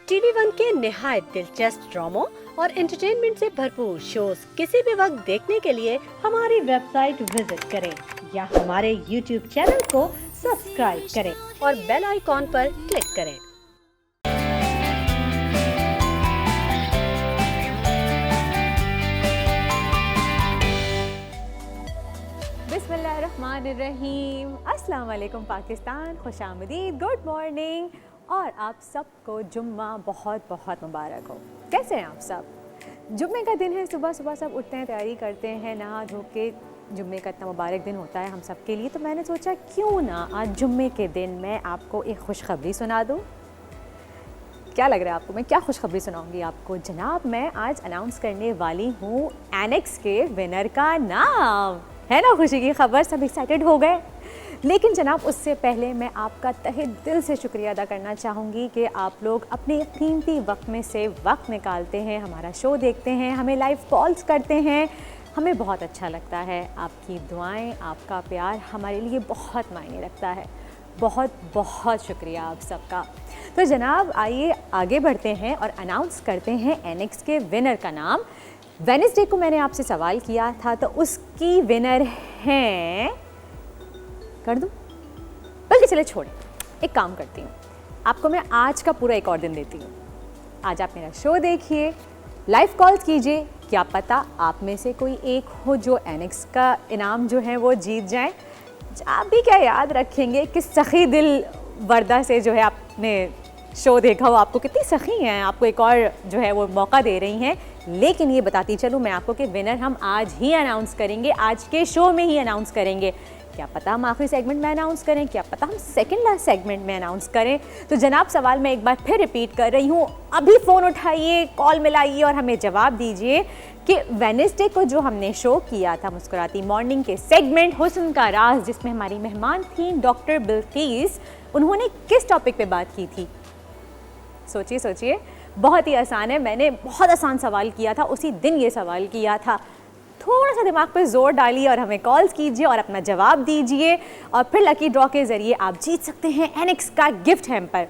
TV one के निहायत दिलचस्प ड्रामों और एंटरटेनमेंट से भरपूर शोज किसी भी वक्त देखने के लिए हमारी वेबसाइट विजिट करें या हमारे यूट्यूब चैनल को सब्सक्राइब करें और बेल आइकॉन पर क्लिक करें। बिस्मिल्लाहिर्रहमानिर्रहीम। अस्सलाम वालेकुम पाकिस्तान, खुशामदीद, गुड मॉर्निंग और आप सबको जुम्मा बहुत बहुत मुबारक हो। कैसे हैं आप सब? जुम्मे का दिन है, सुबह सुबह सब उठते हैं, तैयारी करते हैं, नहा धो के जुम्मे का इतना मुबारक दिन होता है हम सब के लिए। तो मैंने सोचा क्यों ना आज जुम्मे के दिन मैं आपको एक खुशखबरी सुना दूँ। क्या लग रहा है आपको मैं क्या खुशखबरी सुनाऊंगी आपको? जनाब, मैं आज अनाउंस करने वाली हूँ एनेक्स के विनर का नाम। है ना खुशी की खबर? सब एक्साइटेड हो गए। लेकिन जनाब, उससे पहले मैं आपका तहे दिल से शुक्रिया अदा करना चाहूँगी कि आप लोग अपने कीमती वक्त में से वक्त निकालते हैं, हमारा शो देखते हैं, हमें लाइव कॉल्स करते हैं। हमें बहुत अच्छा लगता है। आपकी दुआएं, आपका प्यार हमारे लिए बहुत मायने रखता है। बहुत बहुत शुक्रिया आप सबका। तो जनाब, आइए आगे बढ़ते हैं और अनाउंस करते हैं एनेक्स के विनर का नाम। वेडनेसडे को मैंने आपसे सवाल किया था, तो उसकी विनर हैं, कर दूं? बल्कि चले छोड़, एक काम करती हूँ, आपको मैं आज का पूरा एक और दिन देती हूँ। आज आप मेरा शो देखिए, लाइव कॉल्स कीजिए, क्या पता आप में से कोई एक हो जो एनेक्स का इनाम जो है वो जीत जाए। आप भी क्या याद रखेंगे कि सखी दिल वर्दा से जो है आपने शो देखा हो, आपको कितनी सखी हैं, आपको एक और जो है वो मौका दे रही हैं। लेकिन ये बताती चलूँ मैं आपको कि विनर हम आज ही अनाउंस करेंगे, आज के शो में ही अनाउंस करेंगे। क्या पता हम आखिरी सेगमेंट में अनाउंस करें, क्या पता हम सेकंड लास्ट सेगमेंट में अनाउंस करें। तो जनाब, सवाल मैं एक बार फिर रिपीट कर रही हूँ, अभी फ़ोन उठाइए, कॉल मिलाइए और हमें जवाब दीजिए कि वेडनेसडे को जो हमने शो किया था मुस्कुराती मॉर्निंग के सेगमेंट हुस्न का राज, जिसमें हमारी मेहमान थी डॉक्टर बिल्किस, उन्होंने किस टॉपिक पे बात की थी? सोचिए सोचिए, बहुत ही आसान है। मैंने बहुत आसान सवाल किया था, उसी दिन ये सवाल किया था। थोड़ा सा दिमाग पे जोर डालिए और हमें कॉल्स कीजिए और अपना जवाब दीजिए और फिर लकी ड्रॉ के ज़रिए आप जीत सकते हैं एनेक्स का गिफ्ट हैम्पर।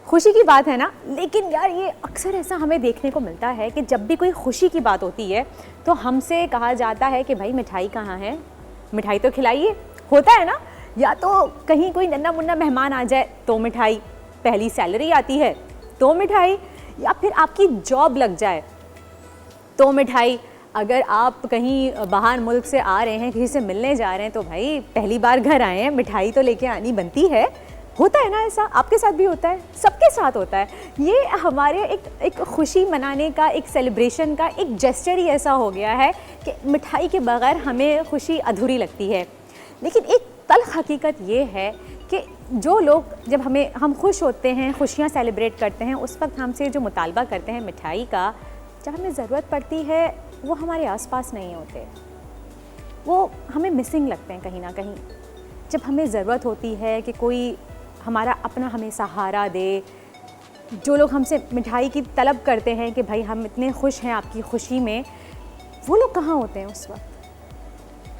खुशी की बात है ना? लेकिन यार, ये अक्सर ऐसा हमें देखने को मिलता है कि जब भी कोई खुशी की बात होती है तो हमसे कहा जाता है कि भाई मिठाई कहाँ है, मिठाई तो खिलाइए। होता है ना? या तो कहीं कोई नन्ना मुन्ना मेहमान आ जाए तो मिठाई, पहली सैलरी आती है तो मिठाई, या फिर आपकी जॉब लग जाए तो मिठाई। अगर आप कहीं बाहर मुल्क से आ रहे हैं, किसी से मिलने जा रहे हैं, तो भाई पहली बार घर आए हैं, मिठाई तो लेके आनी बनती है। होता है ना ऐसा? आपके साथ भी होता है, सबके साथ होता है। ये हमारे एक खुशी मनाने का, एक सेलिब्रेशन का एक जेस्चर ही ऐसा हो गया है कि मिठाई के बगैर हमें खुशी अधूरी लगती है। लेकिन एक तल्ख हकीकत ये है कि जो लोग, जब हम खुश होते हैं, खुशियाँ सेलिब्रेट करते हैं, उस वक्त हमसे जो मुतालबा करते हैं मिठाई का, जब हमें ज़रूरत पड़ती है वो हमारे आसपास नहीं होते, वो हमें मिसिंग लगते हैं कहीं ना कहीं। जब हमें ज़रूरत होती है कि कोई हमारा अपना हमें सहारा दे, जो लोग हमसे मिठाई की तलब करते हैं कि भाई हम इतने खुश हैं आपकी खुशी में, वो लोग कहाँ होते हैं उस वक्त?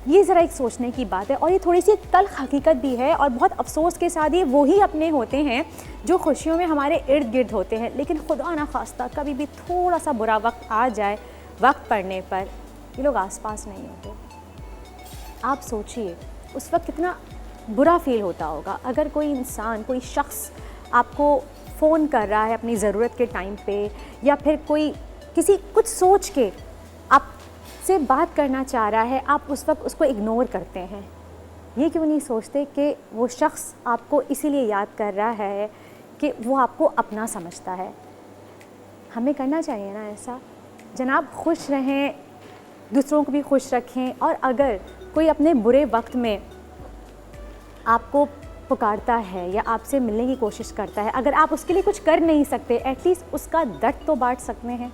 ये ज़रा एक सोचने की बात है और ये थोड़ी सी तल्ख हकीकत भी है। और बहुत अफसोस के साथ ये वही अपने होते हैं जो खुशियों में हमारे इर्द गिर्द होते हैं, लेकिन खुदा ना खास्ता कभी भी थोड़ा सा बुरा वक्त आ जाए, वक्त पड़ने पर ये लोग आसपास नहीं होते। आप सोचिए उस वक्त कितना बुरा फील होता होगा अगर कोई इंसान, कोई शख्स आपको फ़ोन कर रहा है अपनी ज़रूरत के टाइम पे, या फिर कोई किसी कुछ सोच के आपसे बात करना चाह रहा है, आप उस वक्त उसको इग्नोर करते हैं। ये क्यों नहीं सोचते कि वो शख्स आपको इसीलिए याद कर रहा है कि वो आपको अपना समझता है। हमें करना चाहिए ना ऐसा। जनाब, खुश रहें, दूसरों को भी खुश रखें। और अगर कोई अपने बुरे वक्त में आपको पुकारता है या आपसे मिलने की कोशिश करता है, अगर आप उसके लिए कुछ कर नहीं सकते, एटलीस्ट उसका दर्द तो बांट सकते हैं,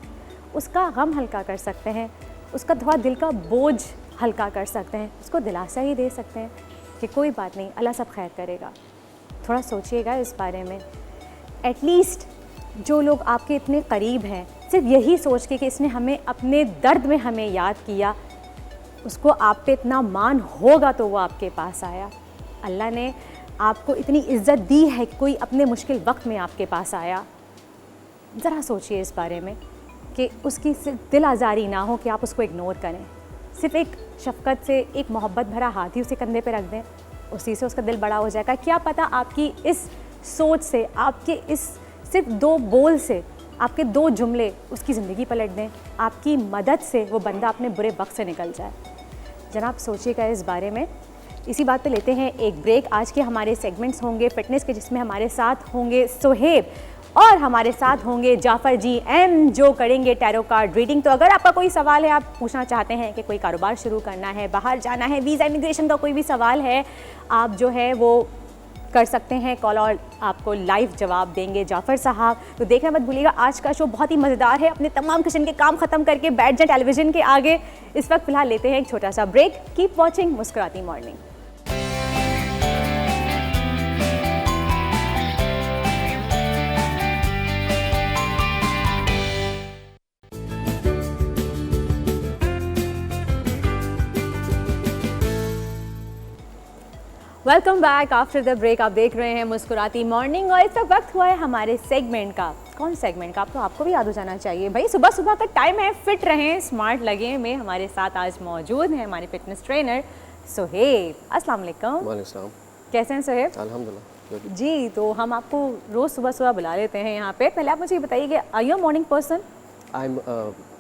उसका गम हल्का कर सकते हैं, उसका थोड़ा दिल का बोझ हल्का कर सकते हैं, उसको दिलासा ही दे सकते हैं कि कोई बात नहीं, अल्लाह सब खैर करेगा। थोड़ा सोचिएगा इस बारे में। एटलीस्ट जो लोग आपके इतने करीब हैं, सिर्फ यही सोच के कि इसने हमें अपने दर्द में हमें याद किया, उसको आप पे इतना मान होगा तो वो आपके पास आया। अल्लाह ने आपको इतनी इज़्ज़त दी है कि कोई अपने मुश्किल वक्त में आपके पास आया। ज़रा सोचिए इस बारे में कि उसकी सिर्फ दिल आज़ारी ना हो कि आप उसको इग्नोर करें, सिर्फ एक शफ़क़त से एक मोहब्बत भरा हाथ ही उसके कंधे पे रख दें, उसी से उसका दिल बड़ा हो जाएगा। क्या पता आपकी इस सोच से, आपके इस सिर्फ 2 बोल से, आपके 2 जुमले उसकी ज़िंदगी पलट दें, आपकी मदद से वो बंदा अपने बुरे वक्त से निकल जाए। जनाब सोचिएगा इस बारे में। इसी बात पे लेते हैं एक ब्रेक। आज के हमारे सेगमेंट्स होंगे फ़िटनेस के, जिसमें हमारे साथ होंगे सुहेब और हमारे साथ होंगे जाफ़र जी एम, जो करेंगे टैरो कार्ड रीडिंग। तो अगर आपका कोई सवाल है, आप पूछना चाहते हैं कि कोई कारोबार शुरू करना है, बाहर जाना है, वीज़ा इमिग्रेशन का कोई भी सवाल है, आप जो है वो कर सकते हैं कॉल, और आपको लाइव जवाब देंगे जाफ़र साहब। तो देखना मत भूलिएगा, आज का शो बहुत ही मज़ेदार है। अपने तमाम किचन के काम ख़त्म करके बैठ जाएं टेलीविज़न के आगे। इस वक्त फ़िलहाल लेते हैं एक छोटा सा ब्रेक। कीप वॉचिंग मुस्कुराती morning. Welcome back after the break. आप देख रहे हैं मुस्कुराती मॉर्निंग, और इस वक्त हुआ है हमारे सेगमेंट का। कौन सेगमेंट का? अब तो आपको भी याद हो जाना चाहिए भाई, सुबह सुबह का टाइम है, फिट रहें, स्मार्ट लगें में हमारे साथ आज मौजूद हैं हमारे फिटनेस ट्रेनर सुहेब। अस्सलाम वालेकुम। वालेकुम। कैसे हैं सुहेब? अल्हम्दुलिल्लाह जी, तो हम आपको रोज़ सुबह सुबह बुला लेते हैं यहाँ पे। पहले आप मुझे ये बताइए कि are you a morning person? I am a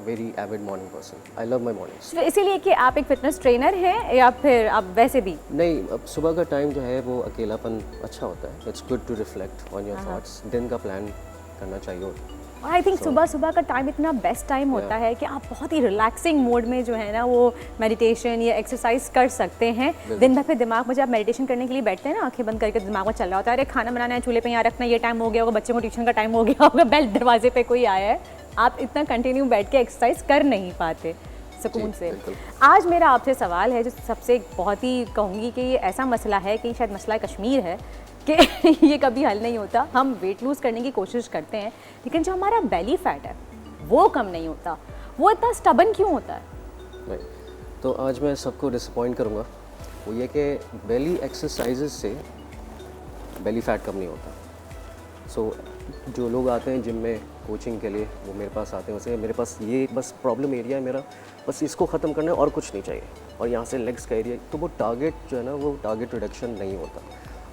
very avid morning person. I love my mornings. इसीलिए कि आप एक फिटनेस ट्रेनर हैं या फिर आप वैसे भी? नहीं, अब सुबह का टाइम जो है वो अकेलापन अच्छा होता है। It's good to reflect on your thoughts. दिन का प्लान करना चाहिए। और आई थिंक सुबह सुबह का टाइम इतना बेस्ट टाइम होता है कि आप बहुत ही रिलैक्सिंग मोड में जो है ना वो मेडिटेशन या एक्सरसाइज कर सकते हैं। दिन भर फिर दिमाग में जब आप मेडिटेशन करने के लिए बैठते हैं ना, आंखें बंद करके दिमाग में चल रहा होता है, अरे खाना बनाना है, चूल्हे पे यहाँ रखना, ये टाइम हो गया होगा, बच्चों को ट्यूशन का टाइम हो गया होगा, बेल दरवाजे पे कोई आया है, आप इतना कंटिन्यू बैठ के एक्सरसाइज कर नहीं पाते सुकून से। आज मेरा आपसे सवाल है जो सबसे बहुत ही कहूँगी कि ये ऐसा मसला है कि शायद मसला कश्मीर है कि ये कभी हल नहीं होता। हम वेट लूज़ करने की कोशिश करते हैं, लेकिन जो हमारा बेली फैट है वो कम नहीं होता। वो इतना स्टबन क्यों होता है? राइट। तो आज मैं सबको डिसअपॉइंट करूँगा, वो ये कि बेली एक्सरसाइजेज से बेली फैट कम नहीं होता। सो जो लोग आते हैं जिम में कोचिंग के लिए, वो मेरे पास आते हैं, वैसे मेरे पास ये बस प्रॉब्लम एरिया है मेरा, बस इसको ख़त्म करना है और कुछ नहीं चाहिए, और यहाँ से लेग्स का एरिया, तो वो टारगेट जो है ना वो टारगेट रिडक्शन नहीं होता।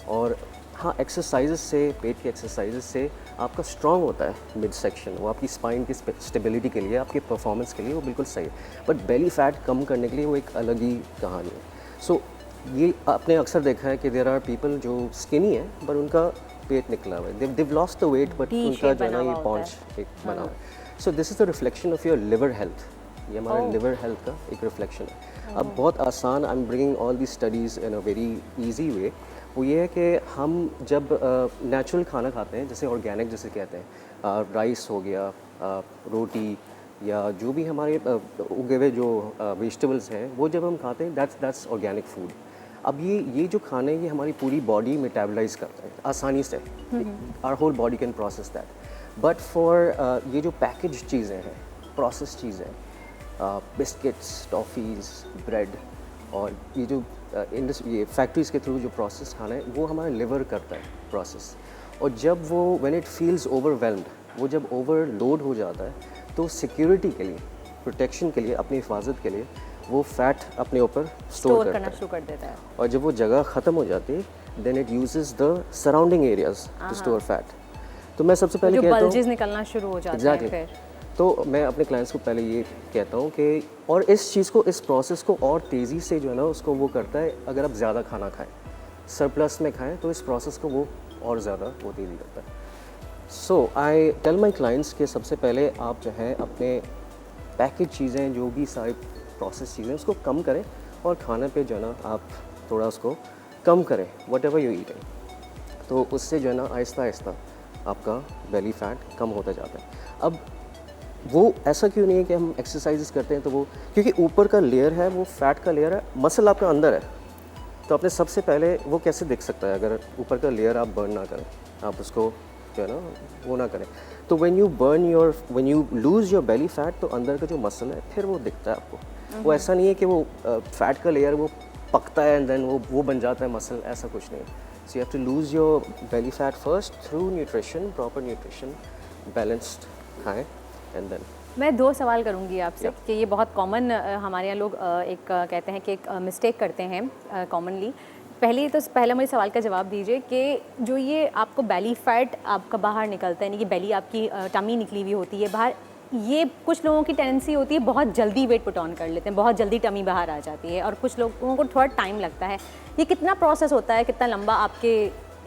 और हाँ, एक्सरसाइजेस से, पेट की एक्सरसाइजेस से आपका स्ट्रॉन्ग होता है मिड सेक्शन, वो आपकी स्पाइन की स्टेबिलिटी के लिए, आपके परफॉर्मेंस के लिए वो बिल्कुल सही है। बट बेली फैट कम करने के लिए वो एक अलग ही कहानी है। सो ये आपने अक्सर देखा है कि देयर आर पीपल जो स्किनी है पर उनका पेट निकला हुआ है, they've lost the weight but उनका जो है ना ये पॉन्च एक बना हुआ है। सो this is the reflection of your liver health. ये हमारा लिवर हेल्थ का एक रिफ्लेक्शन है। अब बहुत आसान, I am bringing all the studies in a very easy way. वो ये है कि हम जब नेचुरल खाना खाते हैं, जैसे ऑर्गेनिक जिसे कहते हैं, राइस हो गया, रोटी, या जो भी हमारे उगे हुए जो वेजिटेबल्स हैं, वो जब हम खाते हैं दैट्स ऑर्गेनिक फूड। अब ये जो खाना है ये हमारी पूरी बॉडी मेटाबलाइज करता है आसानी से, our whole body can process that. But for ये जो पैकेज चीज़ें हैं, प्रोसेस चीज़ें, बिस्किट्स, टॉफ़ीज़, ब्रेड, और ये जो ये फैक्ट्रीज़ के थ्रू जो प्रोसेस खाना है वो हमारा लिवर करता है प्रोसेस। और जब वो व्हेन इट फील्स ओवरवेल्म्ड, वो जब ओवरलोड हो जाता है, तो सिक्योरिटी के लिए, प्रोटेक्शन के लिए, अपनी हिफाजत के लिए वो फैट अपने ऊपर स्टोर करना शुरू कर देता है। और जब वो जगह ख़त्म हो जाती है, then it uses the surrounding areas to store fat. तो मैं सबसे पहले कहता हूँ, बल्जेस निकलना शुरू हो जाते हैं फिर। तो मैं अपने क्लाइंट्स को पहले ये कहता हूँ कि, और इस चीज़ को, इस प्रोसेस को और तेज़ी से जो है ना उसको वो करता है अगर आप ज़्यादा खाना खाएं, सरप्लस में खाएं, तो इस प्रोसेस को वो और ज़्यादा वो तेज़ी करता है। सो आई टेल माई क्लाइंट्स कि सबसे पहले आप जो है अपने पैकेज चीज़ें, जो भी सारी प्रोसेस चीज़ें, उसको कम करें, और खाने पे जो है ना आप थोड़ा उसको कम करें, वट एवर यू ईटिंग। तो उससे जो है ना आहिस्ता आहिस्ता आपका बेली फैट कम होता जाता है। अब वो ऐसा क्यों नहीं है कि हम एक्सरसाइजेस करते हैं तो वो, क्योंकि ऊपर का लेयर है वो फैट का लेयर है, मसल आपका अंदर है, तो आपने सबसे पहले वो कैसे दिख सकता है अगर ऊपर का लेयर आप बर्न ना करें, आप उसको जो है ना वो ना करें। तो when you lose your belly fat, तो अंदर का जो मसल है फिर वो दिखता है आपको। वो ऐसा नहीं है कि वो फैट का लेयर वो पकता है एंड देन वो बन जाता है मसल, ऐसा कुछ नहीं है। So you have to lose your belly fat first through nutrition, proper nutrition, balanced खाएं एंड देन मैं 2 सवाल करूंगी आपसे Yeah. कि ये बहुत कॉमन हमारे यहाँ लोग कहते हैं कि एक मिस्टेक करते हैं कॉमनली। पहला मुझे सवाल का जवाब दीजिए कि जो ये आपको बेली फैट आपका बाहर निकलता है, यानी कि बेली आपकी टमी निकली हुई होती है बाहर, ये कुछ लोगों की टेंडेंसी होती है बहुत जल्दी वेट पुट ऑन कर लेते हैं, बहुत जल्दी टमी बाहर आ जाती है, और कुछ लोगों को थोड़ा टाइम लगता है। ये कितना प्रोसेस होता है, कितना लंबा आपके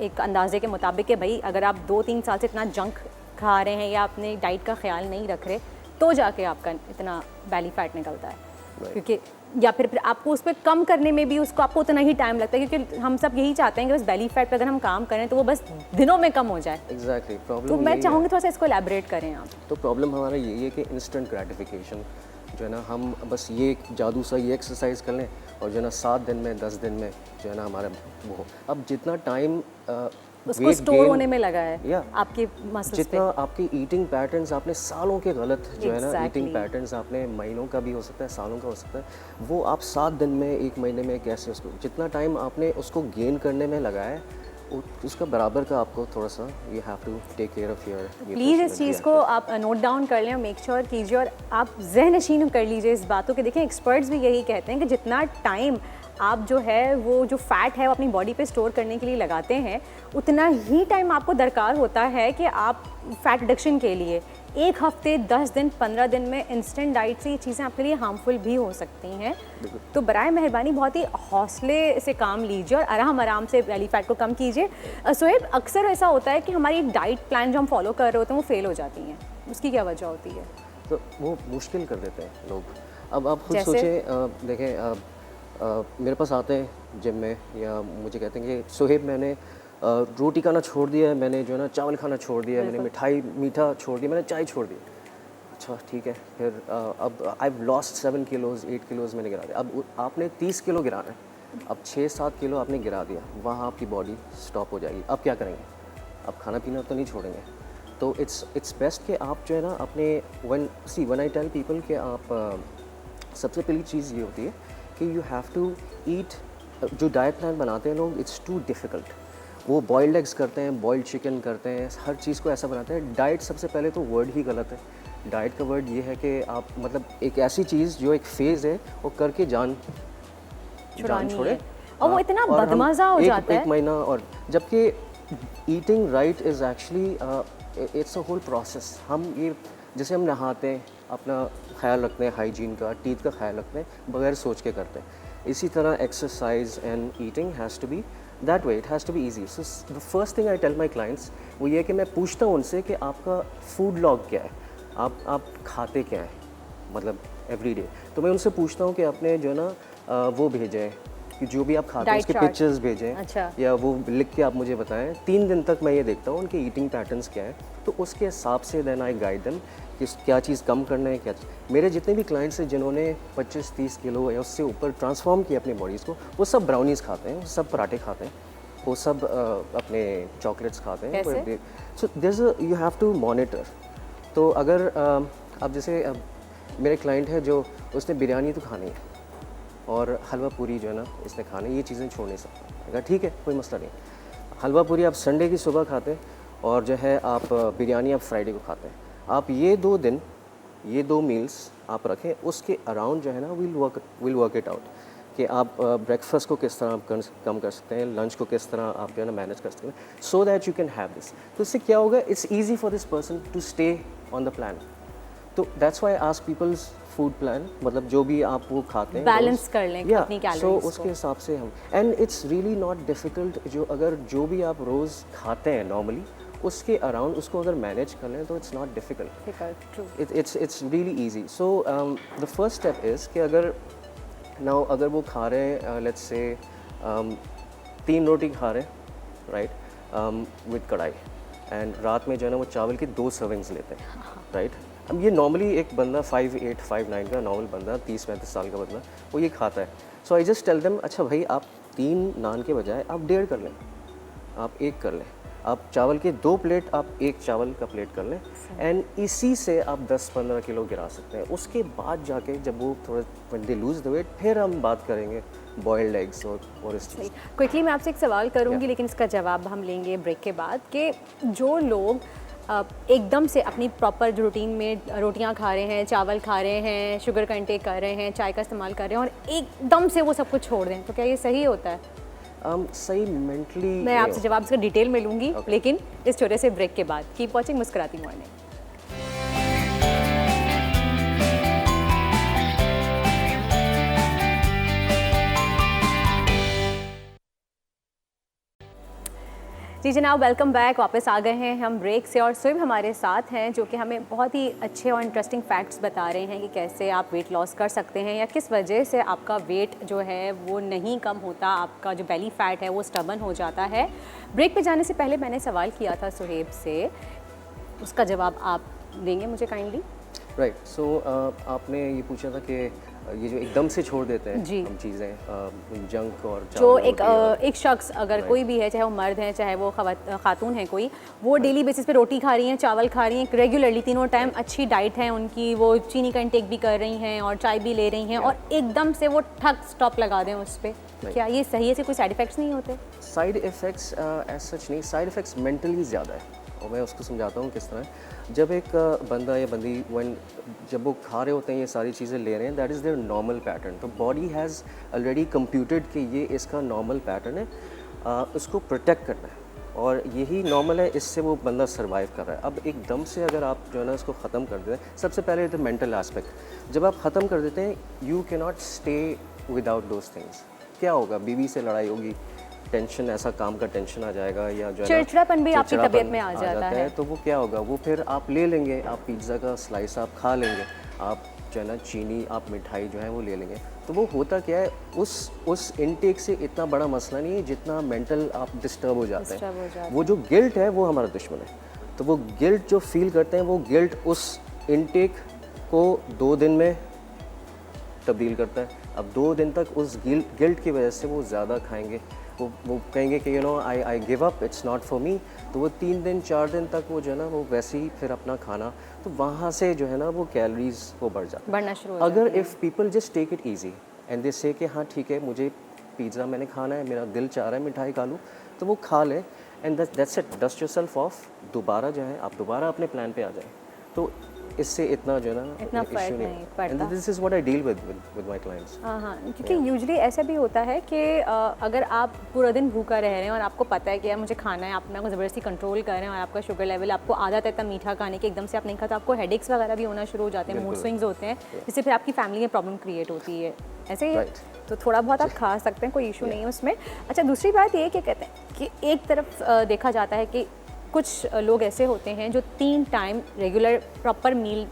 एक अंदाजे के मुताबिक है भाई, अगर आप 2-3 साल से इतना जंक खा रहे हैं या अपने डाइट का ख्याल नहीं रख रहे तो जाके आपका इतना बेली फैट निकलता है? क्योंकि या फिर आपको उस पर कम करने में भी उसको आपको उतना ही टाइम लगता है, क्योंकि हम सब यही चाहते हैं कि बस बेली फैट पे अगर हम काम करें तो वो बस दिनों में कम हो जाए। एग्जैक्टली प्रॉब्लम तो मैं चाहूँगी थोड़ा सा इसको एलैबोरेट करें आप। तो प्रॉब्लम हमारा यही है कि इंस्टेंट ग्रेटिफिकेशन जो है ना, हम बस ये जादू सा ये एक्सरसाइज कर लें और जो है ना 7 दिन में 10 दिन में जो है ना हमारा वो हो। अब जितना टाइम उसको स्टोर होने में लगा है या आपके मसल्स पे। जितना आपकी ईटिंग पैटर्न्स आपने सालों के गलत जो है ना Exactly. ईटिंग पैटर्न्स आपने महीनों का भी हो सकता है, सालों का हो सकता है, वो आप 7 दिन में 1 महीने में कैसे उसको जितना टाइम आपने उसको गेन करने में लगाया है उसका बराबर का आपको थोड़ा सा you have to take care of your. Please इस चीज़ को आप नोट डाउन कर लें और मेक श्योर कीजिए और आप ज़हनशीन कर लीजिए इस बातों के। देखें, एक्सपर्ट्स भी यही कहते हैं कि जितना टाइम आप जो है वो जो फैट है वो अपनी बॉडी पे स्टोर करने के लिए लगाते हैं, उतना ही टाइम आपको दरकार होता है कि आप फैट रिडक्शन के लिए 1 हफ्ते 10 दिन 15 दिन में इंस्टेंट डाइट से ये चीज़ें आपके लिए हार्मफुल भी हो सकती हैं। तो बराए मेहरबानी बहुत ही हौसले से काम लीजिए और आराम से बेली फैट को कम कीजिए। सोहेब, अक्सर ऐसा होता है कि हमारी डाइट प्लान जो हम फॉलो कर रहे होते हैं वो फेल हो जाती हैं, उसकी क्या वजह होती है? तो वो मुश्किल कर देते हैं लोग। अब आप खुद जैसे? सोचें, देखें मेरे पास आते हैं जिम में या मुझे कहते हैं कि सोहेब मैंने रोटी खाना छोड़ दिया है, मैंने जो है ना चावल खाना छोड़ दिया है, मैंने मिठाई मीठा छोड़ दिया, मैंने चाय छोड़ दी। अच्छा ठीक है, फिर अब आई लॉस्ट 7 किलोज़ 8 किलोज़ मैंने गिरा दिया। अब आपने 30 किलो गिराना है, अब 6-7 किलो आपने गिरा दिया, वहाँ आपकी बॉडी स्टॉप हो जाएगी। अब क्या करेंगे? अब खाना पीना तो नहीं छोड़ेंगे। तो इट्स बेस्ट कि आप जो है ना अपने वन आई टेल पीपल कि आप सबसे पहली चीज़ ये होती है कि यू हैव टू ईट। जो डाइट प्लान बनाते हैं लोग, इट्स टू डिफ़िकल्ट। वो बॉइल्ड एग्स करते हैं, बॉइल्ड चिकन करते हैं, हर चीज़ को ऐसा बनाते हैं। डाइट सबसे पहले तो वर्ड ही गलत है। डाइट का वर्ड ये है कि आप मतलब एक ऐसी चीज़ जो एक फेज़ है वो करके जान छोड़े, और वो इतना और हम बदमज़ा हो जाता है। एक महीना, और जबकि eating right is actually it's a whole process. हम ये जैसे हम नहाते हैं, अपना ख्याल रखते हैं, हाइजीन का, टीथ का ख्याल रखते हैं, बगैर सोच के करते हैं। इसी तरह exercise and eating has to be that way, it has to be easy. So the first thing I tell my clients वो ये कि मैं पूछता हूँ उनसे कि आपका फूड लॉग क्या है, आप खाते क्या है, मतलब एवरी डे। तो मैं उनसे पूछता हूँ कि आपने जो है ना वो भेजें कि जो भी आप खाते हैं Diet उसके chart. पिक्चर्स भेजें। अच्छा। या वो लिख के आप मुझे बताएं। 3 दिन तक मैं ये देखता हूँ उनके ईटिंग पैटर्न्स क्या है, तो उसके हिसाब से देन आई गाइड देम कि क्या चीज़ कम करना है, क्या चीज़। मेरे जितने भी क्लाइंट्स हैं जिन्होंने 25-30 किलो या उससे ऊपर ट्रांसफॉर्म किया अपनी बॉडीज़ को, वो सब ब्राउनीज़ खाते हैं, वो सब पराठे खाते हैं, वो सब अपने चॉकलेट्स खाते हैं। कैसे? So this you have to monitor. तो अगर अब जैसे मेरे क्लाइंट है जो उसने बिरयानी तो खानी है और हलवा पूरी जो है ना इसने खाने, ये चीज़ें छोड़ नहीं सकते। अगर ठीक है, कोई मसला नहीं। हलवा पूरी आप संडे की सुबह खाते हैं और जो है आप बिरयानी आप फ्राइडे को खाते हैं। आप ये 2 दिन, ये 2 मील्स आप रखें, उसके अराउंड जो है ना विल वर्क इट आउट कि आप ब्रेकफास्ट को किस तरह आप कम कर सकते हैं, लंच को किस तरह आप जो है ना मैनेज कर सकते हैं, so that you can have this. तो इससे क्या होगा, it's easy for this person to stay on the plan. तो that's why ask people's food plan, मतलब जो भी आप वो खाते हैं बैलेंस कर लें अपनी कैलोरीज सो को। उसके हिसाब से हम, and it's really not difficult. जो भी आप रोज़ खाते हैं नॉर्मली, उसके अराउंड उसको अगर मैनेज कर लें तो it's not difficult, it's really easy. So the first step is कि अगर वो खा रहे हैं लेट्स से 3 रोटी खा रहे हैं राइट विद कढ़ाई, एंड रात में जो है ना वो चावल की 2 सर्विंग्स लेते हैं राइट। अब ये नॉर्मली एक बंदा 5'8", 5'9" का नॉर्मल बंदा, 30-35 साल का बंदा, वो ये खाता है। सो आई जस्ट टेल देम, अच्छा भाई आप 3 नान के बजाय आप 1.5 कर लें, आप 1 कर लें, आप चावल के 2 प्लेट आप 1 चावल का प्लेट कर लें, एंड इसी से आप 10-15 किलो गिरा सकते हैं। उसके बाद जाके जब वो थोड़ा when they lose the weight, फिर हम बात करेंगे बॉइल्ड एग्स और इस चीज़। क्विकली मैं आपसे एक सवाल करूंगी, लेकिन इसका जवाब हम लेंगे ब्रेक के बाद, कि जो लोग एकदम से अपनी प्रॉपर रूटीन में रोटियां खा रहे हैं, चावल खा रहे हैं, शुगर का इंटेक कर रहे हैं, चाय का इस्तेमाल कर रहे हैं और एकदम से वो सब कुछ छोड़ दें, तो क्या ये सही होता है? सही मेंटली मैं आपसे जवाब इसका डिटेल में लूँगी, लेकिन इस छोटे से ब्रेक के बाद। कीप वॉचिंग मुस्कुराती मॉर्निंग। जी जनाब, वेलकम बैक। वापस आ गए हैं हम ब्रेक से और सुबह हमारे साथ हैं जो कि हमें बहुत ही अच्छे और इंटरेस्टिंग फैक्ट्स बता रहे हैं कि कैसे आप वेट लॉस कर सकते हैं या किस वजह से आपका वेट जो है वो नहीं कम होता, आपका जो बेली फैट है वो स्टबन हो जाता है। ब्रेक पे जाने से पहले मैंने सवाल किया था सुहेब से, उसका जवाब आप देंगे मुझे काइंडली? राइट। सो आपने ये पूछा था कि ये जो एकदम से छोड़ देते हैं जी। हम चीज़ें, जंक और जो रोटी एक शख्स अगर कोई भी है, चाहे वो मर्द है चाहे वो खातून है कोई, वो डेली बेसिस पे रोटी खा रही हैं, चावल खा रही हैं रेगुलरली, तीनों टाइम अच्छी डाइट है उनकी, वो चीनी का इंटेक भी कर रही हैं और चाय भी ले रही हैं और एकदम से वो ठक स्टॉप लगा दें उस पर, क्या ये सही है? से कोई साइड इफ़ेक्ट्स नहीं होते? साइड इफ़ेक्ट्स एज सच नहीं, साइड इफ़ेक्ट्स मेंटली ज़्यादा है और मैं उसको समझाता हूँ किस तरह। जब एक बंदा या बंदी जब वो खा रहे होते हैं, ये सारी चीज़ें ले रहे हैं, that is there normal pattern. तो बॉडी हैज़ ऑलरेडी कंप्यूटेड कि ये इसका नॉर्मल पैटर्न है, उसको प्रोटेक्ट करना है और यही नॉर्मल है, इससे वो बंदा सर्वाइव कर रहा है। अब एकदम से अगर आप जो है ना इसको ख़त्म कर देते हैं, सबसे पहले द मेंटल एस्पेक्ट, जब आप ख़त्म कर देते हैं you can not stay without those things. क्या होगा? बीवी से लड़ाई होगी, टेंशन, ऐसा काम का टेंशन आ जाएगा या जो है चिड़चिड़ापन भी आपकी तबीयत में आ जाता है। तो वो क्या होगा, वो फिर आप ले लेंगे, आप पिज़्ज़ा का स्लाइस आप खा लेंगे, आप जो है ना चीनी, आप मिठाई जो है वो ले लेंगे। तो वो होता क्या है, उस इनटेक से इतना बड़ा मसला नहीं है जितना मेंटल आप डिस्टर्ब हो जाते हैं। वो जो गिल्ट है वो हमारा दुश्मन है। तो वो गिल्ट जो फील करते हैं, वो गिल्ट उस इनटेक को 2 दिन में तब्दील करता है। अब 2 दिन तक उस गिल्ट की वजह से वो ज़्यादा खाएंगे, वो कहेंगे कि you know I give up, it's not for me. तो वो 3 दिन 4 दिन तक वो जो है ना वो वैसे ही फिर अपना खाना, तो वहाँ से जो है ना वो कैलोरीज वो बढ़ना शुरू हो जाती है। अगर if people just take it easy and they say कि हाँ ठीक है, मुझे पिज़्ज़ा मैंने खाना है, मेरा दिल चाह रहा है मिठाई खा लूँ, तो वो खा लें and that's it, dust yourself of. दोबारा जो है आप दोबारा अपने प्लान पे आ जाएं, तो इससे इतना जो है ना इतना फर्क नहीं पड़ता। And this is what I deal with my clients. हाँ, क्योंकि यूजुअली ऐसा भी होता है कि अगर आप पूरा दिन भूखा रह रहे हैं और आपको पता है कि यार मुझे खाना है, आप अपने को ज़बरदस्ती कंट्रोल कर रहे हैं और आपका शुगर लेवल, आपको आदत है इतना मीठा खाने की, एकदम से आप नहीं खाता, आपको हेडेक्स वगैरह भी होना शुरू हो जाते हैं, मूड स्विंग्स होते हैं, जिससे फिर आपकी फैमिली में प्रॉब्लम क्रिएट होती है। ऐसे ही तो थोड़ा बहुत आप खा सकते हैं, कोई इशू नहीं है उसमें। अच्छा, दूसरी बात ये कि कहते हैं कि एक तरफ देखा जाता है कि कुछ लोग ऐसे होते हैं जो 3 टाइम रेगुलर प्रॉपर मील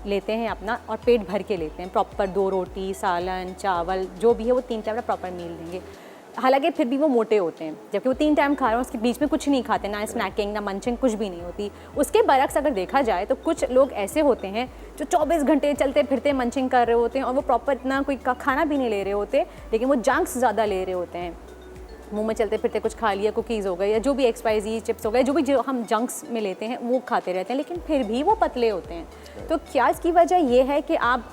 लेते हैं अपना और पेट भर के लेते हैं, प्रॉपर 2 रोटी, सालन, चावल जो भी है वो 3 टाइम का प्रॉपर मील लेंगे। हालांकि फिर भी वो मोटे होते हैं, जबकि वो 3 टाइम खा रहे हैं, उसके बीच में कुछ नहीं खाते, ना स्नैकिंग ना मंचिंग, कुछ भी नहीं होती। उसके बरक्स अगर देखा जाए तो कुछ लोग ऐसे होते हैं जो 24 घंटे चलते फिरते मंचिंग कर रहे होते हैं और वो प्रॉपर इतना कोई खाना भी नहीं ले रहे होते, लेकिन वो जंक्स ज़्यादा ले रहे होते हैं। मुंह में चलते फिरते कुछ खा लिया, कुकीज़ हो गए या जो भी XYZ चिप्स हो गए, जो हम जंक्स में लेते हैं वो खाते रहते हैं, लेकिन फिर भी वो पतले होते हैं। तो क्या इसकी वजह ये है कि आप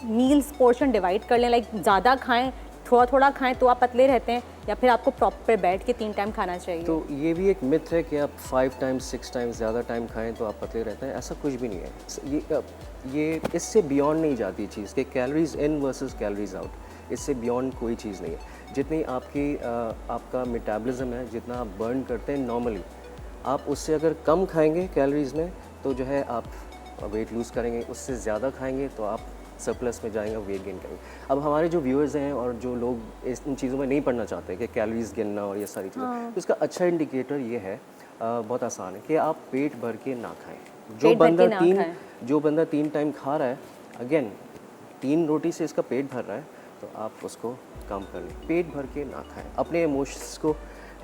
मील्स पोर्शन डिवाइड कर लें, लाइक ज़्यादा खाएं, थोड़ा थोड़ा खाएं तो आप पतले रहते हैं, या फिर आपको प्रॉपर बैठ के 3 टाइम खाना चाहिए? तो ये भी एक मिथ है कि आप 5 टाइम्स 6 टाइम्स ज़्यादा टाइम खाएं तो आप पतले रहते हैं, ऐसा कुछ भी नहीं है। ये इससे बियॉन्ड नहीं जाती चीज़ कि calories in versus calories out, इससे बियॉन्ड कोई चीज़ नहीं है। जितनी आपका मेटाबॉलिज्म है, जितना आप बर्न करते हैं नॉर्मली, आप उससे अगर कम खाएंगे कैलोरीज में तो जो है आप वेट लूज़ करेंगे, उससे ज़्यादा खाएंगे तो आप सरप्लस में जाएंगे, वेट गेन करेंगे। अब हमारे जो व्यूअर्स हैं और जो लोग इन चीज़ों में नहीं पढ़ना चाहते कि कैलोरीज गिनना और ये सारी चीज़ें, तो इसका अच्छा इंडिकेटर ये है, बहुत आसान है कि आप पेट भर के ना खाएं। जो बंदा 3 टाइम खा रहा है, अगेन 3 रोटी से इसका पेट भर रहा है, तो आप उसको कम कर लें, पेट भर के ना खाएं। अपने इमोशंस को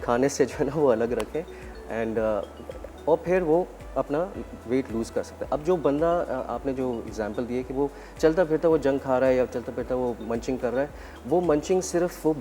खाने से जो है ना वो अलग रखें एंड और फिर वो अपना वेट लूज़ कर सकता है। अब जो बंदा आपने जो एग्जांपल दिए कि वो चलता फिरता वो जंक खा रहा है या चलता फिरता वो मंचिंग कर रहा है, वो मंचिंग सिर्फ वो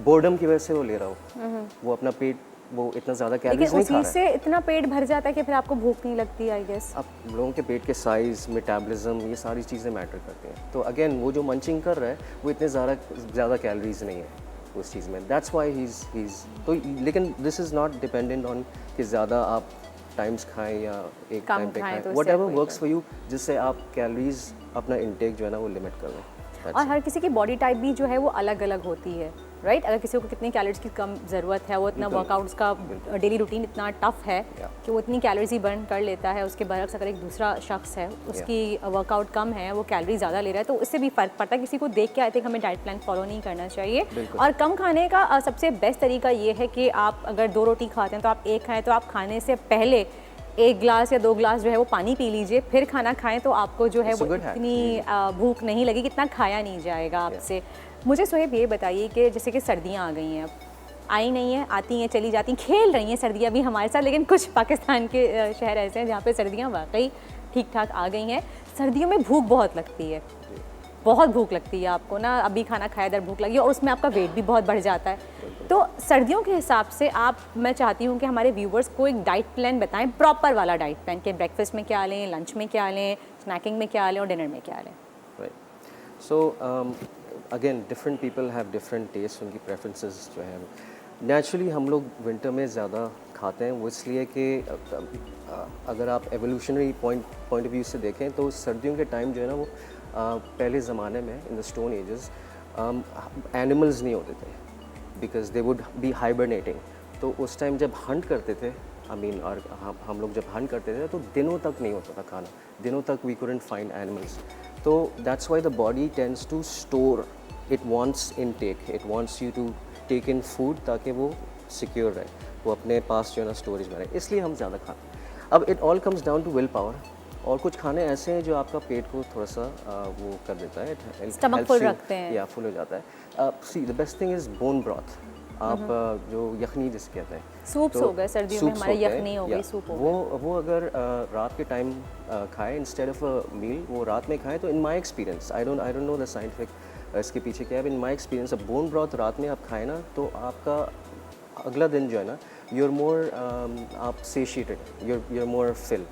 बोर्डम की वजह से वो ले रहा हो, वो अपना पेट वो इतना ज़्यादा कैलोरीज नहीं खा रहा है, से इतना पेट भर जाता है कि फिर आपको भूख नहीं लगती, आई गेस। अब लोगों के पेट के साइज़, मेटाबॉलिज्म, ये सारी चीज़ें मैटर करती हैं। तो अगेन वो जो मंचिंग कर रहा है वो इतने ज़्यादा कैलोरीज नहीं है उस चीज़ में, दैट्स वाई ही इज़ तो। लेकिन this is not dependent on कि ज़्यादा आप टाइम्स खाएं या एक कम टाइम पे खाएं खाएं, तो वट उससे एवर कोई वर्क्स फॉर यू, जिससे आप कैलोरीज अपना इंटेक जो है ना वो लिमिट कर लें। That's और it. हर किसी की बॉडी टाइप भी जो है वो अलग अलग होती है, राइट? अगर किसी को कितनी कैलोरीज की कम ज़रूरत है, वो इतना बिल्कुल। वर्कआउट्स का डेली रूटीन इतना टफ है Yeah. कि वो इतनी कैलोरीज ही बर्न कर लेता है, उसके बरक्स अगर एक दूसरा शख्स है उसकी वर्कआउट कम है, वो कैलोरी ज़्यादा ले रहा है, तो उससे भी फ़र्क पड़ता है। किसी को देख के आई थिंक हमें डाइट प्लान फॉलो नहीं करना चाहिए। बिल्कुल। और कम खाने का सबसे बेस्ट तरीका ये है कि आप अगर 2 रोटी खाते हैं तो आप 1 खाएँ, तो आप खाने से पहले 1 ग्लास या 2 ग्लास जो है वो पानी पी लीजिए, फिर खाना खाएं, तो आपको जो है It's a वो good hack. इतनी भूख नहीं लगेगी, इतना खाया नहीं जाएगा आपसे। मुझे सोहेब ये बताइए कि जैसे कि सर्दियाँ आ गई हैं, अब आई नहीं है, आती हैं चली जाती हैं, खेल रही हैं सर्दियाँ भी हमारे साथ, लेकिन कुछ पाकिस्तान के शहर ऐसे हैं जहाँ पे सर्दियाँ वाकई ठीक ठाक आ गई हैं। सर्दियों में भूख बहुत लगती है, बहुत भूख लगती है आपको ना, अभी खाना खाया इधर भूख लगी और उसमें आपका वेट भी बहुत बढ़ जाता है। तो सर्दियों के हिसाब से मैं चाहती हूँ कि हमारे व्यूवर्स को एक डाइट प्लान बताएं, प्रॉपर वाला डाइट प्लान, कि ब्रेकफास्ट में क्या लें, लंच में क्या लें, स्नैकिंग में क्या लें और डिनर में क्या लें। Right. So again, different people have different tastes, उनकी preferences जो है नेचुरली हम लोग विंटर में ज़्यादा खाते हैं, वो इसलिए कि अगर आप एवोल्यूशनरी पॉइंट ऑफ व्यू से देखें तो सर्दियों के टाइम जो है ना वो पहले ज़माने में in the stone ages animals नहीं होते थे, because they would be hibernating. तो उस टाइम जब हंट करते थे, और हम लोग जब हंट करते थे तो दिनों तक नहीं होता था खाना, दिनों तक वी कुडंट फाइंड एनिमल्स। तो that's why the body tends to store, it wants intake, it wants you to take in food ताकि वो सिक्योर रहे, वो अपने पास जो है ना स्टोरेज में रहे, इसलिए हम ज़्यादा खाते हैं। अब it all comes down to willpower, और कुछ खाने ऐसे हैं जो आपका पेट को थोड़ा सा वो कर देता है, स्टमक फुल रखते हैं, या फुल हो जाता है। See the best thing is bone broth, आप जो यखनी जिसे कहते हैं, सूप्स हो गए सर्दियों में, हमारे यखनी हो गई, सूप हो गए, वो अगर रात के टाइम खाएं इंस्टेड ऑफ अ मील, वो रात में खाएं, तो in my experience, I don't know the scientific इसके पीछे क्या है, in my experience bone broth रात में आप खाएं ना, तो आपका अगला दिन जो है ना, you're more आप satiated, you're more fill।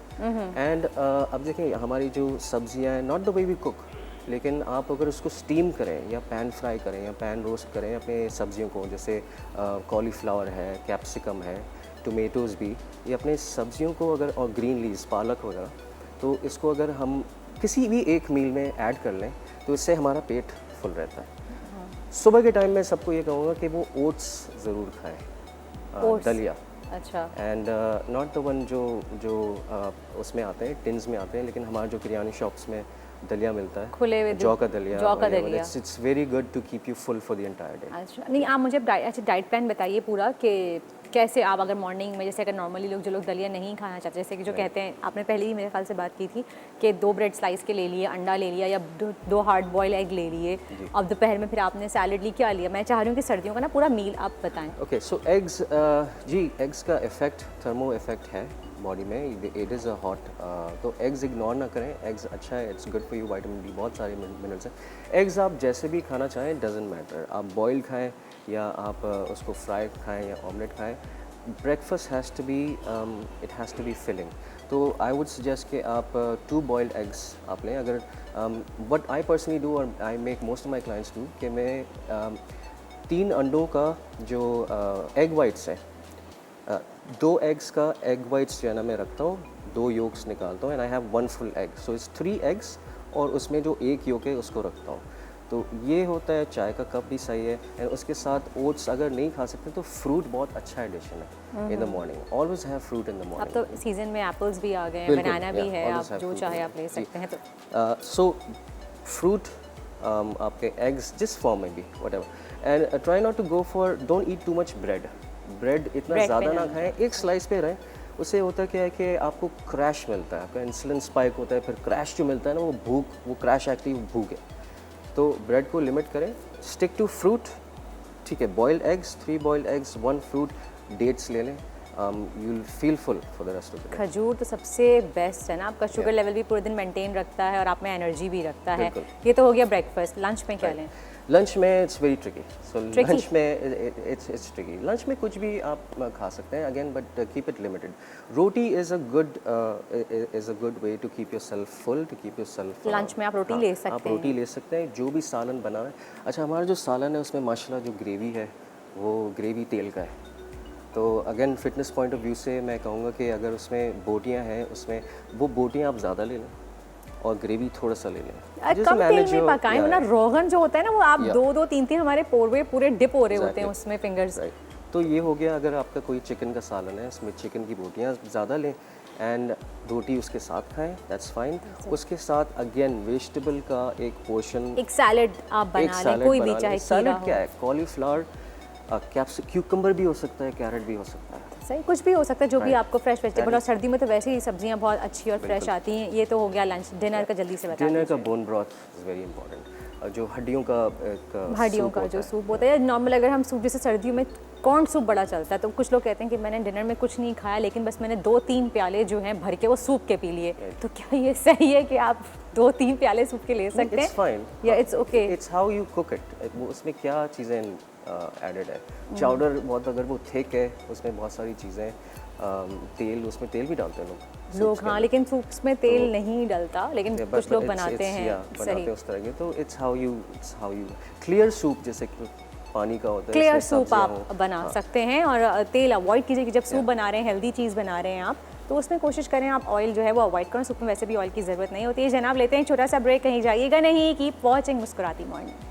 and अब देखें हमारी जो सब्जियां हैं, not the way we cook, लेकिन आप अगर उसको स्टीम करें या पैन फ्राई करें या पैन रोस्ट करें अपने सब्जियों को, जैसे कॉलीफ्लावर है, कैप्सिकम है, टोमेटोज़ भी, ये अपने सब्जियों को अगर, और ग्रीन लीव्स, पालक वगैरह, तो इसको अगर हम किसी भी एक मील में ऐड कर लें तो इससे हमारा पेट फुल रहता है। सुबह के टाइम में सबको ये कहूँगा कि वो ओट्स ज़रूर खाएँ, दलिया। अच्छा। एंड नॉट द वन जो उसमें आते हैं, टिन्स में आते हैं, लेकिन हमारे जो किरानी शॉप्स में दलिया मिलता है, खुले हुए जौ का दलिया, दलिया, it's very good to keep you full for the entire day. अच्छा, नहीं आप मुझे डाइट प्लान बताइए पूरा, कि कैसे आप अगर मॉर्निंग में, जैसे अगर नॉर्मली लोग जो लोग दलिया नहीं खाना चाहते, जैसे कि जो कहते हैं, आपने पहले ही मेरे ख्याल से बात की थी कि 2 ब्रेड स्लाइस के ले लिए, अंडा ले लिया, या 2 हार्ड बॉयल एग ले लिए, अब दोपहर में फिर आपने सैलड ली, क्या लिया? मैं चाह रही हूँ कि सर्दियों का ना पूरा मील आप बताएं। ओके, सो एग्स, जी एग्स का इफेक्ट, थर्मो इफेक्ट है बॉडी में, इट इज़ अ हॉट, तो एग्स इग्नोर ना करें, एग्स अच्छा है, it's good for you, vitamin D, बहुत सारे मिनरल्स हैं। एग्स आप जैसे भी खाना चाहें, डजेंट मैटर, आप बॉयल खाएं या आप उसको फ्राई खाएं या ऑमलेट खाएं, breakfast has to be, it has to be filling. तो आई वुड सजेस्ट कि आप 2 बॉइल्ड एग्स आप लें। अगर व्हाट आई पर्सनली डू, और I make most of my clients do, कि मैं 3 अंडों का जो एग वाइट्स हैं, 2 एग्स का एग वाइट्स जो है ना मैं रखता हूँ, 2 योक्स निकालता हूँ, and I have 1 full egg, so it's 3 eggs, और उसमें जो 1 योक है उसको रखता हूँ। तो ये होता है, चाय का कप भी सही है, एंड उसके साथ ओट्स अगर नहीं खा सकते तो फ्रूट बहुत अच्छा एडिशन है in the morning, always have fruit in the अब मॉर्निंग। तो सीजन में एप्पल्स भी आ गए हैं, बनाना भी है, आप जो चाहे आप ले सकते हैं। तो सो फ्रूट, आपके एग्स जिस फॉर्म में भी, whatever, and try not to go for, don't eat too much bread इतना ज़्यादा ना खाएं, एक स्लाइस पे रहें। उससे होता क्या है कि आपको क्रैश मिलता है, आपका इंसुलिन स्पाइक होता है, फिर क्रैश जो मिलता है ना, वो भूख, वो क्रैश एक्चुअली भूख है। तो ब्रेड को लिमिट करें, स्टिक टू फ्रूट, ठीक है, boiled eggs, 3 boiled eggs, 1 fruit, dates ले लें, you will feel full for the rest of the day. खजूर तो सबसे बेस्ट है ना, आपका शुगर लेवल भी पूरे दिन मेंटेन रखता है और आप में एनर्जी भी रखता है। ये तो हो गया ब्रेकफास्ट। लंच में क्या लें? लंच में it's very tricky, so lunch में इट्स ट्रिकी। लंच में कुछ भी आप खा सकते हैं, again, but keep it limited. Roti is a good way to keep yourself full, to keep yourself. Lunch में आप रोटी ले सकते हैं, आप रोटी ले सकते हैं, जो भी सालन बना है। अच्छा, हमारा जो सालन है उसमें माशाल्लाह जो ग्रेवी है वो ग्रेवी तेल का है, तो again fitness point of view से मैं कहूँगा कि अगर उसमें बोटियाँ हैं, उसमें वो बोटियाँ आप ज़्यादा ले लें और ग्रेवी थोड़ा सा ले लें। यार कम तेल में पकाएं, वरना रोगन जो होता है ना वो आप दो दो तीन तीन हमारे पोरवे पूरे डिप हो रहे होते हैं उसमें फिंगर्स। तो ये हो गया अगर आपका कोई चिकन का सालन है, उसमें चिकन की बोटियाँ ज़्यादा लें एंड रोटी उसके साथ खाएं, दैट्स फाइन। उसके साथ अगेन वेजिटेबल का एक पोर्शन, एक सैलेड आप बना लें, कोई भी चाहे सैलेड क्या है, कॉलीफ्लावर, क्यूकम्बर भी हो सकता है, कैरेट भी हो सकता है, सही कुछ भी हो सकता है जो भी आपको फ्रेश वेजिटेबल। और सर्दी में तो वैसे ही सब्जियां बहुत अच्छी और फ्रेश आती हैं। ये तो हो गया लंच। डिनर का जल्दी से बता डिनर का bone broth is very important. जो हड्डियों का जो सूप होता है नॉर्मल, अगर हम सूप जैसे सर्दियों में कॉर्न सूप बड़ा चलता है, तो कुछ लोग कहते हैं कि मैंने डिनर में कुछ नहीं खाया लेकिन बस मैंने 2-3 प्याले जो हैं भर के वो सूप के पी लिए। तो क्या ये सही है कि आप 2-3 प्याले सूप के ले सकते हैं? इट्स फाइन या it's okay, it's how you cook it. वो उसमें क्या चीज़ें एडेड है। चाउडर बहुत, अगर वो थिक है उसमें बहुत सारी चीज़ें, तेल, उसमें तेल भी डालते हैं लोग हाँ, लेकिन सूप्स में तेल नहीं डलता, लेकिन कुछ लोग बनाते हैं सही उस तरह के। तो it's how you clear soup, जैसे कि पानी का होता है, क्लियर सूप आप बना सकते हैं। और तेल अवॉइड कीजिए कि जब सूप बना रहे हैं, हेल्दी चीज़ बना रहे हैं आप, तो उसमें कोशिश करें आप ऑयल जो है वो अवॉइड करें। सूप में वैसे भी ऑयल की ज़रूरत नहीं होती है। जनाब लेते हैं छोटा सा ब्रेक, कहीं जाइएगा नहीं, कीप वॉचिंग मुस्कुराती मॉर्निंग।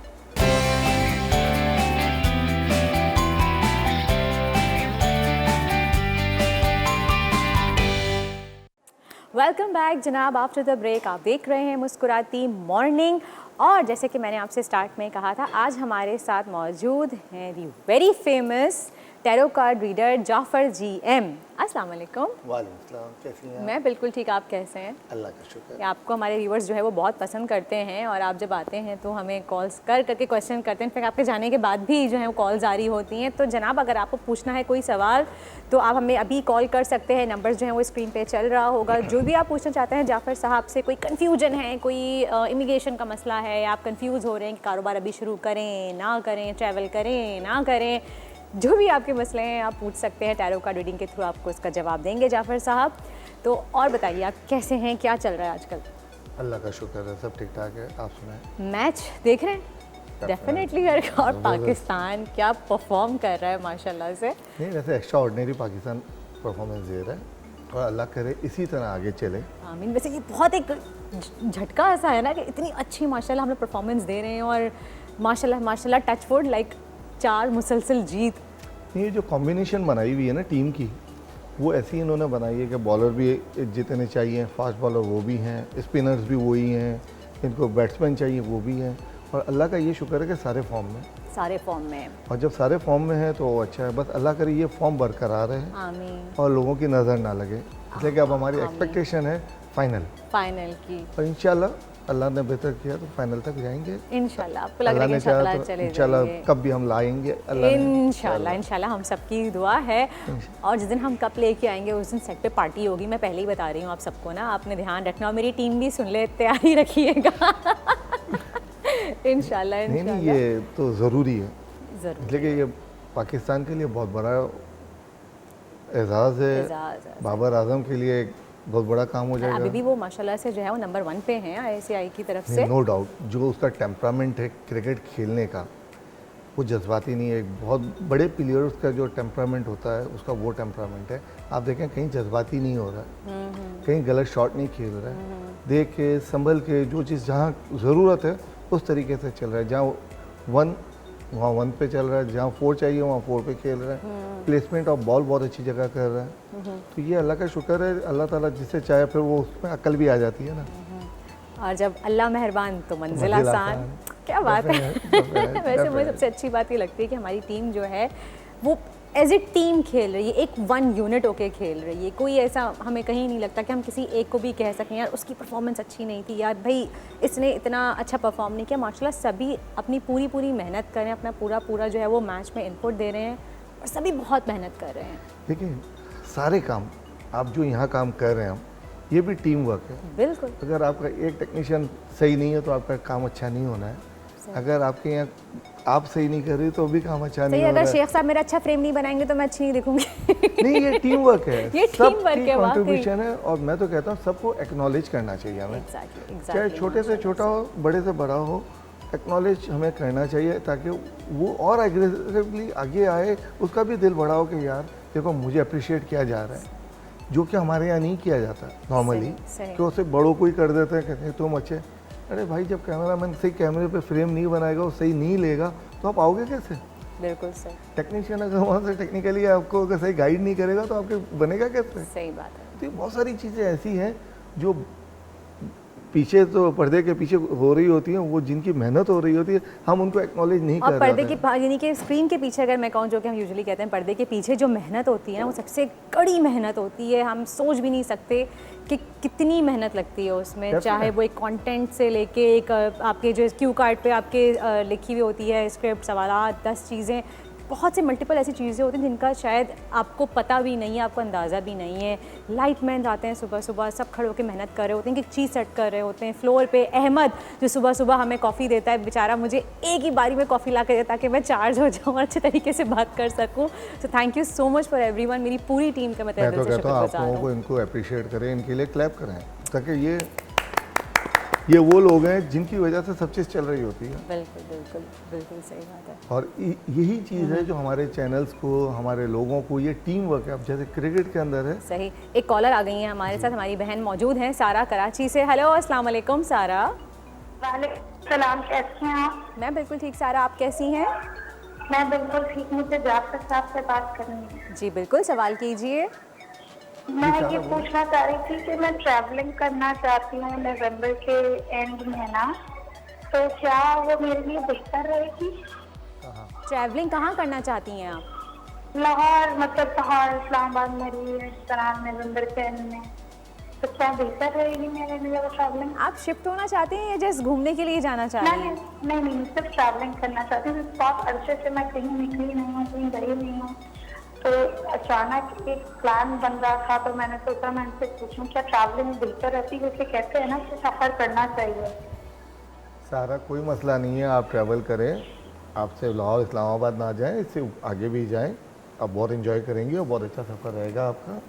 वेलकम बैक जनाब, आफ्टर द ब्रेक आप देख रहे हैं मुस्कुराती मॉर्निंग। और जैसे कि मैंने आपसे स्टार्ट में कहा था, आज हमारे साथ मौजूद हैं the very famous tarot card reader Jafar ji M. अस्सलाम वालेकुम। वालेकुम सलाम, कैसी हैं? मैं बिल्कुल ठीक, आप कैसे हैं? अल्लाह का शुक्र। कि आपको हमारे व्यूवर्स जो है वो बहुत पसंद करते हैं और आप जब आते हैं तो हमें कॉल्स कर करके क्वेश्चन करते हैं। फिर आपके जाने के बाद भी जो है वो कॉल जारी होती हैं। तो जनाब अगर आपको पूछना है कोई सवाल तो आप हमें अभी कॉल कर सकते हैं। नंबर जो है वो स्क्रीन पे चल रहा होगा। जो भी आप पूछना चाहते हैं जाफ़र साहब से, कोई कन्फ्यूजन है, कोई इमिग्रेशन का मसला है, आप कन्फ्यूज़ हो रहे हैं कि कारोबार अभी शुरू करें ना करें, ट्रैवल करें ना करें, जो भी आपके मसले हैं आप पूछ सकते हैं। टैरो कार्ड रीडिंग के थ्रू आपको इसका जवाब देंगे जाफ़र साहब। तो और बताइए आप कैसे हैं, क्या चल रहा है आजकल? अल्लाह का शुक्र है, सब ठीक ठाक है। आप सुनाएं। मैच देख रहे हैं? डेफिनेटली। और पाकिस्तान क्या परफॉर्म कर रहा है माशाल्लाह से। नहीं, वैसे एक्स्ट्रा ऑर्डिनरी पाकिस्तान परफॉर्मेंस दे रहा है और अल्लाह करे इसी तरह आगे चले। आमीन। वैसे ये बहुत एक झटका ऐसा है ना कि इतनी अच्छी माशाल्लाह हम लोग परफॉर्मेंस दे रहे हैं और माशाल्लाह टचवुड लाइक 4 मुसलसल जीत। ये जो कॉम्बिनेशन बनाई हुई है ना टीम की, वो ऐसी इन्होंने बनाई है कि बॉलर भी जितने चाहिए, फास्ट बॉलर वो भी हैं, स्पिनर्स भी वही हैं, इनको बैट्समैन चाहिए वो भी हैं। और अल्लाह का ये शुक्र है कि सारे फॉर्म में हैं। और जब सारे फॉर्म में हैं तो अच्छा है। बस अल्लाह करे ये फॉर्म बरकरार रहे आमीन। और लोगों की नज़र ना लगे। इसलिए कि अब हमारी एक्सपेक्टेशन है फाइनल की। और इंशाल्लाह अल्लाह ने बेहतर किया तो फाइनल तक जाएंगे इंशाल्लाह। आपको लग रहा है कि इंशाल्लाह चले इंशाल्लाह कब भी हम लाएंगे इंशाल्लाह हम सबकी दुआ है। और जिस दिन हम कप लेके आएंगे उस दिन सेट पे पार्टी होगी। मैं पहले ही बता रही हूँ आप सबको ना, आपने ध्यान रखना और मेरी टीम भी सुन ले, तैयारी रखिएगा। इंशाल्लाह नहीं, ये तो ज़रूरी है, इसलिए ये पाकिस्तान के लिए बहुत बड़ा एजाज़ है। बाबर आजम के लिए एक बहुत बड़ा काम हो जाएगा। अभी भी वो माशाल्लाह से जो है वो नंबर 1 पे हैं ICI की तरफ से। नो डाउट, जो उसका टेम्परामेंट है क्रिकेट खेलने का, वो जज्बाती नहीं है। एक बहुत बड़े प्लेयर्स का जो टेम्परामेंट होता है उसका वो टेम्परामेंट है। आप देखें कहीं जज्बाती नहीं हो रहा है, कहीं गलत शॉट नहीं खेल रहा है, देख के संभल के जो चीज़ जहाँ ज़रूरत है उस तरीके से चल रहा है। जहाँ 1 वहाँ 1 पे चल रहा है, जहाँ 4 चाहिए वहाँ 4 पे खेल रहा है। प्लेसमेंट ऑफ बॉल बहुत अच्छी जगह कर रहा है। तो ये अल्लाह का शुक्र है। अल्लाह ताला जिसे चाहे फिर वो उसमें अक्ल भी आ जाती है ना। और जब अल्लाह मेहरबान तो मंजिल आसान। क्या बात है। वैसे मुझे सबसे अच्छी बात ये लगती है कि हमारी टीम जो है वो एज ए टीम खेल रही है, एक 1 यूनिट होके खेल रही है। कोई ऐसा हमें कहीं नहीं लगता कि हम किसी एक को भी कह सकें यार उसकी परफॉर्मेंस अच्छी नहीं थी, यार भाई इसने इतना अच्छा परफॉर्म नहीं किया। माशाल्लाह सभी अपनी पूरी मेहनत कर रहे हैं, अपना पूरा जो है वो मैच में इनपुट दे रहे हैं और सभी बहुत मेहनत कर रहे हैं। देखिए सारे काम आप जो यहाँ काम कर रहे हैं ये भी टीम वर्क है। बिल्कुल। अगर आपका एक टेक्नीशियन सही नहीं है तो आपका काम अच्छा नहीं होना है। अगर आपके यहाँ आप सही नहीं कर रही तो भी काम अच्छा नहीं होगा। अगर शेख साहब मेरा अच्छा फ्रेम नहीं बनाएंगे तो मैं अच्छी नहीं दिखूंगी। नहीं, ये टीम वर्क है। ये टीम वर्क है, कंट्रीब्यूशन है। और मैं तो कहता हूँ सबको एक्नॉलेज करना चाहिए हमें। चाहे छोटे से छोटा हो, बड़े से बड़ा हो, एक्नॉलेज हमें करना चाहिए ताकि वो और एग्रेसिवली आगे आए, उसका भी दिल बड़ा हो कि यार देखो मुझे अप्रिशिएट किया जा रहा है, जो कि हमारे यहाँ नहीं किया जाता नॉर्मली, सही। कि उसे बड़ों को ही कर देते हैं, कहते हैं तुम अच्छे। अरे भाई जब कैमरामैन सही कैमरे पे फ्रेम नहीं बनाएगा, वो सही नहीं लेगा, तो आप आओगे कैसे? बिल्कुल सही, टेक्नीशियन अगर वहाँ से टेक्निकली आपको अगर सही गाइड नहीं करेगा तो आपके बनेगा कैसे? सही बात है। तो ये बहुत सारी चीज़ें ऐसी हैं जो पीछे तो पर्दे के पीछे हो रही होती हैं, वो जिनकी मेहनत हो रही होती है, हम उनको एक्नॉलेज नहीं कर और पर्दे रहे की यानी कि स्क्रीन के पीछे अगर मैं कहूँ, जो कि हम यूजुअली कहते हैं पर्दे के पीछे जो मेहनत होती है ना, वो सबसे कड़ी मेहनत होती है। हम सोच भी नहीं सकते कि कितनी मेहनत लगती है उसमें, चाहे वो एक कंटेंट से लेके एक आपके जो क्यू कार्ड पे आपके लिखी हुई होती है स्क्रिप्ट, सवालात, 10 चीज़ें, बहुत से मल्टीपल ऐसी चीज़ें होती हैं जिनका शायद आपको पता भी नहीं है, आपको अंदाज़ा भी नहीं है। लाइट मैन आते हैं सुबह सुबह, सब खड़े होकर मेहनत कर रहे होते हैं कि चीज़ सेट कर रहे होते हैं फ्लोर पे। अहमद जो सुबह सुबह हमें कॉफ़ी देता है, बेचारा मुझे एक ही बारी में कॉफ़ी ला के देता ताकि मैं चार्ज हो जाऊँ और अच्छे तरीके से बात कर सकूँ। तो thank you so much for everyone, मेरी पूरी टीम का मैं मैं दिल तो से कहता हूँ आप शुक्रगुजार लोगों हूँ। को इनको अप्रिशिएट करें, इनके लिए क्लैप करें, ताकि ये वो लोग हैं जिनकी वजह से सब चीज़ चल रही होती है। बिल्कुल बिल्कुल बिल्कुल सही बात है। और यही चीज़ है जो हमारे चैनल्स को, हमारे लोगों को, ये टीम वर्क है। अब जैसे क्रिकेट के अंदर है, सही। एक कॉलर आ गई है हमारे साथ, हमारी बहन मौजूद हैं सारा कराची से। हेलो अस्सलाम वालेकुम सारा। वालेकुम सलाम, कैसी हैं आप? मैं बिल्कुल ठीक सारा, आप कैसी हैं? मैं बिल्कुल ठीक। मुझे जाफर साहब से बात करनी है। जी बिल्कुल, सवाल कीजिए। मैं ये पूछना चाह रही थी कि मैं ट्रैवलिंग करना चाहती हूँ नवंबर के एंड में ना, तो क्या वो मेरे लिए बेहतर रहेगी? ट्रैवलिंग कहाँ करना चाहती हैं आप? लाहौर, मतलब पहाड़, इस्लामाबाद, मरी, इस तरह नवंबर के एंड में, तो क्या बेहतर रहेगी मेरे लिए वो ट्रैवलिंग? आप शिफ्ट होना चाहते हैं या जस्ट घूमने के लिए जाना चाह रही नहीं हैं? नहीं नहीं, सिर्फ ट्रैवलिंग करना चाहती हूँ। बहुत अरसे से मैं कहीं निकली नहीं हूँ, कहीं गई नहीं हूँ, तो अचानक एक प्लान बन रहा था, तो मैंने सोचा मैं इनसे पूछूं क्या ट्रैवलिंग बेहतर रहती है? जैसे कहते हैं ना कि सफ़र करना चाहिए। सारा कोई मसला नहीं है, आप ट्रैवल करें, आपसे लाहौर इस्लामाबाद ना जाएं, इससे आगे भी जाएं, आप बहुत एंजॉय करेंगे और बहुत अच्छा सफ़र रहेगा आपका,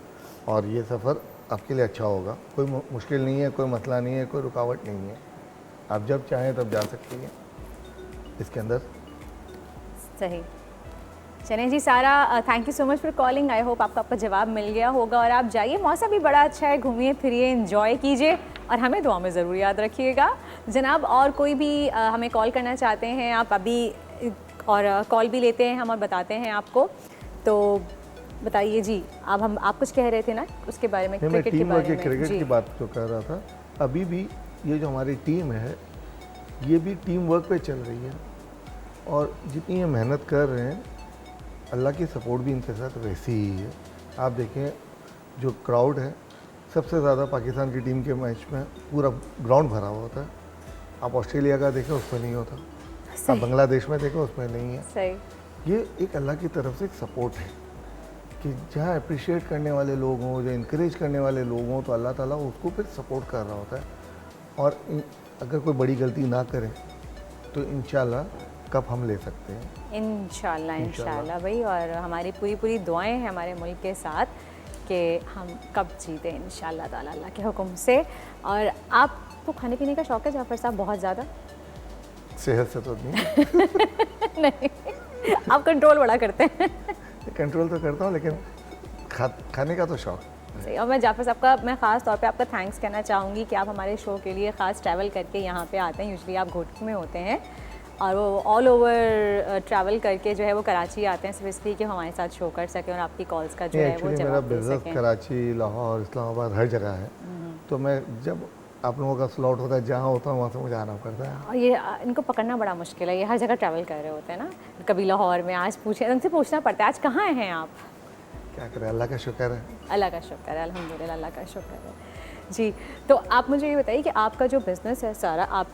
और ये सफ़र आपके लिए अच्छा होगा। कोई मुश्किल नहीं है, कोई मसला नहीं है, कोई रुकावट नहीं है, आप जब चाहें तब जा सकती हैं इसके अंदर। सही। चलें जी सारा, thank you so much for calling. I hope आपका जवाब मिल गया होगा। और आप जाइए, मौसम भी बड़ा अच्छा है, घूमिए फिरिए, एंजॉय कीजिए और हमें दुआ में ज़रूर याद रखिएगा जनाब। और कोई भी हमें कॉल करना चाहते हैं आप अभी, और कॉल भी लेते हैं हम और बताते हैं आपको, तो बताइए जी। अब आप कुछ कह रहे थे ना उसके बारे में, मैं क्रिकेट के टीम वर्क बारे की में। क्रिकेट जी की बात जो कर रहा था, अभी भी ये जो हमारी टीम है, ये भी टीम वर्क पे चल रही है, और जितनी ये मेहनत कर रहे हैं, अल्लाह की सपोर्ट भी इनके साथ वैसी ही है। आप देखें जो क्राउड है, सबसे ज़्यादा पाकिस्तान की टीम के मैच में पूरा ग्राउंड भरा हुआ होता है। आप ऑस्ट्रेलिया का देखें, उसमें नहीं होता। आप बांग्लादेश में देखें, उसमें नहीं है। सही। ये एक अल्लाह की तरफ से एक सपोर्ट है कि जहाँ अप्रिशिएट करने वाले लोग हों, जो इनकरेज करने वाले लोग हों, तो अल्लाह ताला उसको फिर सपोर्ट कर रहा होता है। और अगर कोई बड़ी गलती ना करें तो इंशाल्लाह कप हम ले सकते हैं। इंशाल्लाह भाई, और हमारी पूरी दुआएं हैं हमारे मुल्क के साथ कि हम कब जीते इंशाल्लाह ताला अल्लाह के हुक्म से। और आपको खाने पीने का शौक़ है जाफ़र साहब? बहुत ज़्यादा। सेहत से तो नहीं नहीं, आप कंट्रोल बड़ा करते हैं। कंट्रोल तो करता हूँ, लेकिन खाने का तो शौक। सही। और मैं जाफ़र साहब का, मैं ख़ास तौर पे आपका थैंक्स कहना चाहूँगी कि आप हमारे शो के लिए ख़ास ट्रैवल करके यहाँ पे आते हैं। यूजुअली आप घोटी में होते हैं और वो ऑल ओवर ट्रैवल करके जो है वो कराची आते हैं सिर्फ इसलिए कि हमारे साथ शो कर सकें और आपकी कॉल्स का जो है वो एक्चुअली मेरा जवाब दे बिजनेस सकें। कराची, लाहौर, इस्लामाबाद हर जगह है, तो मैं जब आप लोगों का स्लॉट होता है जहाँ होता है वहाँ से मुझे आना पड़ता है। और ये इनको पकड़ना बड़ा मुश्किल है, ये हर जगह ट्रैवल कर रहे होते हैं ना। कभी लाहौर में, आज पूछे, उनसे पूछना पड़ता है आज कहाँ हैं आप। क्या करें, अल्लाह का शुक्र है। अल्लाह का शुक्र है, अल्हम्दुलिल्लाह, अल्लाह का शुक्र है जी। तो आप मुझे ये बताइए कि आपका जो बिज़नेस है सारा, आप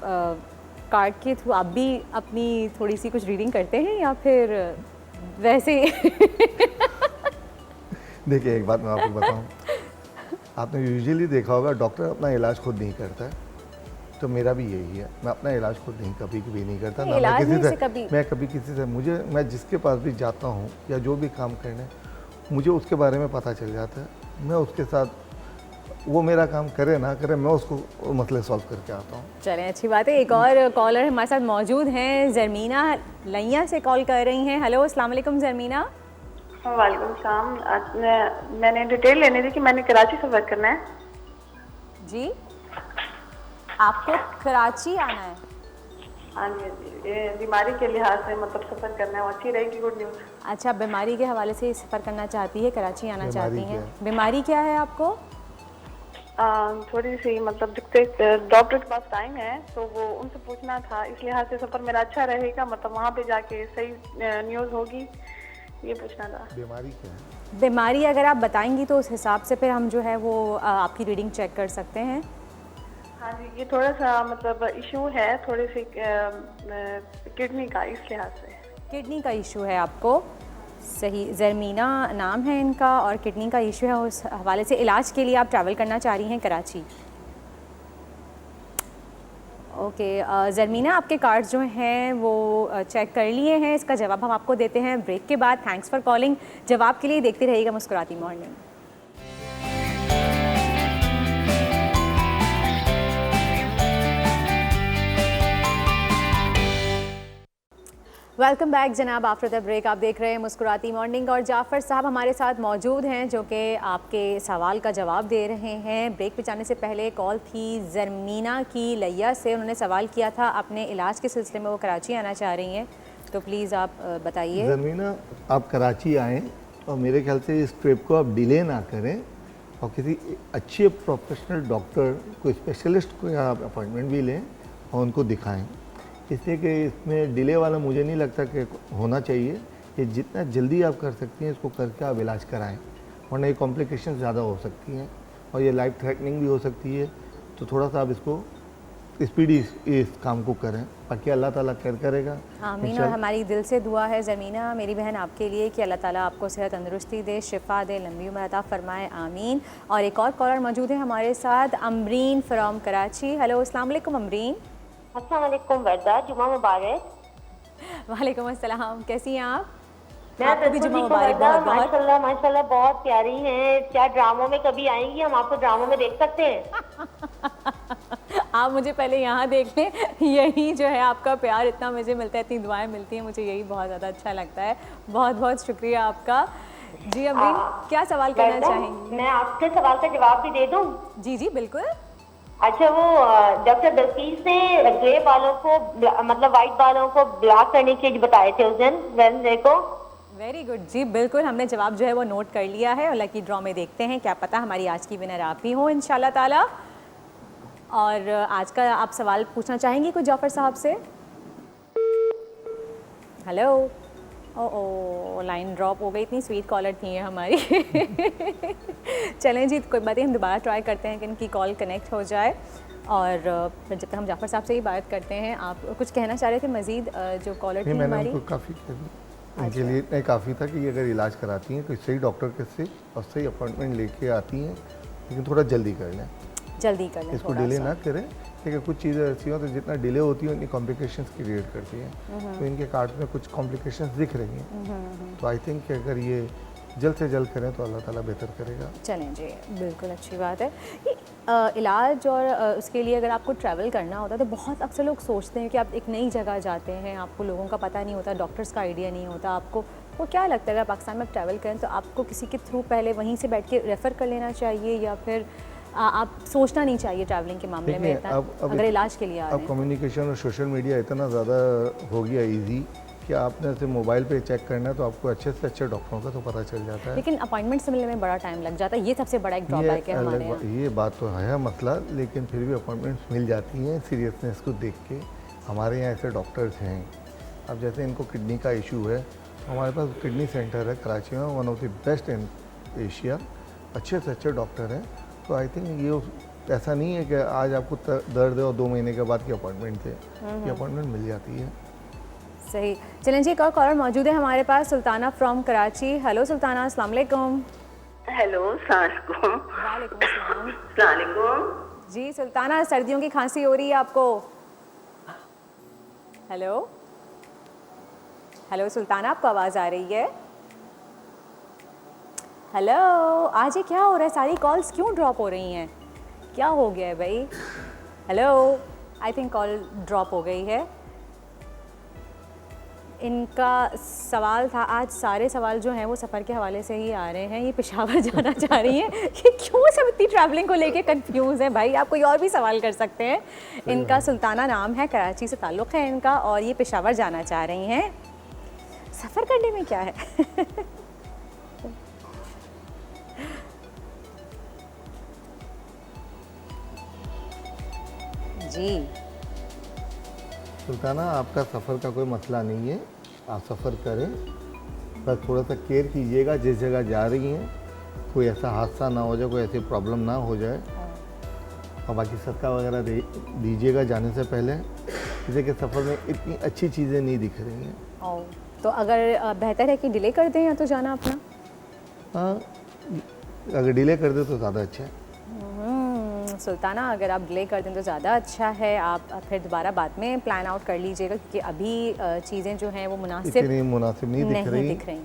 कार्ड के थ्रू आप भी अपनी थोड़ी सी कुछ रीडिंग करते हैं या फिर वैसे ही? देखिए एक बात मैं आपको बताऊं, आपने यूजुअली देखा होगा डॉक्टर अपना इलाज खुद नहीं करता है, तो मेरा भी यही है, मैं अपना इलाज खुद नहीं कभी नहीं करता। ना इलाज मैं नहीं किसी से से कभी? मैं कभी किसी से, मैं जिसके पास भी जाता हूँ या जो भी काम करने, मुझे उसके बारे में पता चल जाता है। मैं उसके साथ, वो मेरा काम करे ना करे, मैं उसको मसले सॉल्व करके आता हूँ। चलें, अच्छी बात है। एक और कॉलर हमारे साथ मौजूद हैं, ज़रमीना लैया से कॉल कर रही हैं। हेलो, अस्सलाम वालेकुम ज़रमीना। वालेकुम सलाम। आज मैंने डिटेल लेनी थी कि मैंने कराची से वर्क करना है। जी, आपको कराची आना है? हाँ जी, ये बीमारी के लिहाज से मतलब सफ़र करना है, अच्छी रहेगी गुड न्यूज़। अच्छा, बीमारी के हवाले से सफ़र करना चाहती है, कराची आना चाहती बीमारी हैं। क्या है? बीमारी क्या है आपको? थोड़ी सी मतलब डॉक्टर के पास टाइम है तो वो उनसे पूछना था, इस लिहाज से सफ़र मेरा अच्छा रहेगा, मतलब वहाँ पे जाके सही न्यूज़ होगी, ये पूछना था। बीमारी क्या है? बीमारी अगर आप बताएंगी तो उस हिसाब से फिर हम जो है वो आपकी रीडिंग चेक कर सकते हैं। हाँ जी, ये थोड़ा सा मतलब इशू है, थोड़ी सी किडनी का, इस लिहाज से। किडनी का इशू है आपको? सही, ज़रमीना नाम है इनका और किडनी का इशू है, उस हवाले से इलाज के लिए आप ट्रैवल करना चाह रही हैं कराची। ओके, ज़रमीना आपके कार्ड्स जो हैं वो चेक कर लिए हैं, इसका जवाब हम आपको देते हैं ब्रेक के बाद। Thanks for calling. जवाब के लिए देखते रहिएगा मुस्कुराती मॉर्निंग। वेलकम बैक जनाब, आफ्टर द ब्रेक आप देख रहे हैं मुस्कुराती मॉर्निंग और जाफ़र साहब हमारे साथ मौजूद हैं जो कि आपके सवाल का जवाब दे रहे हैं। ब्रेक पे जाने से पहले कॉल थी ज़रमीना की लैया से, उन्होंने सवाल किया था अपने इलाज के सिलसिले में वो कराची आना चाह रही हैं, तो प्लीज़ आप बताइए। ज़रमीना, आप कराची आएँ और मेरे ख्याल से इस ट्रिप को आप डिले ना करें और किसी अच्छे प्रोफेशनल डॉक्टर कोई स्पेशलिस्ट को आप अपॉइंटमेंट भी लें और उनको दिखाएं, इसलिए कि इसमें डिले वाला मुझे नहीं लगता कि होना चाहिए। कि जितना जल्दी आप कर सकती हैं इसको करके आप इलाज कराएं, वरना ये कॉम्प्लिकेशन ज़्यादा हो सकती हैं और ये लाइफ थ्रेटनिंग भी हो सकती है। तो थोड़ा सा आप इसको स्पीडी इस काम को करें, बाकी अल्लाह ताला खैर करेगा। आमीन। और हमारी दिल से दुआ है ज़रमीना मेरी बहन आपके लिए कि अल्लाह ताला आपको सेहत तंदुरुस्ती दे, शिफा दे, लंबी उम्र अता फरमाए, आमीन। और एक और कॉलर मौजूद है हमारे साथ, अमरीन फ्रॉम कराची। हेलो, अस्सलाम वालेकुम अमरीन। अस्सलाम वालेकुम वर्दा, जुमा मुबारक। वालेकुम अस्सलाम, कैसी हैं आप? मैं आपको भी जुमा मुबारक बहुत बहुत। माशाल्लाह माशाल्लाह बहुत प्यारी हैं। क्या ड्रामों में कभी आएंगी, हम आपको ड्रामों में देख सकते हैं? आप मुझे पहले यहाँ देख लें, यही जो है आपका प्यार इतना मुझे मिलता है, इतनी दुआएं मिलती हैं, मुझे यही बहुत ज़्यादा अच्छा लगता है। बहुत बहुत शुक्रिया आपका। जी अमरीन, क्या सवाल करना वर्दा, चाहेंगी? मैं आपके सवाल का जवाब भी दे दूं? जी जी बिल्कुल। अच्छा, वो डॉक्टर बल्कीस ने ग्रे बालों को मतलब वाइट बालों को ब्लैक करने के लिए बताए थे उस दिन वेडनेसडे को। वेरी गुड, जी बिल्कुल, हमने जवाब जो है वो नोट कर लिया है और लकी ड्रॉ में देखते हैं, क्या पता हमारी आज की विनर आप ही हो इंशाल्लाह ताला। और आज का आप सवाल पूछना चाहेंगी कुछ जाफ़र साहब से? हेलो, ओ लाइन ड्रॉप हो गई, इतनी स्वीट कॉलर थी ये हमारी। चलें जी, कोई बात नहीं, हम दोबारा ट्राई करते हैं कि इनकी कॉल कनेक्ट हो जाए। और फिर जब तक हम जाफ़र साहब से ही बात करते हैं, आप कुछ कहना चाह रहे थे मज़ीद? जो कॉलर थी मैंने हमारी, उनको काफ़ी इनके लिए इतना काफ़ी था कि ये अगर इलाज कराती हैं कोई सही डॉक्टर के से और सही अपॉइंटमेंट लेके आती हैं, लेकिन थोड़ा जल्दी कर लें, जल्दी कर लें, इसको थोड़ा डिले सा। ना करें। ठीक है, कुछ चीज़ें ऐसी हो तो जितना डिले होती है उतनी कॉम्प्लिकेशंस क्रिएट करती हैं। तो इनके कार्ड में कुछ कॉम्प्लिकेशंस दिख रही हैं, तो आई थिंक कि अगर ये जल्द से जल्द करें तो अल्लाह ताला बेहतर करेगा। चलें जी, बिल्कुल अच्छी बात है। ये इलाज और उसके लिए अगर आपको ट्रैवल करना होता है तो बहुत अक्सर लोग सोचते हैं कि आप एक नई जगह जाते हैं, आपको लोगों का पता नहीं होता, डॉक्टर्स का आइडिया नहीं होता आपको, वो क्या लगता है अगर पाकिस्तान में ट्रैवल करें तो आपको किसी के थ्रू पहले वहीं से बैठ के रेफ़र कर लेना चाहिए या फिर आप सोचना नहीं चाहिए ट्रैवलिंग के मामले में इतना, अगर इलाज के लिए आ रहे अब हैं? कम्युनिकेशन और सोशल मीडिया इतना ज़्यादा हो गया ईजी कि आपने से मोबाइल पे चेक करना है तो आपको अच्छे से अच्छे डॉक्टरों का तो पता चल जाता है। लेकिन अपॉइंटमेंट से मिलने में बड़ा टाइम लग जाता है, ये सबसे बड़ा एक ड्रॉबैक है हमारे यहाँ। ये बात तो है मसला, लेकिन फिर भी अपॉइंटमेंट्स मिल जाती हैं सीरियसनेस को देख के। हमारे यहाँ ऐसे डॉक्टर्स हैं, अब जैसे इनको किडनी का इशू है, हमारे पास किडनी सेंटर है कराची में, one of the best in Asia, अच्छे से अच्छे डॉक्टर हैं। तो आई थिंक ये ऐसा नहीं है कि आज आपको दर्द है और 2 महीने के बाद की अपॉइंटमेंट थे, ये अपॉइंटमेंट मिल जाती है। सही, चलें जी, एक और कॉलर मौजूद है हमारे पास, सुल्ताना फ्रॉम कराची। हेलो सुल्ताना, अस्सलाम वालेकुम। हेलो, सलाम वालेकुम अस्सलाम। वालेकुम। जी सुल्ताना, सर्दियों की खांसी हो रही है आपको? हेलो हेलो सुल्ताना, आपको आवाज़ आ रही है? हेलो, आज ये क्या हो रहा है, सारी कॉल्स क्यों ड्रॉप हो रही हैं, क्या हो गया है भाई? Hello, I think call drop हो गई है। इनका सवाल था, आज सारे सवाल जो हैं वो सफ़र के हवाले से ही आ रहे हैं। ये पेशावर जाना चाह रही हैं कि क्यों सब इतनी ट्रैवलिंग को लेके कंफ्यूज हैं भाई, आप कोई और भी सवाल कर सकते हैं। इनका सुल्ताना नाम है, कराची से ताल्लुक़ है इनका, और ये पेशावर जाना चाह रही हैं। सफ़र करने में क्या है जी। सुल्ताना, आपका सफ़र का कोई मसला नहीं है, आप सफ़र करें, बस थोड़ा सा केयर कीजिएगा जिस जगह जा रही हैं, कोई ऐसा हादसा ना हो जाए, कोई ऐसी प्रॉब्लम ना हो जाए। और बाकी सदका वगैरह दीजिएगा जाने से पहले, जैसे कि सफ़र में इतनी अच्छी चीज़ें नहीं दिख रही हैं। तो अगर बेहतर है कि डिले कर दें या तो जाना अपना? हाँ, अगर डिले कर दे तो ज़्यादा अच्छा है। सुल्ताना, अगर आप डिले कर दें तो ज़्यादा अच्छा है। आप फिर दोबारा बाद में प्लान आउट कर लीजिएगा, क्योंकि अभी चीज़ें जो हैं वो मुनासिब नहीं दिख रही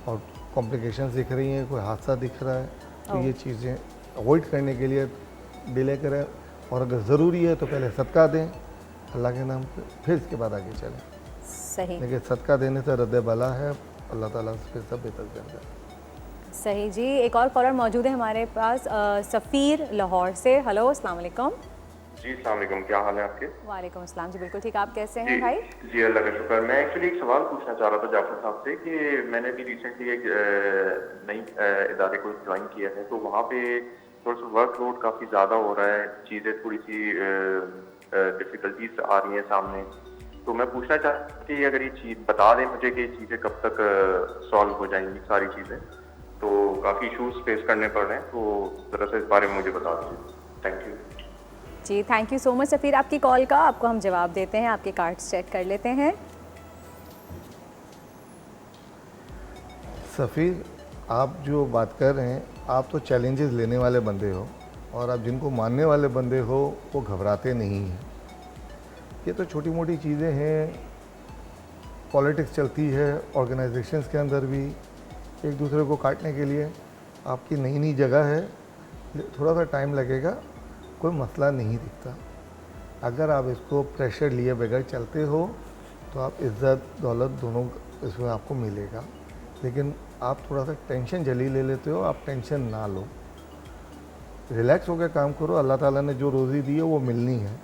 और कॉम्प्लिकेशंस दिख रही हैं, कोई हादसा दिख रहा है, तो ये चीज़ें अवॉइड करने के लिए डिले करें। और अगर ज़रूरी है तो पहले सदका दें अल्लाह के नाम पे, फिर इसके बाद आगे चलें। सही, लेकिन सदका देने से रद्द बला है, अल्लाह ताला फिर सब बेहतर करता है। सही जी। एक और कॉलर मौजूद है हमारे पास, सफ़ीर लाहौर से। हेलो, अस्सलाम वालेकुम। जी अस्सलाम वालेकुम, क्या हाल है आपके? वालेकुम अस्सलाम जी, बिल्कुल ठीक। आप कैसे हैं भाई? जी अल्लाह का शुक्र। मैं एक्चुअली एक सवाल पूछना चाह रहा था जाफर साहब से कि मैंने भी रिसेंटली एक नई इदारे को ज्वाइन किया है, तो वहाँ पे थोड़ा सा वर्कलोड काफ़ी ज़्यादा हो रहा है, चीज़ें थोड़ी सी डिफ़िकल्टीज आ रही हैं सामने। तो मैं पूछना चाहता कि अगर ये चीज़ बता दें मुझे कि चीज़ें कब तक सॉल्व हो जाएंगी सारी चीज़ें, तो काफ़ी इशूज़ फेस करने पड़ रहे हैं, तो ज़रा सा इस बारे में मुझे बता दीजिए। थैंक यू जी। Thank you so much Safir आपकी कॉल का। आपको हम जवाब देते हैं, आपके कार्ड्स चेक कर लेते हैं। सफ़ीर, आप जो बात कर रहे हैं, आप तो चैलेंजेस लेने वाले बंदे हो, और आप जिनको मानने वाले बंदे हो वो घबराते नहीं हैं। ये तो छोटी मोटी चीज़ें हैं, पॉलिटिक्स चलती है ऑर्गेनाइजेशंस के अंदर भी, एक दूसरे को काटने के लिए। आपकी नई नई जगह है, थोड़ा सा टाइम लगेगा, कोई मसला नहीं दिखता। अगर आप इसको प्रेशर लिए बगैर चलते हो तो आप इज़्ज़त दौलत दोनों इसमें आपको मिलेगा। लेकिन आप थोड़ा सा टेंशन जल्दी ले लेते हो, आप टेंशन ना लो, रिलैक्स होकर काम करो। अल्लाह ताला ने जो रोज़ी दी है वो मिलनी है,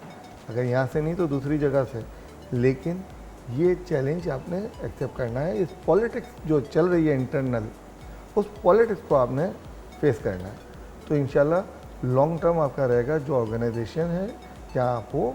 अगर यहाँ से नहीं तो दूसरी जगह से। लेकिन ये चैलेंज आपने एक्सेप्ट करना है। इस पॉलिटिक्स जो चल रही है इंटरनल, उस पॉलिटिक्स को आपने फेस करना है। तो इंशाल्लाह लॉन्ग टर्म आपका रहेगा। जो ऑर्गेनाइजेशन है जहाँ आप हो,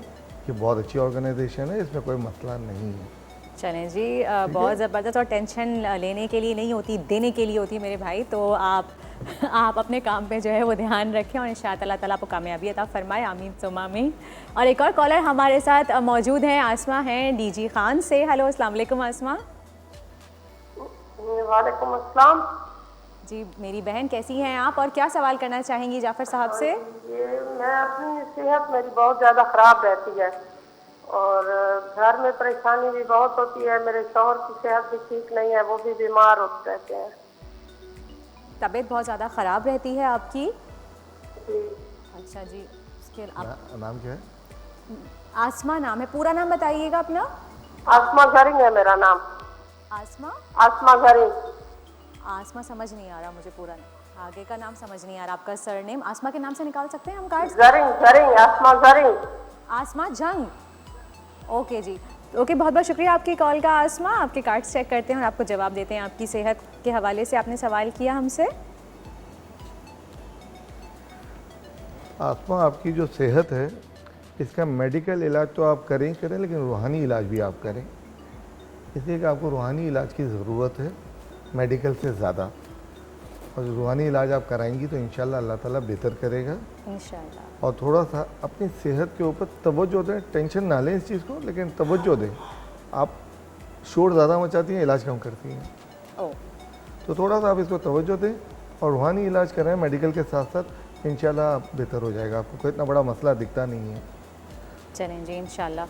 ये बहुत अच्छी ऑर्गेनाइजेशन है, इसमें कोई मसला नहीं है। चलें जी, बहुत ज़बरदस्त। और टेंशन लेने के लिए नहीं होती, देने के लिए होती है मेरे भाई। तो आप अपने काम पे जो है वो ध्यान रखें, और इंशाअल्लाह अल्लाह ताला आपको कामयाबी अता फरमाए, आमीन सुम्मा आमीन। और एक और कॉलर हमारे साथ मौजूद हैं, आसमा हैं डीजी खान से। हेलो, अस्सलाम वालेकुम आसमा। वालेकुम अस्सलाम जी मेरी बहन, कैसी हैं आप और क्या सवाल करना चाहेंगी जाफ़र साहब से? मैं अपनी सेहत मेरी बहुत ज़्यादा ख़राब रहती है, और घर में परेशानी भी बहुत होती है। मेरे शौहर की सेहत भी ठीक नहीं है, वो भी बीमार होते रहते हैं। तबीयत बहुत ज़्यादा ख़राब रहती है आपकी? जी। अच्छा जी। उसके नाम क्या है? आसमा नाम है, पूरा नाम बताइएगा अपना। आसमा जरिंग है मेरा नाम। आसमा जरिंग। आसमा समझ नहीं आ रहा मुझे, पूरा आगे का नाम समझ नहीं आ रहा। आपका सरनेम आसमा के नाम से निकाल सकते हैं हम कार्ड? जरिंग, आसमा जरिंग। आसमा जंग, ओके जी। ओके, बहुत बहुत शुक्रिया आपकी कॉल का आसमा। आपके कार्ड्स चेक करते हैं और आपको जवाब देते हैं। आपकी सेहत के हवाले से आपने सवाल किया हमसे। आसमा, आपकी जो सेहत है, इसका मेडिकल इलाज तो आप करें लेकिन रूहानी इलाज भी आप करें, इसलिए कि आपको रूहानी इलाज की ज़रूरत है मेडिकल से ज़्यादा। और रूहानी इलाज आप कराएंगी तो इंशाल्लाह अल्लाह ताला बेहतर करेगा इंशाल्लाह। और थोड़ा सा अपनी सेहत के ऊपर तवज्जो दें, टेंशन ना लें इस चीज़ को, लेकिन तवज्जो दें। आप शोर ज़्यादा मचाती हैं, इलाज कम करती हैं, तो थोड़ा सा आप इसको तवज्जो दें और रूहानी इलाज कराएं मेडिकल के साथ साथ, इंशाल्लाह आप बेहतर हो जाएगा। आपको कोई इतना बड़ा मसला दिखता नहीं है। चलें जी, इंशाल्लाह।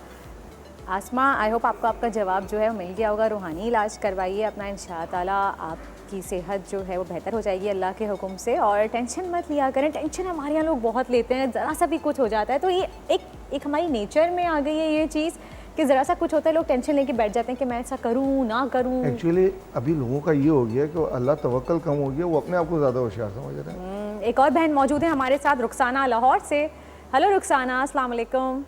आसमा, आई होप आपको आपका जवाब जो है वो मिल गया होगा। रूहानी इलाज करवाइए अपना, इंशाअल्लाह ताला आपकी सेहत जो है वो बेहतर हो जाएगी अल्लाह के हुक्म से। और टेंशन मत लिया करें, टेंशन हमारे यहाँ लोग बहुत लेते हैं, ज़रा सा भी कुछ हो जाता है तो ये एक हमारी नेचर में आ गई है ये चीज़ कि ज़रा सा कुछ होता है लोग टेंशन लेके बैठ जाते हैं कि मैं ऐसा करूँ ना करूँ। एक्चुअली अभी लोगों का ये हो गया कि अल्लाह तवक्कल कम हो गया, वो अपने आप को ज़्यादा होशियार समझ रहे हैं। एक और बहन मौजूद है हमारे साथ, रुखसाना लाहौर से। हेलो रुखसाना, अस्सलाम वालेकुम।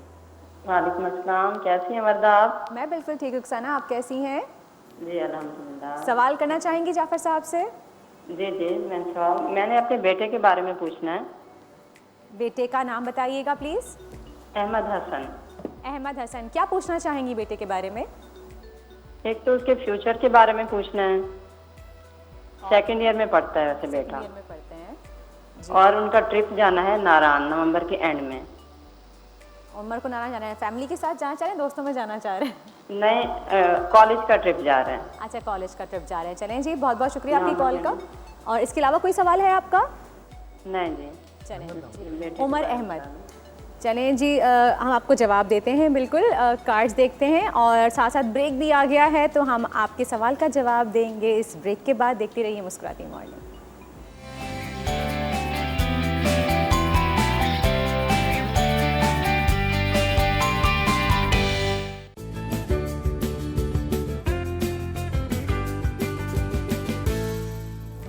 वालेकुम अस्सलाम, कैसी हैं वर्दा आप? मैं बिल्कुल ठीक। रुखसाना आप कैसी हैं? जी अल्हम्दुलिल्लाह। सवाल करना चाहेंगी जाफ़र साहब से? जी मैंने अपने बेटे के बारे में पूछना है। बेटे का नाम बताइएगा प्लीज़। अहमद हसन। अहमद हसन, क्या पूछना चाहेंगी बेटे के बारे में? एक तो उसके फ्यूचर के बारे में पूछना है। सेकंड ईयर में पढ़ता है वैसे बेटा। ईयर में पढ़ते हैं। और उनका ट्रिप जाना है नारायण नवंबर के एंड में। उमर को नारायण जाना है, फैमिली के साथ जाना चाह रहे हैं, दोस्तों में जाना चाह रहे हैं? नहीं, कॉलेज का ट्रिप जा रहे हैं। अच्छा, कॉलेज का ट्रिप जा रहे हैं। चलें जी, बहुत बहुत शुक्रिया आपकी कॉल का। और इसके अलावा कोई सवाल है आपका? नहीं जी। चलें, उमर अहमद। चलें जी, हम आपको जवाब देते हैं बिल्कुल। कार्ड्स देखते हैं और साथ साथ ब्रेक भी आ गया है, तो हम आपके सवाल का जवाब देंगे इस ब्रेक के बाद। देखती रहिए मुस्कुराती मॉर्निंग।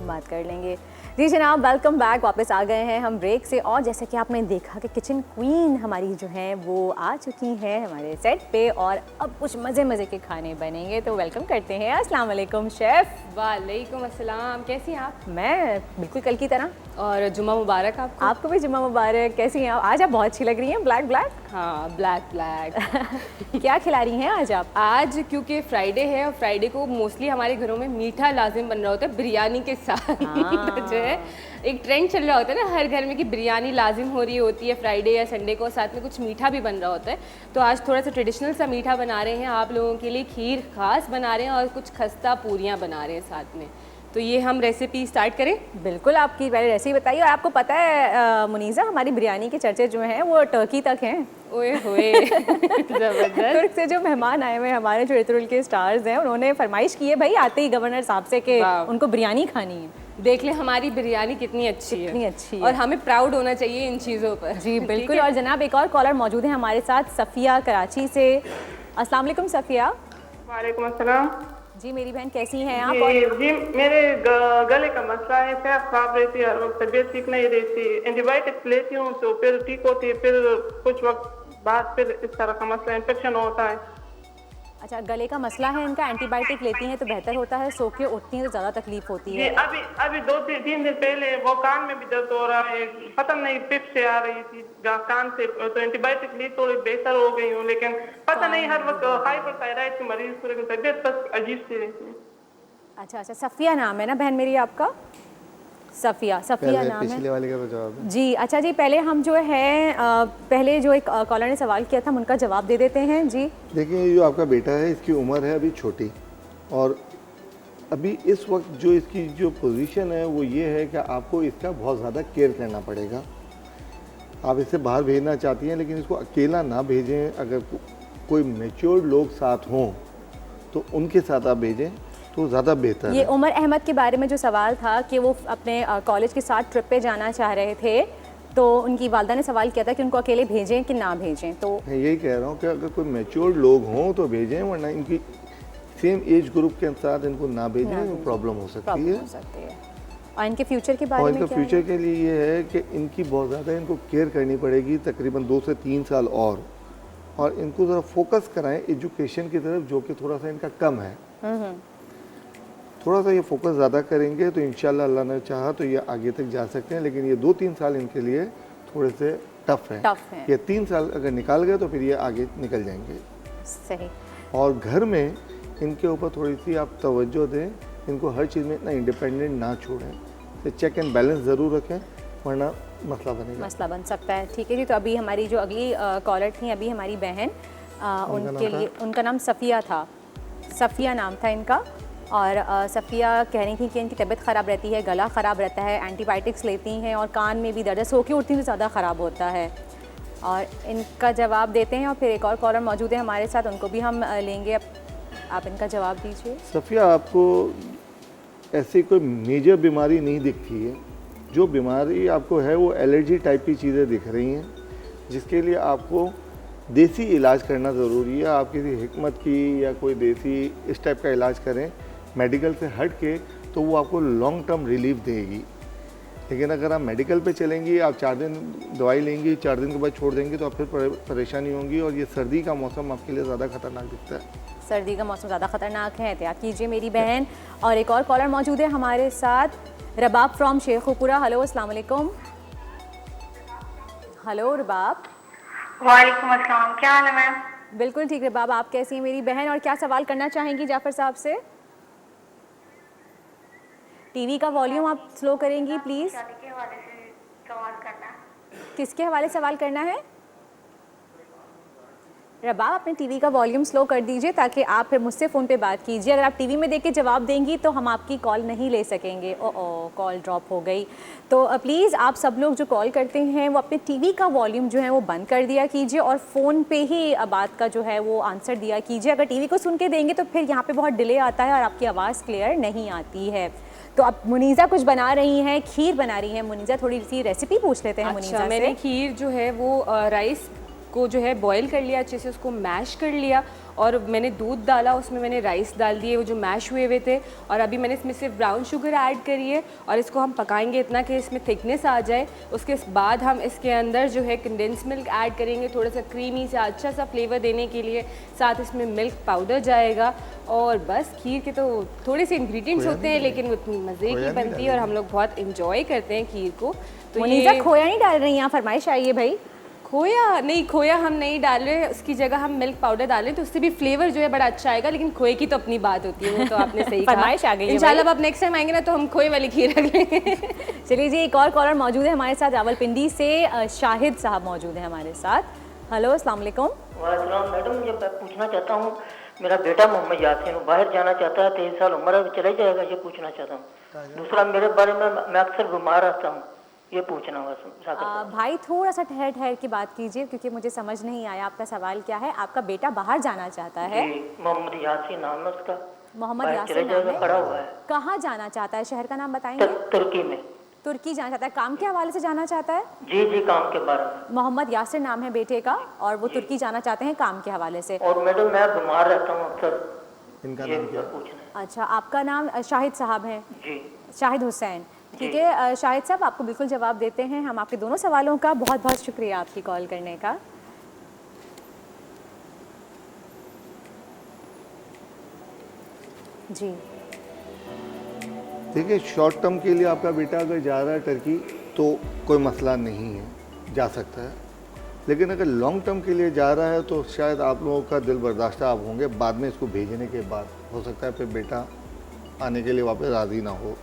बात कर लेंगे। जी जनाब, वेलकम बैक। वापस आ गए हैं हम ब्रेक से, और जैसे कि आपने देखा कि किचन क्वीन हमारी जो है वो आ चुकी हैं हमारे सेट पे, और अब कुछ मज़े मज़े के खाने बनेंगे, तो वेलकम करते हैं। अस्सलाम वालेकुम शेफ़। वालेकुम अस्सलाम, कैसी हैं आप? मैं बिल्कुल कल की तरह। और जुम्मा मुबारक आपको। आपको भी जुम्मा मुबारक। कैसी हैं आप? आज आप बहुत अच्छी लग रही हैं, ब्लैक ब्लैक। हाँ, ब्लैक ब्लैक। क्या खिला रही हैं आज आप? आज क्योंकि फ्राइडे है, और फ्राइडे को मोस्टली हमारे घरों में मीठा लाजिम बन रहा होता है बिरयानी के साथ। तो जो है एक ट्रेंड चल रहा होता है ना हर घर में कि बिरयानी लाजिम हो रही होती है फ्राइडे या संडे को, साथ में कुछ मीठा भी बन रहा होता है। तो आज थोड़ा सा ट्रेडिशनल सा मीठा बना रहे हैं आप लोगों के लिए, खीर खास बना रहे हैं और कुछ खस्ता पूरियाँ बना रहे हैं साथ में। तो ये हम रेसिपी स्टार्ट करें? बिल्कुल, आपकी पहले रेसिपी बताइए। और आपको पता है मुनीज़ा, हमारी बिरयानी के चर्चे जो हैं वो टर्की तक हैं। ओए होए ज़बरदस्त। तुर्क से जो मेहमान आए हुए हमारे जो इतरुल के स्टार्स हैं, उन्होंने फरमाइश की है भाई आते ही गवर्नर साहब से कि उनको बिरयानी खानी है। देख ले हमारी बिरयानी कितनी अच्छी है, कितनी अच्छी है, और हमें प्राउड होना चाहिए इन चीज़ों पर। जी बिल्कुल। और जनाब एक और कॉलर मौजूद है हमारे साथ, सफ़िया कराची से। अस्सलाम वालेकुम सफ़िया। वालेकुम अस्सलाम। जी मेरी बहन कैसी हैं आप? जी मेरे गले का मसला है, क्या खराब रहती है, तबीयत ठीक नहीं रहती, एंटीबायोटिक्स लेती हूँ तो फिर ठीक होती है, फिर कुछ वक्त बाद फिर इस तरह का मसला इन्फेक्शन होता है। अच्छा, गले का मसला है इनका, एंटीबायोटिक लेती हैं तो बेहतर होता है, सो के उठती हैं तो ज़्यादा तकलीफ होती है। अभी 2-3 दिन पहले वो कान में भी दर्द हो रहा है, पता नहीं पिप से आ रही थी कान से, तो एंटीबायोटिक ली थोड़ी बेहतर हो गई हूँ, लेकिन पता नहीं हर वक्त हाइपरथायराइड की मरीज पूरे तबीयत बस अजीब सी रहती है। अच्छा, सफ़िया नाम है ना बहन मेरी आपका? सफ़िया नाम है। पिछले वाले का तो जवाब है जी। अच्छा जी, पहले हम जो है पहले जो एक कॉलर ने सवाल किया था हम उनका जवाब दे देते हैं। जी देखिए, ये जो आपका बेटा है इसकी उम्र है अभी छोटी, और अभी इस वक्त जो इसकी जो पोजीशन है वो ये है कि आपको इसका बहुत ज़्यादा केयर करना पड़ेगा। आप इसे बाहर भेजना चाहती हैं लेकिन इसको अकेला ना भेजें, अगर कोई मैच्योर्ड लोग साथ हों तो उनके साथ आप भेजें तो ज़्यादा बेहतर है। ये उमर अहमद के बारे में जो सवाल था कि वो अपने कॉलेज के साथ ट्रिप पे जाना चाह रहे थे, तो उनकी वालदा ने सवाल किया था कि उनको अकेले भेजें कि ना भेजें। तो मैं यही कह रहा हूँ कि अगर कोई मैच्योर्ड लोग हों तो भेजें, वरना इनकी सेम एज ग्रुप के साथ इनको ना भेजें, प्रॉब्लम हो सकती है। और इनके फ्यूचर के बारे में क्या है? फ्यूचर के लिए ये है कि इनकी बहुत ज़्यादा इनको केयर करनी पड़ेगी, तकरीबन 2 से 3 साल और इनको ज़रा फोकस कराएं एजुकेशन की तरफ, जो कि थोड़ा सा इनका कम है। थोड़ा सा ये फोकस ज़्यादा करेंगे तो इंशाल्लाह अल्लाह ने चाहा तो ये आगे तक जा सकते हैं, लेकिन ये 2-3 साल इनके लिए थोड़े से टफ हैं। ये 3 साल अगर निकाल गए तो फिर ये आगे निकल जाएंगे। सही। और घर में इनके ऊपर थोड़ी सी आप तवज्जो दें, इनको हर चीज़ में इतना इंडिपेंडेंट ना छोड़ें, तो चेक एंड बैलेंस ज़रूर रखें, वरना मसला बन सकता है। ठीक है जी। तो अभी हमारी जो अगली कॉलर थी अभी हमारी बहन, उनके लिए उनका नाम सफ़िया था, सफ़िया नाम था इनका। और सफ़िया कह रही थी कि इनकी तबीयत ख़राब रहती है, गला ख़राब रहता है, एंटीबायोटिक्स लेती हैं और कान में भी दर्द है, सो के उठती तो ज़्यादा ख़राब होता है। और इनका जवाब देते हैं, और फिर एक और कॉलर मौजूद है हमारे साथ, उनको भी हम लेंगे। आप इनका जवाब दीजिए। सफ़िया, आपको ऐसी कोई मेजर बीमारी नहीं दिखती है, जो बीमारी आपको है वो एलर्जी टाइप की चीज़ें दिख रही हैं, जिसके लिए आपको देसी इलाज करना ज़रूरी है। आप किसी हिकमत की या कोई देसी इस टाइप का इलाज करें मेडिकल से हट के, तो वो आपको लॉन्ग टर्म रिलीफ देगी। लेकिन अगर आप मेडिकल पे चलेंगी, आप 4 दिन दवाई लेंगी, 4 दिन के बाद छोड़ देंगी, तो आप फिर परेशानी होंगी। और ये सर्दी का मौसम आपके लिए ज़्यादा खतरनाक दिखता है। सर्दी का मौसम ज़्यादा खतरनाक है, एहतियात कीजिए मेरी बहन। और एक और कॉलर मौजूद है हमारे साथ, रबाब फ्रॉम शेखुपुरा। हेलो, अस्सलाम वालेकुम। हेलो रबाब। वालेकुम अस्सलाम, क्या हाल है मैम? बिल्कुल ठीक रबाब, आप कैसी हैं मेरी बहन, और क्या सवाल करना चाहेंगी जाफ़र साहब से? टीवी का वॉल्यूम आप स्लो करेंगी प्लीज़। शादी के हवाले से सवाल करना है। किसके हवाले सवाल करना है? रबाब, अपने टीवी का वॉल्यूम स्लो कर दीजिए ताकि आप फिर मुझसे फ़ोन पे बात कीजिए। अगर आप टीवी में देख के जवाब देंगी तो हम आपकी कॉल नहीं ले सकेंगे। कॉल ड्रॉप हो गई। तो प्लीज़ आप सब लोग जो कॉल करते हैं वो अपने टीवी का वॉल्यूम जो है वो बंद कर दिया कीजिए और फ़ोन पे ही बात का जो है वो आंसर दिया कीजिए। अगर टीवी को सुन के देंगे तो फिर यहाँ पर बहुत डिले आता है और आपकी आवाज़ क्लियर नहीं आती है। तो अब मुनीज़ा कुछ बना रही हैं, खीर बना रही हैं। मुनीज़ा, थोड़ी सी रेसिपी पूछ लेते हैं मुनीज़ा से। मैंने खीर जो है वो राइस को जो है बॉईल कर लिया, अच्छे से उसको मैश कर लिया और मैंने दूध डाला, उसमें मैंने राइस डाल दिए वो जो मैश हुए हुए थे। और अभी मैंने इसमें सिर्फ ब्राउन शुगर ऐड करी है और इसको हम पकाएंगे इतना कि इसमें थिकनेस आ जाए। उसके बाद हम इसके अंदर जो है कंडेंस मिल्क ऐड करेंगे, थोड़ा सा क्रीमी सा अच्छा सा फ्लेवर देने के लिए। साथ इसमें मिल्क पाउडर जाएगा और बस खीर के तो थोड़े से इंग्रेडिएंट्स होते हैं लेकिन वो इतनी मज़े की बनती है और हम लोग बहुत इंजॉय करते हैं खीर को। तो मुनीज़ा, खोया नहीं डाल रही हैं, फरमाइश आई है भाई। खोया नहीं, खोया हम नहीं डाल रहे, उसकी जगह हम मिल्क पाउडर डालें तो उससे भी फ्लेवर जो है बड़ा अच्छा आएगा। लेकिन खोए की तो अपनी बात होती है, वो तो आपने सही कहा। फरमाइश आ गई है इंशाल्लाह अब नेक्स्ट टाइम आएंगे ना तो हम खोए वाली खीर रख लेंगे। चलिए जी, एक और कॉलर मौजूद है हमारे साथ, रावलपिंडी से शाहिद साहब मौजूद हैं हमारे साथ। हेलो, अस्सलाम वालेकुम। वालेकुम मैडम, मुझे पूछना चाहता हूँ, मेरा बेटा मोहम्मद यासीन बाहर जाना चाहता है, 23 साल उम्र है, चले जाएगा, ये पूछना चाहता हूँ। दूसरा, मेरे बारे में मैं अक्सर बीमार रहता हूँ, ये पूछना हुआ। भाई, थोड़ा सा ठहर ठहर की बात कीजिए क्योंकि मुझे समझ नहीं आया आपका सवाल क्या है। आपका बेटा बाहर जाना चाहता है? मोहम्मद यासीन नाम है उसका। मोहम्मद यासीन नाम है, खड़ा हुआ है। कहाँ जाना चाहता है? शहर का नाम बताएंगे? तुर्की में। तुर्की जाना चाहता है, काम के हवाले से जाना चाहता है? जी जी, काम के बारे में। मोहम्मद यासिर नाम है बेटे का और वो तुर्की जाना चाहते हैं काम के हवाले से। और मैडम, मैं बीमार रहता हूँ अक्सर। इनका नाम क्या? अच्छा, आपका नाम शाहिद साहब है? जी, शाहिद हुसैन। ठीक है शाहिद साहब, आपको बिल्कुल जवाब देते हैं हम आपके दोनों सवालों का। बहुत बहुत शुक्रिया आपकी कॉल करने का। जी देखिए, शॉर्ट टर्म के लिए आपका बेटा अगर जा रहा है टर्की तो कोई मसला नहीं है, जा सकता है। लेकिन अगर लॉन्ग टर्म के लिए जा रहा है तो शायद आप लोगों का दिल बर्दाश्त आप होंगे। बाद में इसको भेजने के बाद हो सकता है फिर बेटा आने के लिए वापस राज़ी ना हो।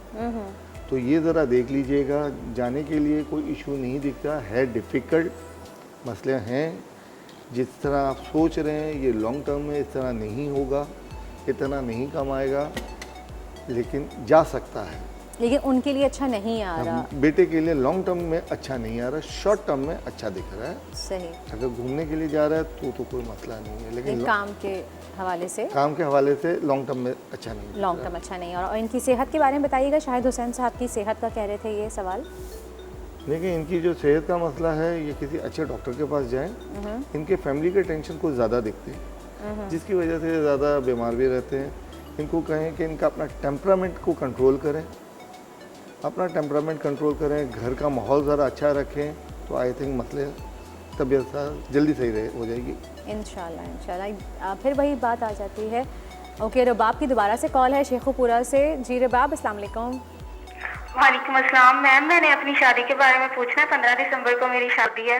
तो ये ज़रा देख लीजिएगा, जाने के लिए कोई इशू नहीं दिखता है। डिफ़िकल्ट मसले हैं, जिस तरह आप सोच रहे हैं ये लॉन्ग टर्म में इस तरह नहीं होगा, इतना नहीं कमाएगा, लेकिन जा सकता है। लेकिन उनके लिए अच्छा नहीं आ रहा। बेटे के लिए लॉन्ग टर्म में अच्छा नहीं आ रहा, शॉर्ट टर्म में अच्छा दिख रहा है। सही। अगर घूमने के लिए जा रहा है तो कोई मसला नहीं है, लेकिन काम के हवाले से लॉन्ग टर्म में अच्छा नहीं, लॉन्ग टर्म अच्छा नहीं। और इनकी सेहत के बारे में बताइएगा, शाहिद हुसैन साहब की सेहत का कह रहे थे ये सवाल। देखिए, इनकी जो सेहत का मसला है, ये किसी अच्छे डॉक्टर के पास जाएं। इनके फैमिली के टेंशन को ज़्यादा दिखते हैं, जिसकी वजह से ज़्यादा बीमार भी रहते हैं। इनको कहें कि इनका अपना टेम्परामेंट को कंट्रोल करें, अपना टेम्परामेंट कंट्रोल करें, घर का माहौल ज़रा अच्छा रखें, तो आई थिंक मसले तबीयत जल्दी सही हो जाएगी इंशाल्लाह। इंशाल्लाह फिर वही बात आ जाती है। ओके, रबाब की दोबारा से कॉल है शेखुपुरा से। जी रबाब, अस्सलाम वालेकुम। वालेकुम अस्सलाम मैम, मैंने अपनी शादी के बारे में पूछना है। 15 दिसंबर को मेरी शादी है।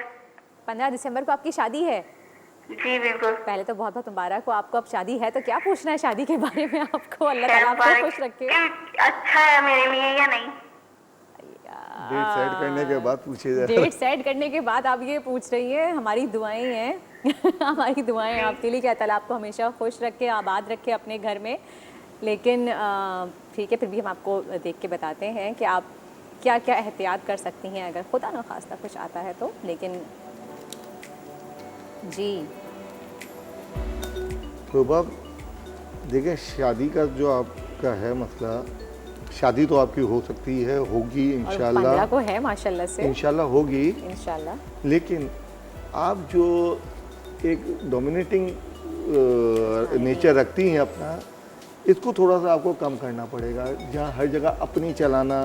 15 दिसंबर को आपकी शादी है? जी बिल्कुल। पहले तो बहुत बहुत मुबारक हो आपको। अब शादी है तो क्या पूछना है शादी के बारे में आपको? अल्लाह ताला आपको खुश रखे। अच्छा है मेरे लिए या नहीं? डेट सेट करने के बाद पूछिए। डेट सेट करने के बाद आप ये पूछ रही है, हमारी दुआएं हैं हमारी दुआएं आपके लिए, क्या ताला आपको हमेशा खुश रखे, आबाद रखे अपने घर में। लेकिन ठीक है, फिर भी हम आपको देख के बताते हैं कि आप क्या क्या एहतियात कर सकती हैं अगर खुदा न खास्ता कुछ आता है तो। लेकिन जी तो बाब देखिए, शादी का जो आपका है मसला, शादी तो आपकी हो सकती है, होगी इंशाल्लाह। 15 को है माशाल्लाह से, इंशाल्लाह होगी इंशाल्लाह। लेकिन आप जो एक डोमिनेटिंग नेचर रखती हैं अपना, इसको थोड़ा सा आपको कम करना पड़ेगा। जहाँ हर जगह अपनी चलाना,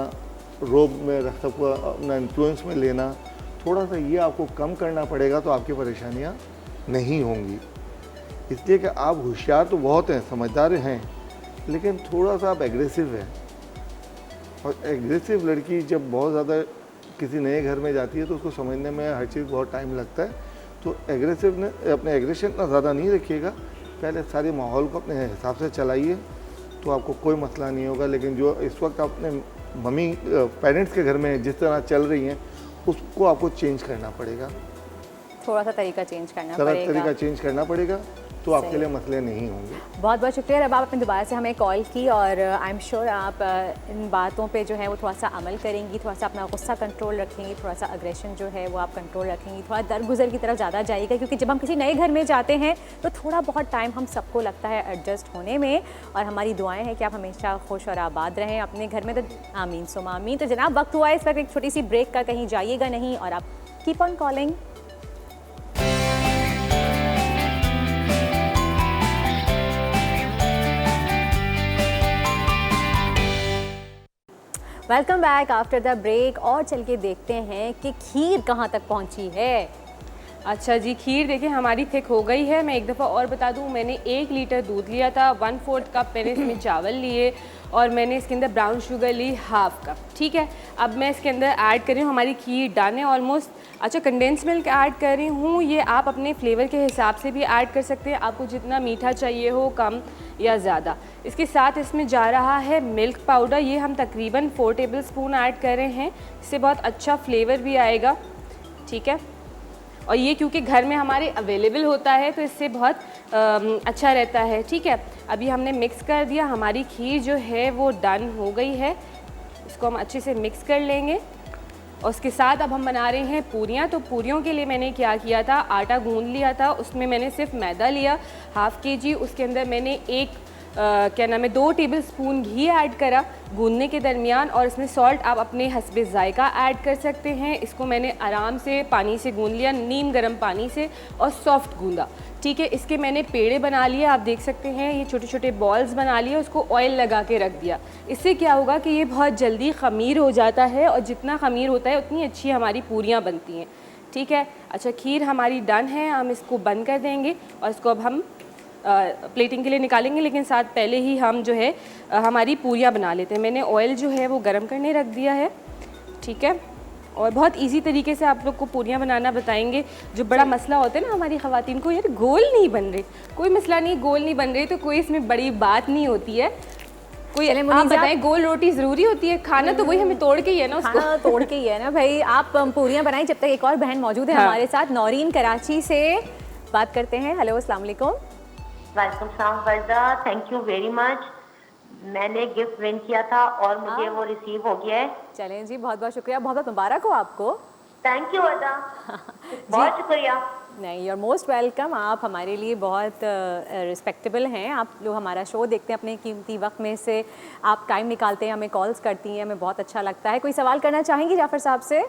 रोब में रख सबको अपना इन्फ्लुएंस में लेना, थोड़ा सा ये आपको कम करना पड़ेगा, तो आपकी परेशानियाँ नहीं होंगी। इसलिए कि आप होशियार तो बहुत हैं, समझदार हैं, लेकिन थोड़ा सा आप एग्रेसिव हैं। और एग्रेसिव लड़की जब बहुत ज़्यादा किसी नए घर में जाती है तो उसको समझने में हर चीज़ बहुत टाइम लगता है। तो एग्रेसिव ने अपने एग्रेशन इतना ज़्यादा नहीं रखिएगा, पहले सारे माहौल को अपने हिसाब से चलाइए तो आपको कोई मसला नहीं होगा। लेकिन जो इस वक्त अपने मम्मी पेरेंट्स के घर में जिस तरह चल रही हैं उसको आपको चेंज करना पड़ेगा, थोड़ा सा तरीका चेंज करना पड़ेगा। तरीका चेंज करना पड़ेगा तो आपके लिए मसले नहीं होंगे। बहुत बहुत शुक्रिया। अब आपने दोबारा से हमें कॉल की और आई एम श्योर आप इन बातों पे जो है वो थोड़ा सा अमल करेंगी, थोड़ा सा अपना गुस्सा कंट्रोल रखेंगी, थोड़ा सा अग्रेशन जो है वो आप कंट्रोल रखेंगी, थोड़ा दरगुजर की तरफ ज़्यादा जाएगा, क्योंकि जब हम किसी नए घर में जाते हैं तो थोड़ा बहुत टाइम हम सबको लगता है एडजस्ट होने में। और हमारी दुआएँ हैं कि आप हमेशा खुश और आबाद रहें अपने घर में। तो आमीन सुम आमीन। तो जनाब वक्त हुआ है इस वक्त एक छोटी सी ब्रेक का, कहीं जाइएगा नहीं और आप keep on calling. Welcome back after the break. और चल के देखते हैं कि खीर कहाँ तक पहुँची है। अच्छा जी, खीर देखिए हमारी थिक हो गई है। मैं एक दफ़ा और बता दूं, मैंने 1 लीटर दूध लिया था, 1/4 कप मैंने इसमें चावल लिए और मैंने इसके अंदर ब्राउन शुगर ली 1/2 कप। ठीक है, अब मैं इसके अंदर ऐड कर रही हूँ, हमारी खीर डन है ऑलमोस्ट। अच्छा, कंडेंस मिल्क ऐड कर रही हूँ, ये आप अपने फ्लेवर के हिसाब से भी ऐड कर सकते हैं, आपको जितना मीठा चाहिए हो, कम या ज़्यादा। इसके साथ इसमें जा रहा है मिल्क पाउडर, ये हम तकरीबन 4 टेबल स्पून ऐड कर रहे हैं, इससे बहुत अच्छा फ्लेवर भी आएगा। ठीक है, और ये क्योंकि घर में हमारे अवेलेबल होता है तो इससे बहुत अच्छा रहता है। ठीक है, अभी हमने मिक्स कर दिया, हमारी खीर जो है वो डन हो गई है। इसको हम अच्छे से मिक्स कर लेंगे और उसके साथ अब हम बना रहे हैं पूरियाँ। तो पूरियों के लिए मैंने क्या किया था, आटा गूंद लिया था, उसमें मैंने सिर्फ मैदा लिया 1/2 kg, उसके अंदर मैंने क्या नाम है 2 टेबल स्पून घी ऐड करा गूंदने के दरमियान, और इसमें सॉल्ट आप अपने हस्बे ज़ायका ऐड कर सकते हैं। इसको मैंने आराम से पानी से गूंद लिया, नीम गर्म पानी से, और सॉफ्ट गूंदा। ठीक है, इसके मैंने पेड़े बना लिए, आप देख सकते हैं ये छोटे छोटे बॉल्स बना लिए, उसको ऑयल लगा के रख दिया। इससे क्या होगा कि ये बहुत जल्दी ख़मीर हो जाता है, और जितना ख़मीर होता है उतनी अच्छी हमारी पूरियाँ बनती हैं। ठीक है, अच्छा खीर हमारी डन है, हम इसको बंद कर देंगे और इसको अब हम प्लेटिंग के लिए निकालेंगे। लेकिन साथ पहले ही हम जो है हमारी पूरियाँ बना लेते हैं। मैंने ऑयल जो है वो गरम करने रख दिया है। ठीक है, और बहुत इजी तरीके से आप लोग को पूरियाँ बनाना बताएंगे। जो बड़ा मसला होता है ना हमारी ख़वातीन को, यार गोल नहीं बन रही, कोई मसला नहीं, गोल नहीं बन रही तो कोई इसमें बड़ी बात नहीं होती है। कोई आप बताएं, गोल रोटी ज़रूरी होती है, खाना तो वही हमें तोड़ के ही है ना, उसको खाना तोड़ के ही है ना भाई। आप पूरियाँ बनाएं, जब तक एक और बहन मौजूद है हमारे साथ, नौरीन कराची से बात करते हैं। हेलो, अस्सलाम वालेकुम। वेलकम सलाम वर्दा, थैंक यू वेरी मच। मैंने गिफ्ट विन किया था और मुझे वो रिसीव हो गया है। चलें जी, बहुत बहुत शुक्रिया, बहुत बहुत मुबारक हो आपको। थैंक यू वर्दा, बहुत शुक्रिया। नहीं, यू आर मोस्ट वेलकम। आप हमारे लिए बहुत रिस्पेक्टेबल हैं। आप लोग हमारा शो देखते हैं, अपने कीमती वक्त में से आप टाइम निकालते हैं, हमें कॉल्स करती हैं, हमें बहुत अच्छा लगता है। कोई सवाल करना चाहेंगी जाफ़र साहब से?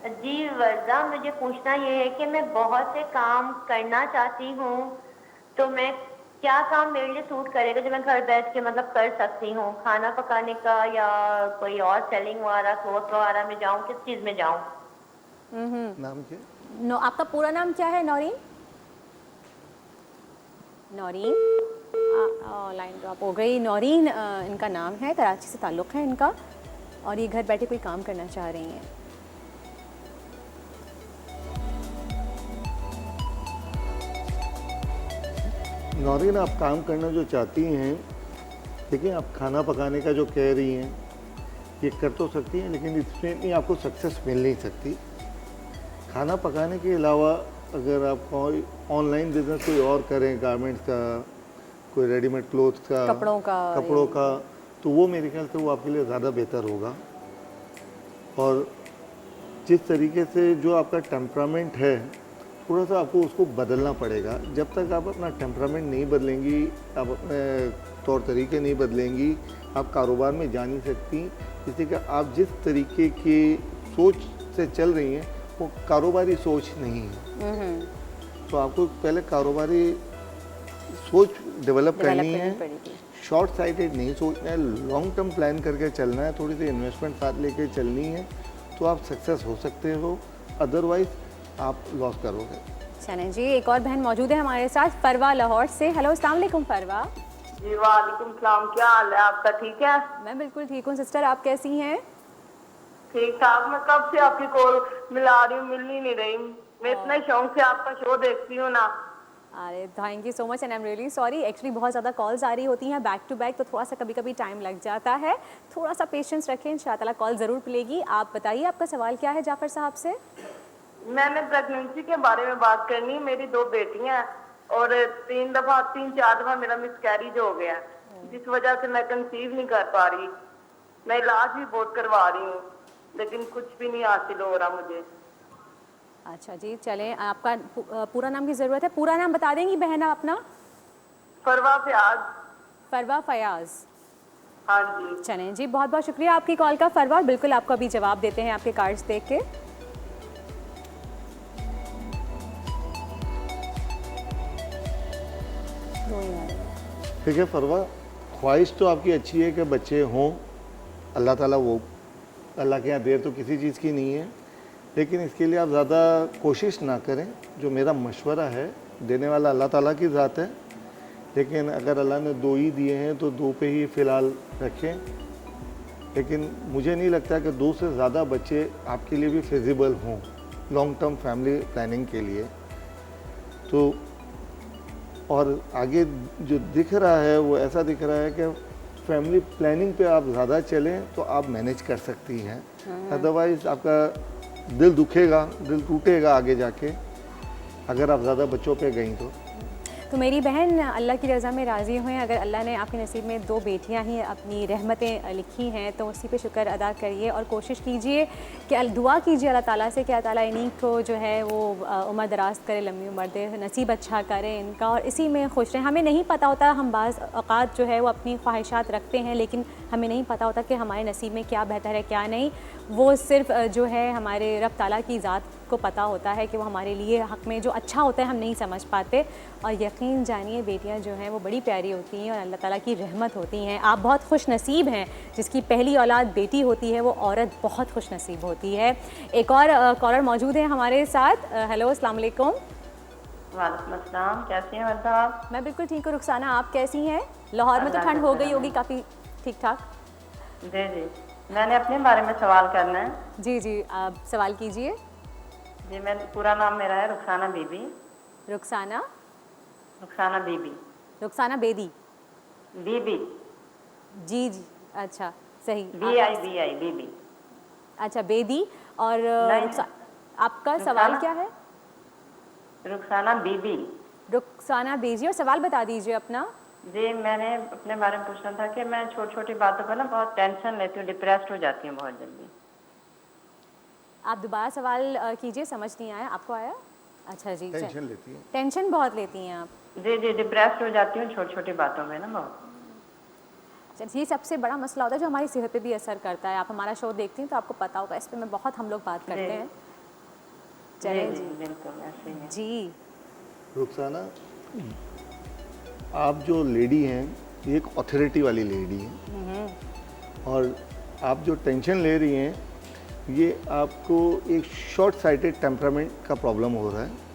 जी वर्दा, मुझे पूछना ये है कि मैं बहुत से काम करना चाहती हूँ, तो मैं क्या काम मेरे लिए सूट करेगा जो मैं घर बैठ के मतलब कर सकती हूँ? खाना पकाने का या कोई और सेलिंग वाला, क्लोथ वगैरह में जाऊँ, किस चीज़ में जाऊँ? नाम क्या? आपका पूरा नाम क्या है? नौरीन? नौरीन लाइन ड्रॉप हो गई। नौरीन इनका नाम है, कराची से ताल्लुक़ है इनका, और ये घर बैठे कोई काम करना चाह रही हैं। नौरीन, आप काम करना जो चाहती हैं, देखिए आप खाना पकाने का जो कह रही हैं ये कर तो सकती हैं, लेकिन इसमें इतनी आपको सक्सेस मिल नहीं सकती। खाना पकाने के अलावा अगर आप कोई ऑनलाइन बिजनेस कोई और करें, गारमेंट्स का, कोई रेडीमेड क्लोथ का, कपड़ों का, तो वो मेरे ख्याल से वो आपके लिए ज़्यादा बेहतर होगा। और जिस तरीके से जो आपका टेम्परामेंट है, थोड़ा सा आपको उसको बदलना पड़ेगा। जब तक आप अपना टेम्परामेंट नहीं बदलेंगी, आप अपने तौर तरीके नहीं बदलेंगी, आप कारोबार में जा नहीं सकती। इसलिए कि आप जिस तरीके की सोच से चल रही हैं वो कारोबारी सोच नहीं है। तो आपको पहले कारोबारी सोच डेवलप करनी है, शॉर्ट साइटेड नहीं सोचना है, लॉन्ग टर्म प्लान करके चलना है, थोड़ी सी इन्वेस्टमेंट साथ लेके चलनी है, तो आप सक्सेस हो सकते हो, अदरवाइज आप लॉस करोगे। चलें जी, एक और बहन मौजूद है हमारे साथ, फरवा लाहौर से। हेलो, अस्सलाम वालेकुम फरवा। जी वालेकुम सलाम, क्या हाल है आपका? ठीक है? मैं बिल्कुल ठीक हूँ सिस्टर, आप कैसी हैं? ठीक ठाक। मैं कब से आपकी कॉल मिला रही हूँ, मिल ही नहीं रही। मैं इतना शौक से आपका शो देखती हूँ ना। अरे thank you so much and I am really sorry, actually बहुत ज़्यादा कॉल्स आ रही होती हैं बैक टू बैक, तो थोड़ा सा कभी कभी टाइम लग जाता है, थोड़ा सा पेशेंस रखें, इंशाअल्लाह कॉल ज़रूर मिलेगी। आप बताइए आपका सवाल क्या है जाफ़र साहब से? मैंने प्रेगनेंसी के बारे में बात करनी है। मेरी 2 बेटियां हैं और 3-4 दफा मेरा मिसकैरेज हो गया, जिस वजह से मैं कंसीव नहीं कर पा रही। मैं इलाज भी बहुत करवा रही हूँ, लेकिन कुछ भी नहीं हासिल हो रहा मुझे। अच्छा जी, चलें, आपका पूरा नाम की ज़रूरत है, पूरा नाम बता देंगी बहन आप अपना? फरवा फयाज। फरवा फयाज, हाँ जी। चलें जी, बहुत बहुत शुक्रिया आपकी कॉल का फरवा, बिल्कुल आपको अभी जवाब देते हैं आपके कार्ड्स देख के। ठीक है फरवा, ख्वाहिश तो आपकी अच्छी है कि बच्चे हों, अल्लाह ताला वो अल्लाह के यहाँ देर तो किसी चीज़ की नहीं है, लेकिन इसके लिए आप ज़्यादा कोशिश ना करें। जो मेरा मशवरा है, देने वाला अल्लाह ताला की ज़ात है, लेकिन अगर अल्लाह ने 2 ही दिए हैं तो 2 पे ही फ़िलहाल रखें। लेकिन मुझे नहीं लगता कि 2 से ज़्यादा बच्चे आपके लिए भी फिजिबल हों लॉन्ग टर्म फैमिली प्लानिंग के लिए। तो और आगे जो दिख रहा है वो ऐसा दिख रहा है कि फैमिली प्लानिंग पे आप ज़्यादा चलें तो आप मैनेज कर सकती हैं, अदरवाइज़ आपका दिल दुखेगा, दिल टूटेगा आगे जाके अगर आप ज़्यादा बच्चों पे गई तो मेरी बहन अल्लाह की रज़ा में राज़ी हुए, अगर अल्लाह ने आपके नसीब में 2 बेटियां ही अपनी रहमतें लिखी हैं तो उसी पे शुक्र अदा करिए और कोशिश कीजिए कि दुआ कीजिए अल्लाह ताला से कि अल्लाह ताला इन्हीं को जो है वो उम्र दराज करे, लंबी उम्र दे, नसीब अच्छा करे इनका और इसी में खुश रहें। हमें नहीं पता होता, हम बाज़ औक़ात जो है वो अपनी ख्वाहिशात रखते हैं, लेकिन हमें नहीं पता होता कि हमारे नसीब में क्या बेहतर है क्या नहीं। वो सिर्फ़ जो है हमारे रब ताला की ज़ात को पता होता है कि वो हमारे लिए हक़ में जो अच्छा होता है हम नहीं समझ पाते। और यकीन जानिए बेटियां जो हैं वो बड़ी प्यारी होती हैं और अल्लाह ताला की रहमत होती हैं। आप बहुत खुश नसीब हैं, जिसकी पहली औलाद बेटी होती है वो औरत बहुत खुश नसीब होती है। एक और कॉलर मौजूद है हमारे साथ। हेलो, अस्सलाम वालेकुम। वालेकुम अस्सलाम, कैसी हैं वर्दा आप? मैं बिल्कुल ठीक हूँ। रुखसाना आप कैसी हैं? लाहौर में तो ठंड हो गई होगी काफ़ी, ठीक ठाक? जी जी, मैंने अपने बारे में सवाल करना है। जी जी, आप सवाल कीजिए। जी, मैं पूरा नाम मेरा है रुखसाना बीबी। रुखसाना? रुखसाना बीबी। रुखसाना बेदी? बीबी। जी जी, अच्छा सही। BI बीबी। अच्छा बेदी। और आपका सवाल क्या है? रुखसाना बीबी। रुखसाना बेजी, और सवाल बता दीजिए अपना। जी, मैंने अपने बारे में पूछना था कि मैं छोटी छोटी बातों पर ना बहुत टेंशन लेती हूँ, डिप्रेस्ड हो जाती हूँ बहुत जल्दी। आप दोबारा सवाल कीजिए, समझ नहीं आया। आपको आया? अच्छा जी। टेंशन लेती हैं? टेंशन बहुत लेती हैं आप? जी जी, डिप्रेस्ड हो जाती हूँ छोटी छोटी बातों में ना बहुत। ये सबसे बड़ा मसला होता है जो हमारी सेहत पे भी असर करता है। आप हमारा शो देखती हैं तो आपको पता होगा, इस पे मैं बहुत हम लोग बात करते हैं। चलिए जी, बिल्कुल ऐसे ही जी। रुखसाना, आप जो लेडी हैं ये एक अथॉरिटी वाली लेडी हैं, और आप जो टेंशन ले रही हैं ये आपको एक शॉर्ट साइटेड टेम्परामेंट का प्रॉब्लम हो रहा है।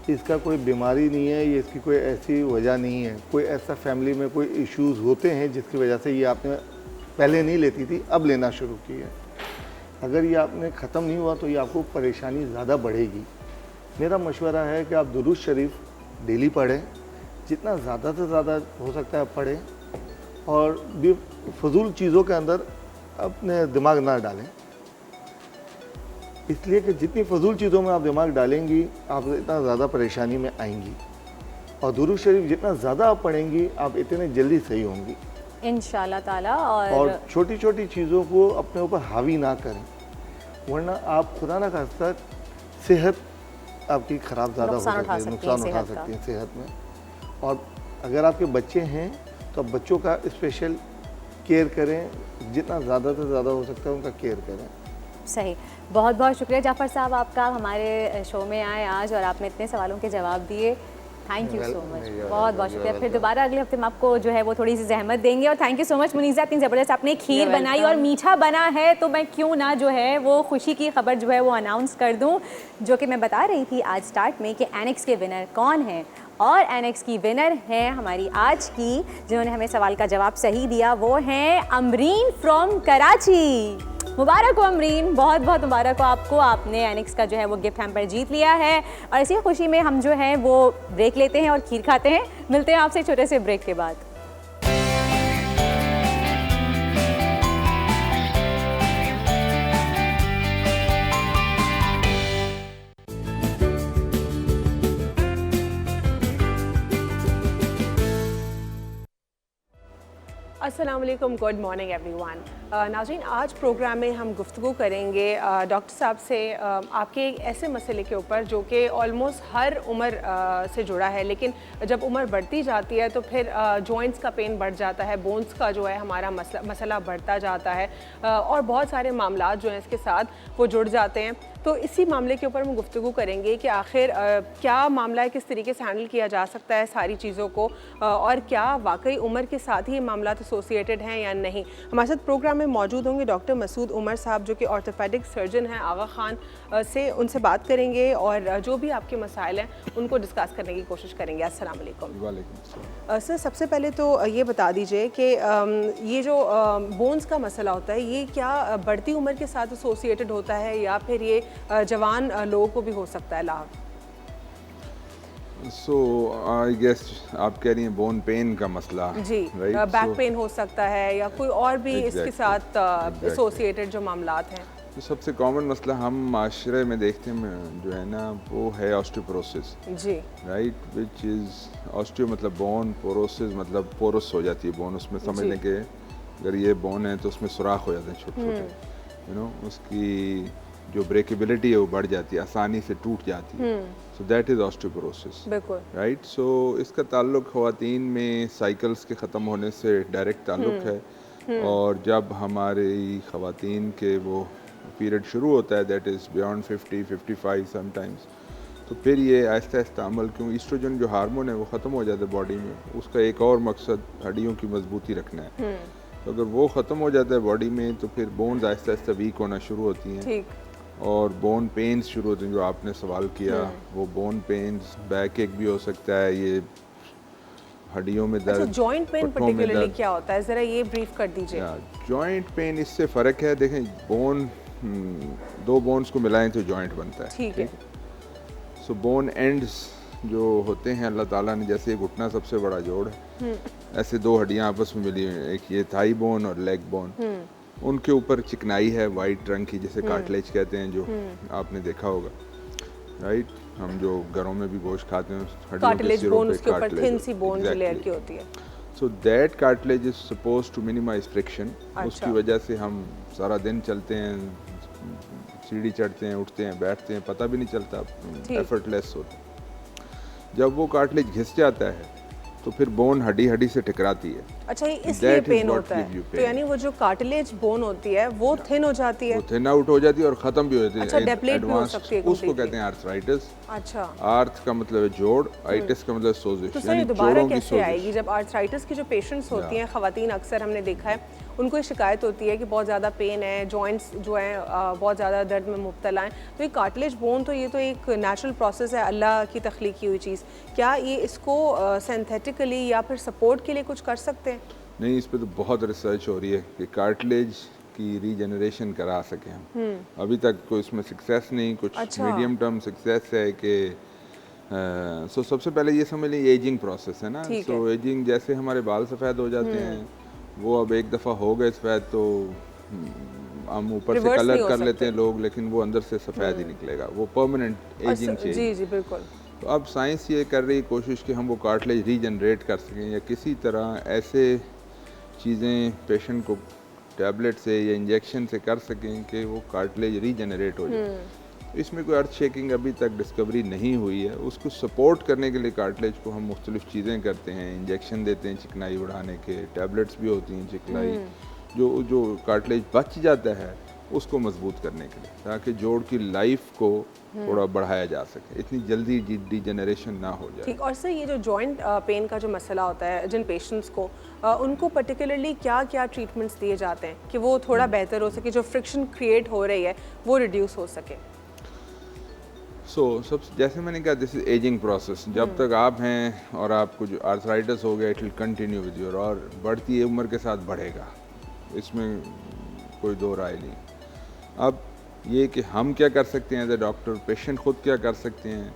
इसका कोई बीमारी नहीं है, ये इसकी कोई ऐसी वजह नहीं है, कोई ऐसा फैमिली में कोई इश्यूज़ होते हैं जिसकी वजह से ये आपने पहले नहीं लेती थी, अब लेना शुरू की है। अगर ये आपने ख़त्म नहीं हुआ तो ये आपको परेशानी ज़्यादा बढ़ेगी। मेरा मशवरा है कि आप दुरूद शरीफ डेली पढ़ें, जितना ज़्यादा से ज़्यादा हो सकता है पढ़ें, और भी फजूल चीज़ों के अंदर अपने दिमाग ना डालें, इसलिए कि जितनी फजूल चीज़ों में आप दिमाग डालेंगी आप इतना ज़्यादा परेशानी में आएंगी, और दुरूद शरीफ जितना ज़्यादा आप पढ़ेंगी आप इतने जल्दी सही होंगी इंशाल्लाह ताला। और छोटी छोटी चीज़ों को अपने ऊपर हावी ना करें, वरना आप खुदा ना खास्ता सेहत आपकी ख़राब ज़्यादा हो सकती है, नुकसान उठा सकती हैं सेहत में। और अगर आपके बच्चे हैं तो आप बच्चों का स्पेशल केयर करें, जितना ज़्यादा से ज़्यादा हो सकता है उनका केयर करें। सही, बहुत बहुत शुक्रिया जाफ़र साहब आपका, हमारे शो में आए आज और आपने इतने सवालों के जवाब दिए। थैंक यू सो मच, बहुत बहुत शुक्रिया। फिर दोबारा अगले हफ्ते में आपको जो है वो थोड़ी सी जहमत देंगे। और thank you so much Muniza, इतनी ज़बरदस्त आपने खीर बनाई और मीठा बना है, तो मैं क्यों ना जो है वो खुशी की खबर जो है वो अनाउंस कर दूं, जो कि मैं बता रही थी आज स्टार्ट में कि एनेक्स के विनर कौन हैं। और एनेक्स की विनर है हमारी आज की, जिन्होंने हमें सवाल का जवाब सही दिया, वो हैं अमरीन फ्रॉम कराची। मुबारक हो अमरीन, बहुत बहुत मुबारक हो आपको, आपने एनेक्स का जो है वो गिफ्ट हैम्पर जीत लिया है। और इसी खुशी में हम जो है वो ब्रेक लेते हैं और खीर खाते हैं। मिलते हैं आपसे छोटे से ब्रेक के बाद। अस्सलाम वालेकुम, गुड मॉर्निंग एवरीवन। नाज़रीन, आज प्रोग्राम में हम गुफ्तगू करेंगे डॉक्टर साहब से आपके एक ऐसे मसले के ऊपर जो कि ऑलमोस्ट हर उम्र से जुड़ा है, लेकिन जब उम्र बढ़ती जाती है तो फिर जॉइंट्स का पेन बढ़ जाता है, बोन्स का जो है हमारा मसला बढ़ता जाता है और बहुत सारे मामलात जो हैं इसके साथ वो जुड़ जाते हैं। तो इसी मामले के ऊपर हम गुफ्तगू करेंगे कि आखिर क्या मामला है, किस तरीके से हैंडल किया जा सकता है सारी चीज़ों को, और क्या वाकई उम्र के साथ ही ये मामला एसोसिएटेड हैं या नहीं। हमारे साथ प्रोग्राम में मौजूद होंगे डॉक्टर मसूद उमर साहब, जो कि ऑर्थोपेडिक सर्जन हैं आगा खान से। उनसे बात करेंगे और जो भी आपके मसाइल हैं उनको डिस्कस करने की कोशिश करेंगे। अस्सलाम वालेकुम। वालेकुम। सर, सबसे पहले तो ये बता दीजिए कि ये जो बोन्स का मसला होता है, ये क्या बढ़ती उम्र के साथ एसोसिएटेड होता है या फिर ये जवान लोगों को भी हो सकता है लाभ? सो आई गेस आप कह रही हैं बोन पेन का मसला जी, right? बैक पेन हो सकता है या कोई और भी इसके साथ एसोसिएटेड जो मामलात हैं। तो सबसे कॉमन मसला हम माशरे में देखते हैं जो है ना, वो है ऑस्टियोपोरोसिस जी, राइट, विच इज़ ऑस्टियो मतलब बोन, पोरोसिस मतलब पोरस हो जाती है बोन। उसमें समझ लें कि अगर ये बोन है तो उसमें सुराख हो जाते हैं छोटे छोटे, यू नो, उसकी जो ब्रेकेबिलिटी है वो बढ़ जाती है, आसानी से टूट जाती है। So that is osteoporosis, right. So इसका ताल्लुक ख़वातीन में साइकिल्स के ख़त्म होने से डायरेक्ट ताल्लुक है, और जब हमारी ख़वातीन के वो पीरियड शुरू होता है, दैट इज़ बियॉन्ड 50-55 समटाइम्स, तो फिर ये आहिस्ता आहिस्ता अमल, क्यों ईस्ट्रोजन जो हार्मोन है वो ख़त्म हो जाता है बॉडी में, उसका एक और मकसद हड्डियों की मजबूती रखना है। तो अगर वो ख़त्म हो जाता है बॉडी में तो फिर बोन्स आहिस्ता आहिस्ता वीक होना शुरू होती हैं और बोन पेन्स शुरू होते हैं। जो आपने सवाल किया, वो बोन पेन्स, बैक एक भी हो सकता है, ये हड्डियों में दर्द। जॉइंट पेन पर्टिकुलरली क्या होता है, ज़रा ये ब्रीफ कर दीजिए। जॉइंट पेन इससे फ़र्क है, देखें बोन, दो बोन्स को मिलाएं तो जॉइंट बनता है, ठीक है। सो बोन एंड्स जो होते हैं, अल्लाह ताला ने, जैसे घुटना सबसे बड़ा जोड़ है, ऐसे दो हड्डियाँ आपस में मिली हुई हैं, एक ये थाई बोन और लेग बोन, उनके ऊपर चिकनाई है वाइट रंग की, जैसे कार्टिलेज कहते हैं, जो आपने देखा होगा, राइट। हम जो घरों में भी गोश्त खाते हैं, कार्टिलेज बोन, उसके ऊपर थिन सी बोन जो लेयर की होती है। So that cartilage is suppose to minimize friction. उसकी वजह से हम सारा दिन चलते हैं, सीढ़ी चढ़ते हैं, उठते हैं, बैठते हैं, पता भी नहीं चलता, एफर्टलेस होता है। जब वो कार्टिलेज घिस जाता है तो फिर बोन हड्डी हड्डी से टकराती है। अच्छा, ये इसलिए पेन होता है, तो यानी वो जो कार्टिलेज बोन होती है वो थिन हो जाती है, वो थिन आउट हो जाती है और ख़त्म भी हो जाती है। अच्छा, डेप्लेट भी हो सकती है, उसको कहते हैं आर्थराइटिस। अच्छा, आर्थ का मतलब है जोड़, आइटिस का मतलब सोजिश। तो सर ये दोबारा कैसे आएगी जब आर्थराइटिस की जो पेशेंट्स होती हैं, ख़वातीन अक्सर हमने देखा है उनको ये शिकायत होती है कि बहुत ज़्यादा पेन है, जॉइंट्स जो हैं बहुत ज़्यादा दर्द में मुब्तला हैं, तो ये कार्टिलेज बोन, तो ये तो एक नेचुरल प्रोसेस है, अल्लाह की तख्लीक की हुई चीज़, क्या ये इसको सिंथेटिकली या फिर सपोर्ट के लिए कुछ कर सकते हैं? नहीं, इस पर तो बहुत रिसर्च हो रही है कि कार्टिलेज की रीजनरेशन करा सकें हम। अभी तक कोई इसमें सक्सेस नहीं, कुछ मीडियम टर्म सक्सेस है कि सो सबसे पहले ये समझ लें एजिंग प्रोसेस है ना। सो एजिंग, जैसे हमारे बाल सफ़ेद हो जाते हैं, वो अब एक दफ़ा हो गए सफ़ेद तो हम ऊपर से कलर कर लेते हैं लोग, लेकिन वो अंदर से सफ़ेद ही निकलेगा, वो परमानेंट एजिंग चेंज। जी जी बिल्कुल। तो अब साइंस ये कर रही है कोशिश कि हम वो कार्टिलेज रीजनरेट कर सकें, या किसी तरह ऐसे चीज़ें पेशेंट को टैबलेट से या इंजेक्शन से कर सकें कि वो कार्टिलेज रीजनरेट हो जाए। इसमें कोई अर्थ शेकिंग अभी तक डिस्कवरी नहीं हुई है। उसको सपोर्ट करने के लिए कार्टिलेज को हम मुख्तलिफ चीज़ें करते हैं, इंजेक्शन देते हैं चिकनाई बढ़ाने के, टैबलेट्स भी होती हैं चिकनाई, जो कार्टिलेज बच जाता है उसको मजबूत करने के लिए, ताकि जोड़ की लाइफ को थोड़ा बढ़ाया जा सके, इतनी जल्दी डिजेनरेशन ना हो जाए। ठीक। और सर ये जो जॉइंट पेन का जो मसला होता है जिन पेशेंट्स को, उनको पर्टिकुलरली क्या क्या ट्रीटमेंट्स दिए जाते हैं कि वो थोड़ा बेहतर हो सके, जो फ्रिक्शन क्रिएट हो रही है वो रिड्यूस हो सके? सब जैसे मैंने कहा, दिस इज एजिंग प्रोसेस। जब तक आप हैं और आपको जो आर्थराइटिस हो गया, it will continue with your, और बढ़ती है उम्र के साथ बढ़ेगा, इसमें कोई दो राय नहीं। अब ये कि हम क्या कर सकते हैं एज ए डॉक्टर, पेशेंट खुद क्या कर सकते हैं।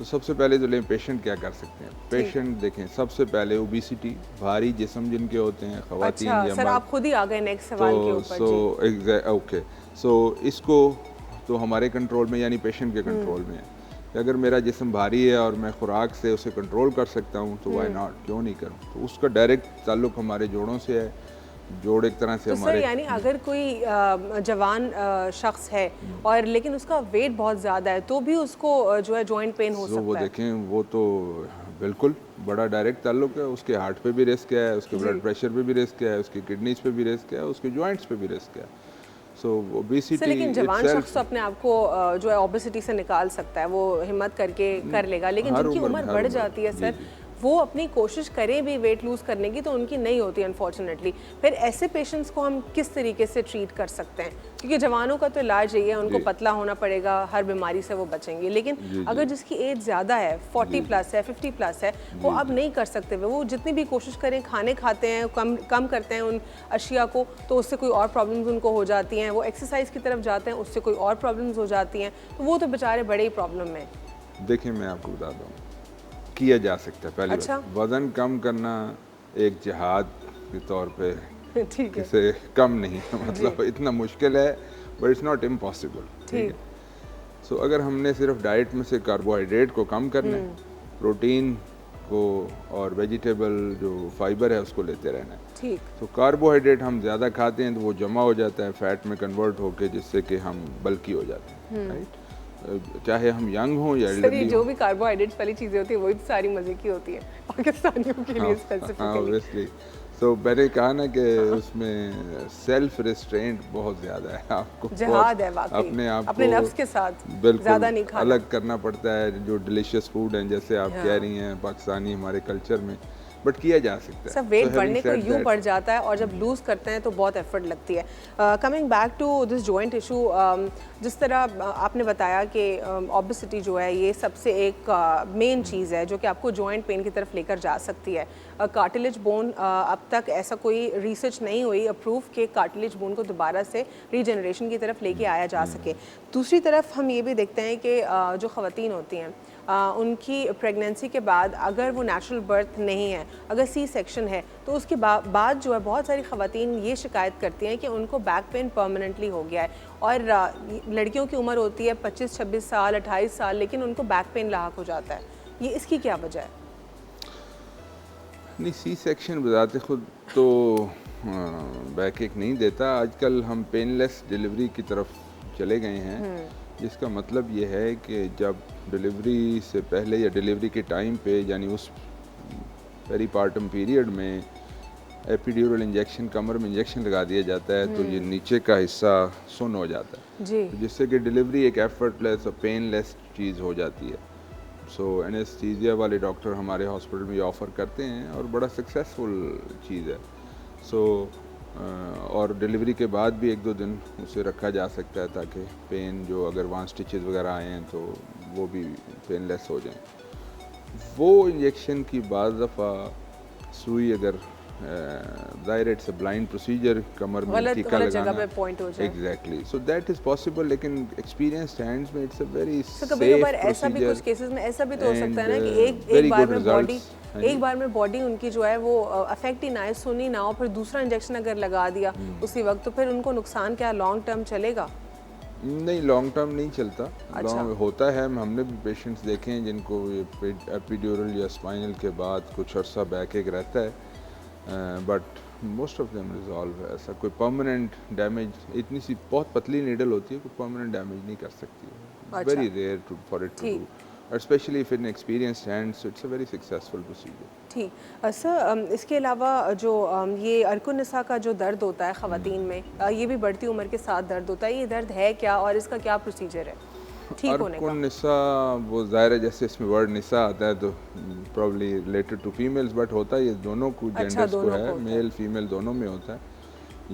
सबसे पहले तो लें पेशेंट क्या कर सकते हैं। पेशेंट देखें, सबसे पहले ओबेसिटी, भारी जिस्म जिनके होते हैं, ख़वातीन या सर आप खुद ही आ गए नेक्स्ट सवाल के ऊपर। ओके, इसको तो हमारे कंट्रोल में, यानी पेशेंट के कंट्रोल में है कि अगर मेरा जिस्म भारी है और मैं खुराक से उसे कंट्रोल कर सकता हूँ तो व्हाई नॉट, क्यों नहीं करूँ। तो उसका डायरेक्ट ताल्लुक हमारे जोड़ों से है। जोड़ एक तरह से तो हमारे, सर यानी अगर कोई जवान शख्स है और लेकिन उसका वेट बहुत ज़्यादा है तो भी उसको जो है जॉइंट पेन हो सकता है? वो देखें, वो तो बिल्कुल बड़ा डायरेक्ट ताल्लुक है। उसके हार्ट पे भी रिस्क है, उसके ब्लड प्रेशर पे भी रिस्क है, उसकी किडनीज पे भी रिस्क है, उसके जॉइंट्स पे भी रिस्क है। ओबेसिटी, लेकिन जवान शख्स तो अपने आप को जो है ओबेसिटी से निकाल सकता है, वो हिम्मत करके कर लेगा, लेकिन जिनकी उम्र बढ़ जाती है सर, वो अपनी कोशिश करें भी वेट लूज़ करने की तो उनकी नहीं होती अनफॉर्चुनेटली। फिर ऐसे पेशेंट्स को हम किस तरीके से ट्रीट कर सकते हैं? क्योंकि जवानों का तो इलाज यही है, उनको पतला होना पड़ेगा, हर बीमारी से वो बचेंगे। लेकिन अगर जिसकी एज ज़्यादा है, 40 प्लस है, 50 प्लस है, वो अब नहीं कर सकते, वो जितनी भी कोशिश करें, खाने खाते हैं, कम करते हैं उन अशिया को, तो उससे कोई और प्रॉब्लम्स उनको हो जाती हैं। वो एक्सरसाइज की तरफ जाते हैं, उससे कोई और प्रॉब्लम्स हो जाती हैं, तो वो तो बेचारे बड़े ही प्रॉब्लम में। देखिए मैं आपको बता दूँ, किया जा सकता है। पहले वज़न कम करना एक जिहाद के तौर पे इसे कम नहीं है, मतलब इतना मुश्किल है, बट इट्स नॉट इम्पॉसिबल। ठीक है। अगर हमने सिर्फ डाइट में से कार्बोहाइड्रेट को कम करना है, प्रोटीन को और वेजिटेबल जो फाइबर है उसको लेते रहना है। ठीक। तो कार्बोहाइड्रेट हम ज़्यादा खाते हैं तो वो जमा हो जाता है फैट में कन्वर्ट होके, जिससे कि हम बल्की हो जाते हैं। राइट, चाहे हम यंग हों या एल्डरली। जो भी कार्बोहाइड्रेट्स वाली चीज़ें होती है वही तो सारी मज़े की होती है पाकिस्तानियों के लिए स्पेसिफिकली। ऑब्वियसली। मैंने कहा ना कि उसमें सेल्फ रिस्ट्रेंट बहुत ज़्यादा है, आपको जिहाद है वाकई, अपने नफ्स के साथ ज़्यादा नहीं खाना, अलग करना पड़ता है। जो डिलीशियस फूड हैं, जैसे आप कह रही हैं पाकिस्तानी हमारे कल्चर में, बट किया जा सकता है। सब वेट बढ़ने को यूँ बढ़ जाता है और जब लूज़ करते हैं तो बहुत एफर्ट लगती है। Coming back to this joint issue, जिस तरह आपने बताया कि ओबेसिटी जो है ये सबसे एक मेन चीज़ है जो कि आपको जॉइंट पेन की तरफ लेकर जा सकती है। कार्टिलेज बोन, अब तक ऐसा कोई रिसर्च नहीं हुई अप्रूव कि कार्टिलेज बोन को दोबारा से रीजनरेशन की तरफ लेके आया जा सके। दूसरी तरफ हम ये भी देखते हैं कि जो ख़वातीन होती हैं उनकी प्रेगनेंसी के बाद अगर वो नेचुरल बर्थ नहीं है, अगर सी सेक्शन है, तो उसके बाद जो है बहुत सारी ख़वातीन ये शिकायत करती हैं कि उनको बैक पेन परमानेंटली हो गया है। और लड़कियों की उम्र होती है 25-26 साल, 28 साल, लेकिन उनको बैक पेन लाहक हो जाता है। ये इसकी क्या वजह है? नहीं, सी सेक्शन बजाते खुद तो बैक एक नहीं देता। आजकल हम पेनलेस डिलीवरी की तरफ चले गए हैं, जिसका मतलब ये है कि जब डिलीवरी से पहले या डिलीवरी के टाइम पे, यानी उस पेरीपार्टम पीरियड में एपिड्यूरल इंजेक्शन, कमर में इंजेक्शन लगा दिया जाता है, तो ये नीचे का हिस्सा सुन्न हो जाता है जी, जिससे कि डिलीवरी एक एफर्टलेस और पेनलेस चीज़ हो जाती है। एनेस्थीसिया वाले डॉक्टर हमारे हॉस्पिटल में ऑफ़र करते हैं और बड़ा सक्सेसफुल चीज़ है। और डिलीवरी के बाद भी 1-2 दिन उसे रखा जा सकता है ताकि पेन जो अगर वहाँ स्टिचेस वगैरह आए हैं तो वो भी पेनलेस हो जाएं। वो इंजेक्शन की बाद दफ़ा सुई अगर ज़ाहिर इट्स अ ब्लाइंड प्रोसीजर, कमर में टीका लगाना, exactly, so that is possible, लेकिन एक्सपीरियंस्ड हैंड्स में it's a very safe procedure. ऐसा भी कुछ केसेस में ऐसा भी तो हो सकता है ना कि एक बार में बॉडी उनकी जो है वो अफेक्ट ही ना है, सुनी ना हो, फिर दूसरा इंजेक्शन अगर लगा दिया उसी वक्त, तो फिर उनको नुकसान क्या लॉन्ग टर्म चलेगा? नहीं, लॉन्ग टर्म नहीं चलता। लॉन्ग होता है, हमने भी पेशेंट्स देखे हैं जिनको एपिड्यूरल या स्पाइनल के बाद कुछ अर्सा बैक एक रहता है, but most of them resolve. ऐसा कोई परमानेंट डैमेज, इतनी सी बहुत पतली नीडल होती है, कोई परमानेंट डैमेज नहीं कर सकती है, very rare for it to do. especially if in experienced hands, so it's a very successful procedure. ठीक सर, इसके अलावा जो ये अर्कुनिसा का जो दर्द होता है ख़वातीन में, ये भी बढ़ती उम्र के साथ दर्द होता है, ये दर्द है क्या और इसका क्या प्रोसीजर है ठीक होने का? अर्कुनिसा वो ज़ाहिर है जैसे इसमें वर्ड निसा आता है तो probably related to females, but होता है ये दोनों को जेंडर्स को है, मेल फीमेल दोनों में होता है,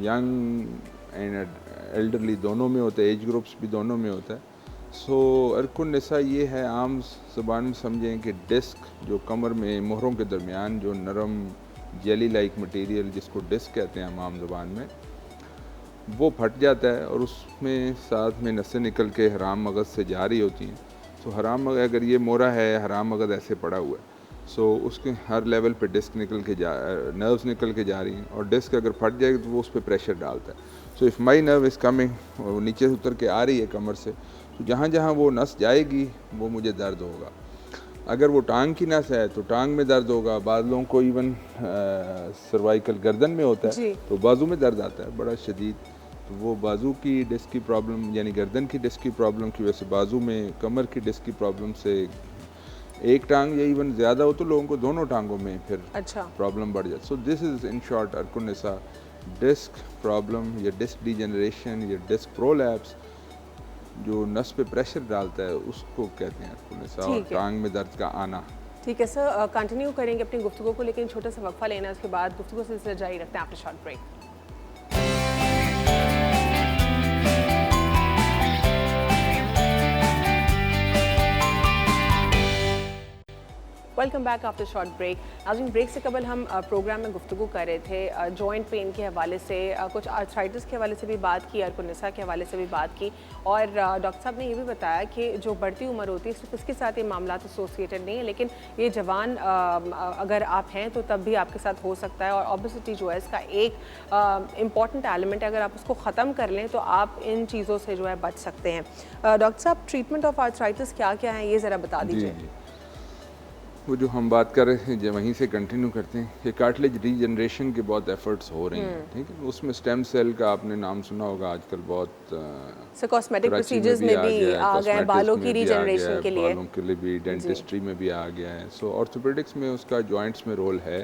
यंग एंड एल्डरली दोनों में होता है, एज ग्रुप्स भी दोनों में होता है। सो अर्कुनिसा ये है, आम ज़बान में समझें कि डिस्क जो कमर में मोहरों के दरमियान जो नरम जेली लाइक मटेरियल जिसको डिस्क कहते हैं हम आम ज़बान में, वो फट जाता है और उसमें साथ में नसें निकल के हराम मगज़ से जा रही होती हैं। सो हराम मगज़ अगर ये मोहरा है, हराम मगज़ ऐसे पड़ा हुआ है, सो उसके हर लेवल पे डिस्क निकल के नर्व्स निकल के जा रही हैं और डिस्क अगर फट जाएगी तो वो उस पर प्रेशर डालता है। So if my nerve is coming, वो नीचे से उतर के आ रही है कमर से, तो जहाँ जहाँ वो नस जाएगी वो मुझे दर्द होगा। अगर वो टांग की नस है तो टांग में दर्द होगा, बाद लोगों को इवन सर्वाइकल गर्दन में होता है तो बाजू में दर्द आता है बड़ा शदीद। तो वो बाजू की डिस्क की प्रॉब्लम यानी गर्दन की डिस्क की प्रॉब्लम की वजह से, बाजू में कमर की डिस्क की प्रॉब्लम से एक टांग या इवन ज़्यादा हो तो लोगों को दोनों टांगों में फिर प्रॉब्लम बढ़ जाती। So this is in short Arkunisa, disc problem या डिस्क डिजेनरेशन या डिस्क प्रोलैप्स जो नस पे प्रेशर डालता है उसको कहते हैं अर्कुनिसा, और टांग में दर्द का आना। ठीक है सर, कंटिन्यू करेंगे अपनी गुफ्तगू को, लेकिन छोटा सा वक्फा लेना है, उसके बाद गुफ्तगू से सिलसिला जारी रखते हैं after short break. Welcome back after short break. नाज़रीन, ब्रेक से कबल हम प्रोग्राम में गुफ्तगू कर रहे थे जॉइंट पेन के हवाले से, कुछ आर्थराइटिस के हवाले से भी बात की, अर्कुनिसा के हवाले से भी बात की, और डॉक्टर साहब ने ये भी बताया कि जो बढ़ती उम्र होती है सिर्फ इसके साथ ये मामला एसोसिएटेड नहीं है, लेकिन ये जवान अगर आप हैं तो तब भी आपके साथ हो सकता है, और ओबेसिटी जो है इसका एक इम्पॉर्टेंट एलिमेंट है, अगर आप उसको ख़त्म कर लें तो आप इन चीज़ों से जो है बच सकते हैं। डॉक्टर साहब, ट्रीटमेंट ऑफ आर्थराइटिस क्या क्या है ये ज़रा बता दीजिए। वो जो हम बात कर रहे थे जब वहीं से कंटिन्यू करते हैं कि कार्टिलेज रीजनरेशन के बहुत एफर्ट्स हो रही हैं, ठीक है। उसमें स्टेम सेल का आपने नाम सुना होगा, आजकल बहुत कॉस्मेटिक प्रोसीजर्स में भी आ गए, बालों की रीजनरेशन के लिए, बालों के लिए भी, डेंटिस्ट्री में भी आ गया है। सो ऑर्थोपेडिक्स में उसका जॉइंट्स में रोल है,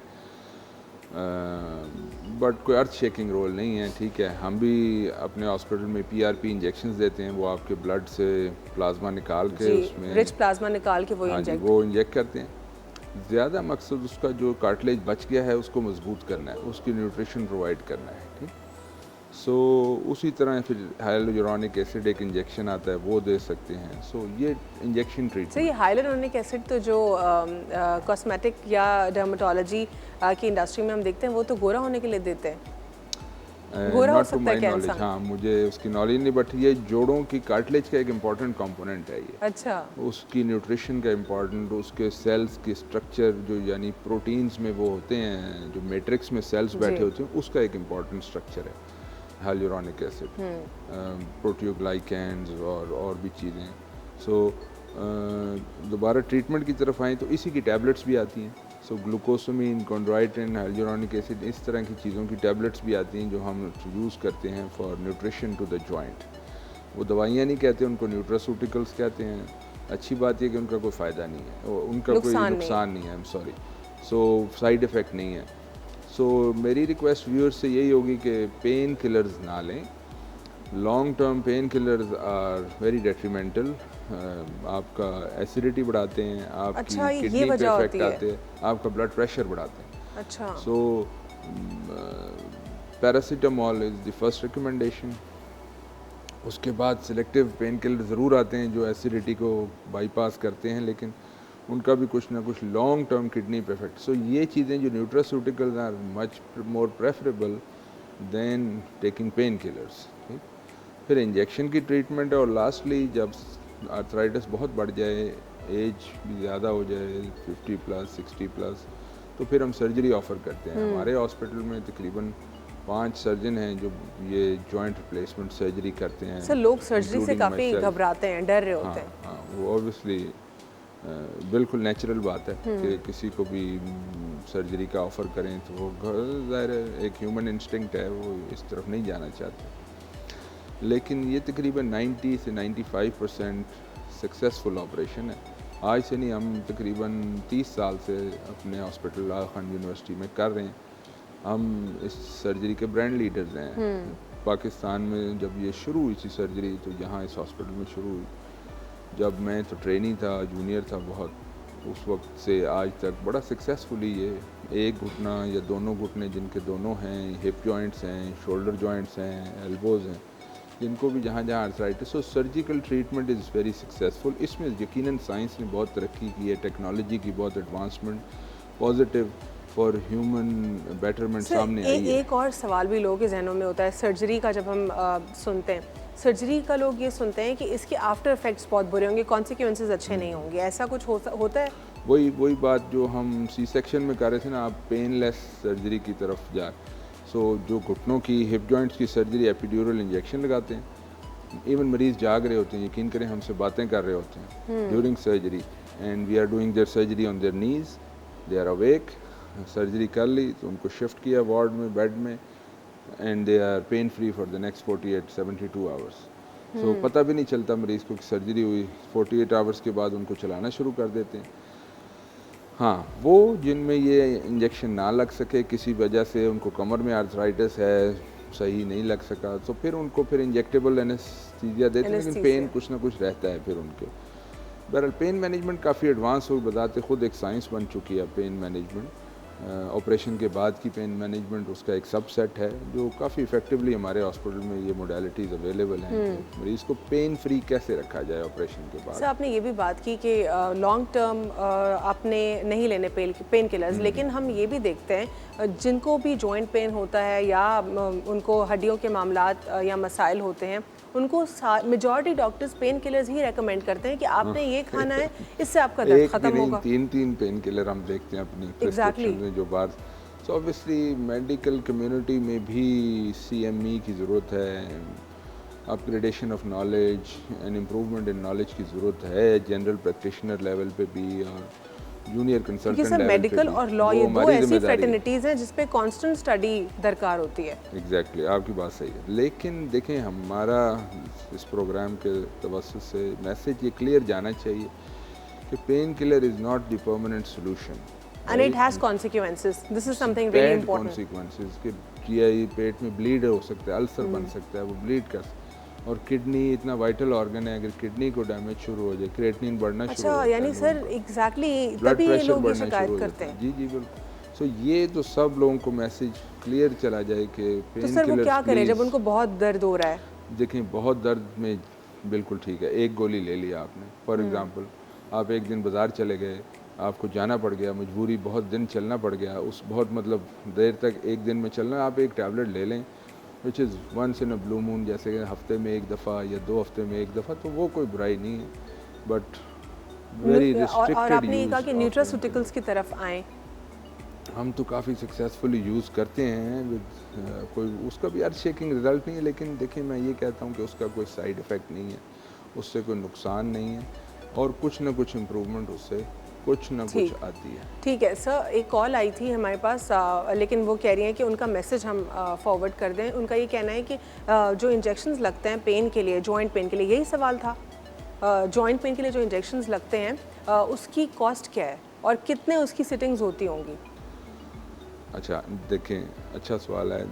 बट कोई अर्थ शेकिंग रोल नहीं है, ठीक है। हम भी अपने हॉस्पिटल में PRP इंजेक्शंस देते हैं, वो आपके ब्लड से प्लाज्मा निकाल के उसमें रिच प्लाज्मा निकाल के वो इंजेक्ट करते हैं। ज़्यादा मकसद उसका जो कार्टिलेज बच गया है उसको मजबूत करना है, उसकी न्यूट्रिशन प्रोवाइड करना है, ठीक। सो उसी तरह फिर हाइलुरोनिक एसिड एक इंजेक्शन आता है, वो दे सकते हैं। सो ये इंजेक्शन ट्रीटमेंट। ये हाइलुरोनिक एसिड तो जो कॉस्मेटिक या डर्मेटोलॉजी की इंडस्ट्री में हम देखते हैं वो तो गोरा होने के लिए देते हैं, गोरा हो सकता है क्या इंसान? हाँ, मुझे उसकी नॉलेज नहीं, बट ये जोड़ों की कार्टिलेज का एक इम्पॉर्टेंट कंपोनेंट है ये। अच्छा। उसकी न्यूट्रिशन का इम्पॉर्टेंट, उसके सेल्स की स्ट्रक्चर जो यानी प्रोटीन्स में वो होते हैं, जो मैट्रिक्स में सेल्स बैठे होते हैं, उसका एक इम्पॉर्टेंट स्ट्रक्चर है हाइलुरोनिक एसिड, प्रोटियोग्लाइकेंस और भी चीज़ें। सो दोबारा ट्रीटमेंट की तरफ आएँ तो इसी की टैबलेट्स भी आती हैं। सो ग्लूकोसामीन, कॉन्ड्राइटिन, हाइलुरोनिक एसिड, इस तरह की चीज़ों की टैबलेट्स भी आती हैं जो हम यूज़ करते हैं for nutrition to the joint. वो दवाइयाँ नहीं कहते, उनको न्यूट्रासूटिकल्स कहते हैं। अच्छी बात यह कि उनका कोई फ़ायदा नहीं है, उनका कोई नुकसान नहीं है, I am sorry. So side effect नहीं है। सो मेरी रिक्वेस्ट व्यूअर्स से यही होगी कि पेन किलर्स ना लें। Long term painkillers are very detrimental, आपका एसिडिटी बढ़ाते हैं, आपकी किडनी पे इफेक्ट आते हैं, आपका ब्लड प्रेशर बढ़ाते हैं। अच्छा। So paracetamol is the first recommendation. उसके बाद सिलेक्टिव पेन किलर ज़रूर आते हैं जो एसिडिटी को बाईपास करते हैं, लेकिन उनका भी कुछ ना कुछ लॉन्ग टर्म किडनी पे इफेक्ट। सो ये चीज़ें जो nutraceuticals are much more preferable than taking painkillers. फिर इंजेक्शन की ट्रीटमेंट है, और लास्टली जब आर्थराइटिस बहुत बढ़ जाए, एज भी ज़्यादा हो जाए 50+, 60+, तो फिर हम सर्जरी ऑफ़र करते हैं। हमारे हॉस्पिटल में तकरीबन 5 सर्जन हैं जो ये जॉइंट रिप्लेसमेंट सर्जरी करते हैं। सर, लोग सर्जरी से काफ़ी घबराते हैं, डर रहे होते हैं। हाँ, वो ऑब्वियसली बिल्कुल नेचुरल बात है कि किसी को भी सर्जरी का ऑफ़र करें तो वो ज़ाहिर है एक ह्यूमन इंस्टिंक्ट है, वो इस तरफ नहीं जाना चाहते। लेकिन ये तकरीबन 90 से 95% सक्सेसफुल ऑपरेशन है। आज से नहीं, हम तकरीबन 30 साल से अपने हॉस्पिटल आगा खान यूनिवर्सिटी में कर रहे हैं। हम इस सर्जरी के ब्रांड लीडर्स हैं। पाकिस्तान में जब ये शुरू हुई थी सर्जरी, तो यहाँ इस हॉस्पिटल में शुरू हुई। जब मैं तो ट्रेनी था, जूनियर था बहुत, उस वक्त से आज तक बड़ा सक्सेसफुली ये एक घुटना या दोनों घुटने जिनके दोनों हैं, हिप जॉइंट्स हैं, शोल्डर जॉइंट्स हैं, एल्बोज़ हैं, जिनको भी जहाँ जहाँ आर्थराइटिस हो, surgical treatment is very successful. इसमें यकीनन साइंस ने बहुत तरक्की की है, टेक्नोलॉजी की बहुत advancement, positive for human betterment सामने आई है। एक और सवाल भी लोगों के जहनों में होता है सर्जरी का। जब हम सुनते हैं सर्जरी का, लोग ये सुनते हैं कि इसके आफ्टर इफेक्ट्स बहुत बुरे होंगे, कॉन्सिक्वेंसेस अच्छे नहीं होंगे, ऐसा कुछ होता है? वही बात जो हम सी सेक्शन में कर रहे थे ना, आप पेनलेस सर्जरी की तरफ जा। सो जो घुटनों की, हिप जॉइंट्स की सर्जरी, एपिड्यूरल इंजेक्शन लगाते हैं। इवन मरीज़ जाग रहे होते हैं, यकीन करें हमसे बातें कर रहे होते हैं during surgery, and we are doing their surgery on their knees, they are awake. Surgery कर ली तो उनको शिफ्ट किया वार्ड में, बेड में, and they are pain free for the next 48-72 hours. So पता भी नहीं चलता मरीज़ को कि सर्जरी हुई। 48 आवर्स के बाद उनको चलाना शुरू कर देते हैं। हाँ, वो जिनमें ये इंजेक्शन ना लग सके, किसी वजह से उनको कमर में आर्थराइटिस है, सही नहीं लग सका, तो फिर उनको फिर इंजेक्टेबल एनेस्थीसिया देते हैं, लेकिन पेन कुछ ना कुछ रहता है फिर उनके। बहरहाल पेन मैनेजमेंट काफ़ी एडवांस हो, बताते खुद एक साइंस बन चुकी है पेन मैनेजमेंट। ऑपरेशन के बाद की पेन मैनेजमेंट उसका एक सबसेट है जो काफ़ी इफेक्टिवली हमारे हॉस्पिटल में ये मोडालिटीज़ अवेलेबल हैं। मरीज़ को पेन फ्री कैसे रखा जाए ऑपरेशन के बाद। सर, आपने ये भी बात की कि लॉन्ग टर्म आपने नहीं लेने पेन किलर्स, लेकिन हम ये भी देखते हैं जिनको भी जॉइंट पेन होता है या उनको हड्डियों के मामलात या मसाइल होते हैं, उनको मेजॉरिटी डॉक्टर्स पेन किलर्स ही रेकमेंड करते हैं कि आपने ये खाना है, इससे आपका दर्द खत्म होगा। तीन पेन किलर हम देखते हैं अपनी प्रिस्क्रिप्शन में जो बार। सो ऑब्वियसली मेडिकल कम्युनिटी में भी CME की ज़रूरत है, upgradation of knowledge and improvement in knowledge की ज़रूरत है, जनरल प्रैक्टिशनर लेवल पे भी और जूनियर कंसल्टेंट लेवल पे भी। मेडिकल और लॉ ये दो ऐसी फ्रेटर्निटीज़ हैं जिस पे कांस्टेंट स्टडी दरकार होती है। एग्जैक्टली, आपकी बात सही है। लेकिन देखें, हमारा इस प्रोग्राम के तवज्जुह से मैसेज ये क्लियर जाना चाहिए कि pain killer is not the permanent solution and it has consequences. This is something really important. Consequences कि GI पेट में ब्लीड हो सकता है, अल्सर बन सकता है, वो ब्लीड कर सकता है। और किडनी इतना वाइटल ऑर्गन है, अगर किडनी को डैमेज शुरू हो जाए, क्रिएटिनिन बढ़ना शुरू हो जाए, यानी सर एग्जैक्टली तभी ये लोग ये शिकायत करते हैं। जी बिल्कुल। सो ये तो सब लोगों को मैसेज क्लियर चला जाए कि पेन तो सर वो क्या करें जब उनको बहुत दर्द हो रहा है? देखें, बहुत दर्द में बिल्कुल ठीक है, एक गोली ले लिया आपने। फॉर एग्जांपल, आप एक दिन बाज़ार चले गए, आपको जाना पड़ गया, मजबूरी, बहुत दिन चलना पड़ गया, उस बहुत मतलब देर तक एक दिन में चलना, आप एक टैबलेट ले लें which is once in a blue moon, जैसे कि हफ्ते में एक दफ़ा या 2 हफ्ते में एक दफ़ा, तो वो कोई बुराई नहीं है, बट वेरी रिस्ट्रिक्टेड। और आपने ये कहा कि न्यूट्रास्यूटिकल्स की तरफ आएँ। हम तो काफ़ी सक्सेसफुली यूज़ करते हैं विद कोई उसका भी अर्थ शेकिंग रिज़ल्ट नहीं है, लेकिन देखिए मैं ये कहता हूँ कि उसका कोई साइड इफ़ेक्ट नहीं है, उससे कोई नुकसान नहीं है, और कुछ ना कुछ इम्प्रूवमेंट उससे कुछ ना कुछ आती है। ठीक है सर, एक कॉल आई थी हमारे पास, लेकिन वो कह रही हैं कि उनका मैसेज हम फॉरवर्ड कर दें। उनका ये कहना है कि जो इंजेक्शंस लगते हैं पेन के लिए, जॉइंट पेन के लिए, यही सवाल था, जॉइंट पेन के लिए जो इंजेक्शंस लगते हैं उसकी कॉस्ट क्या है और कितने उसकी सिटिंग्स होती होंगी? अच्छा देखें, अच्छा सवाल है।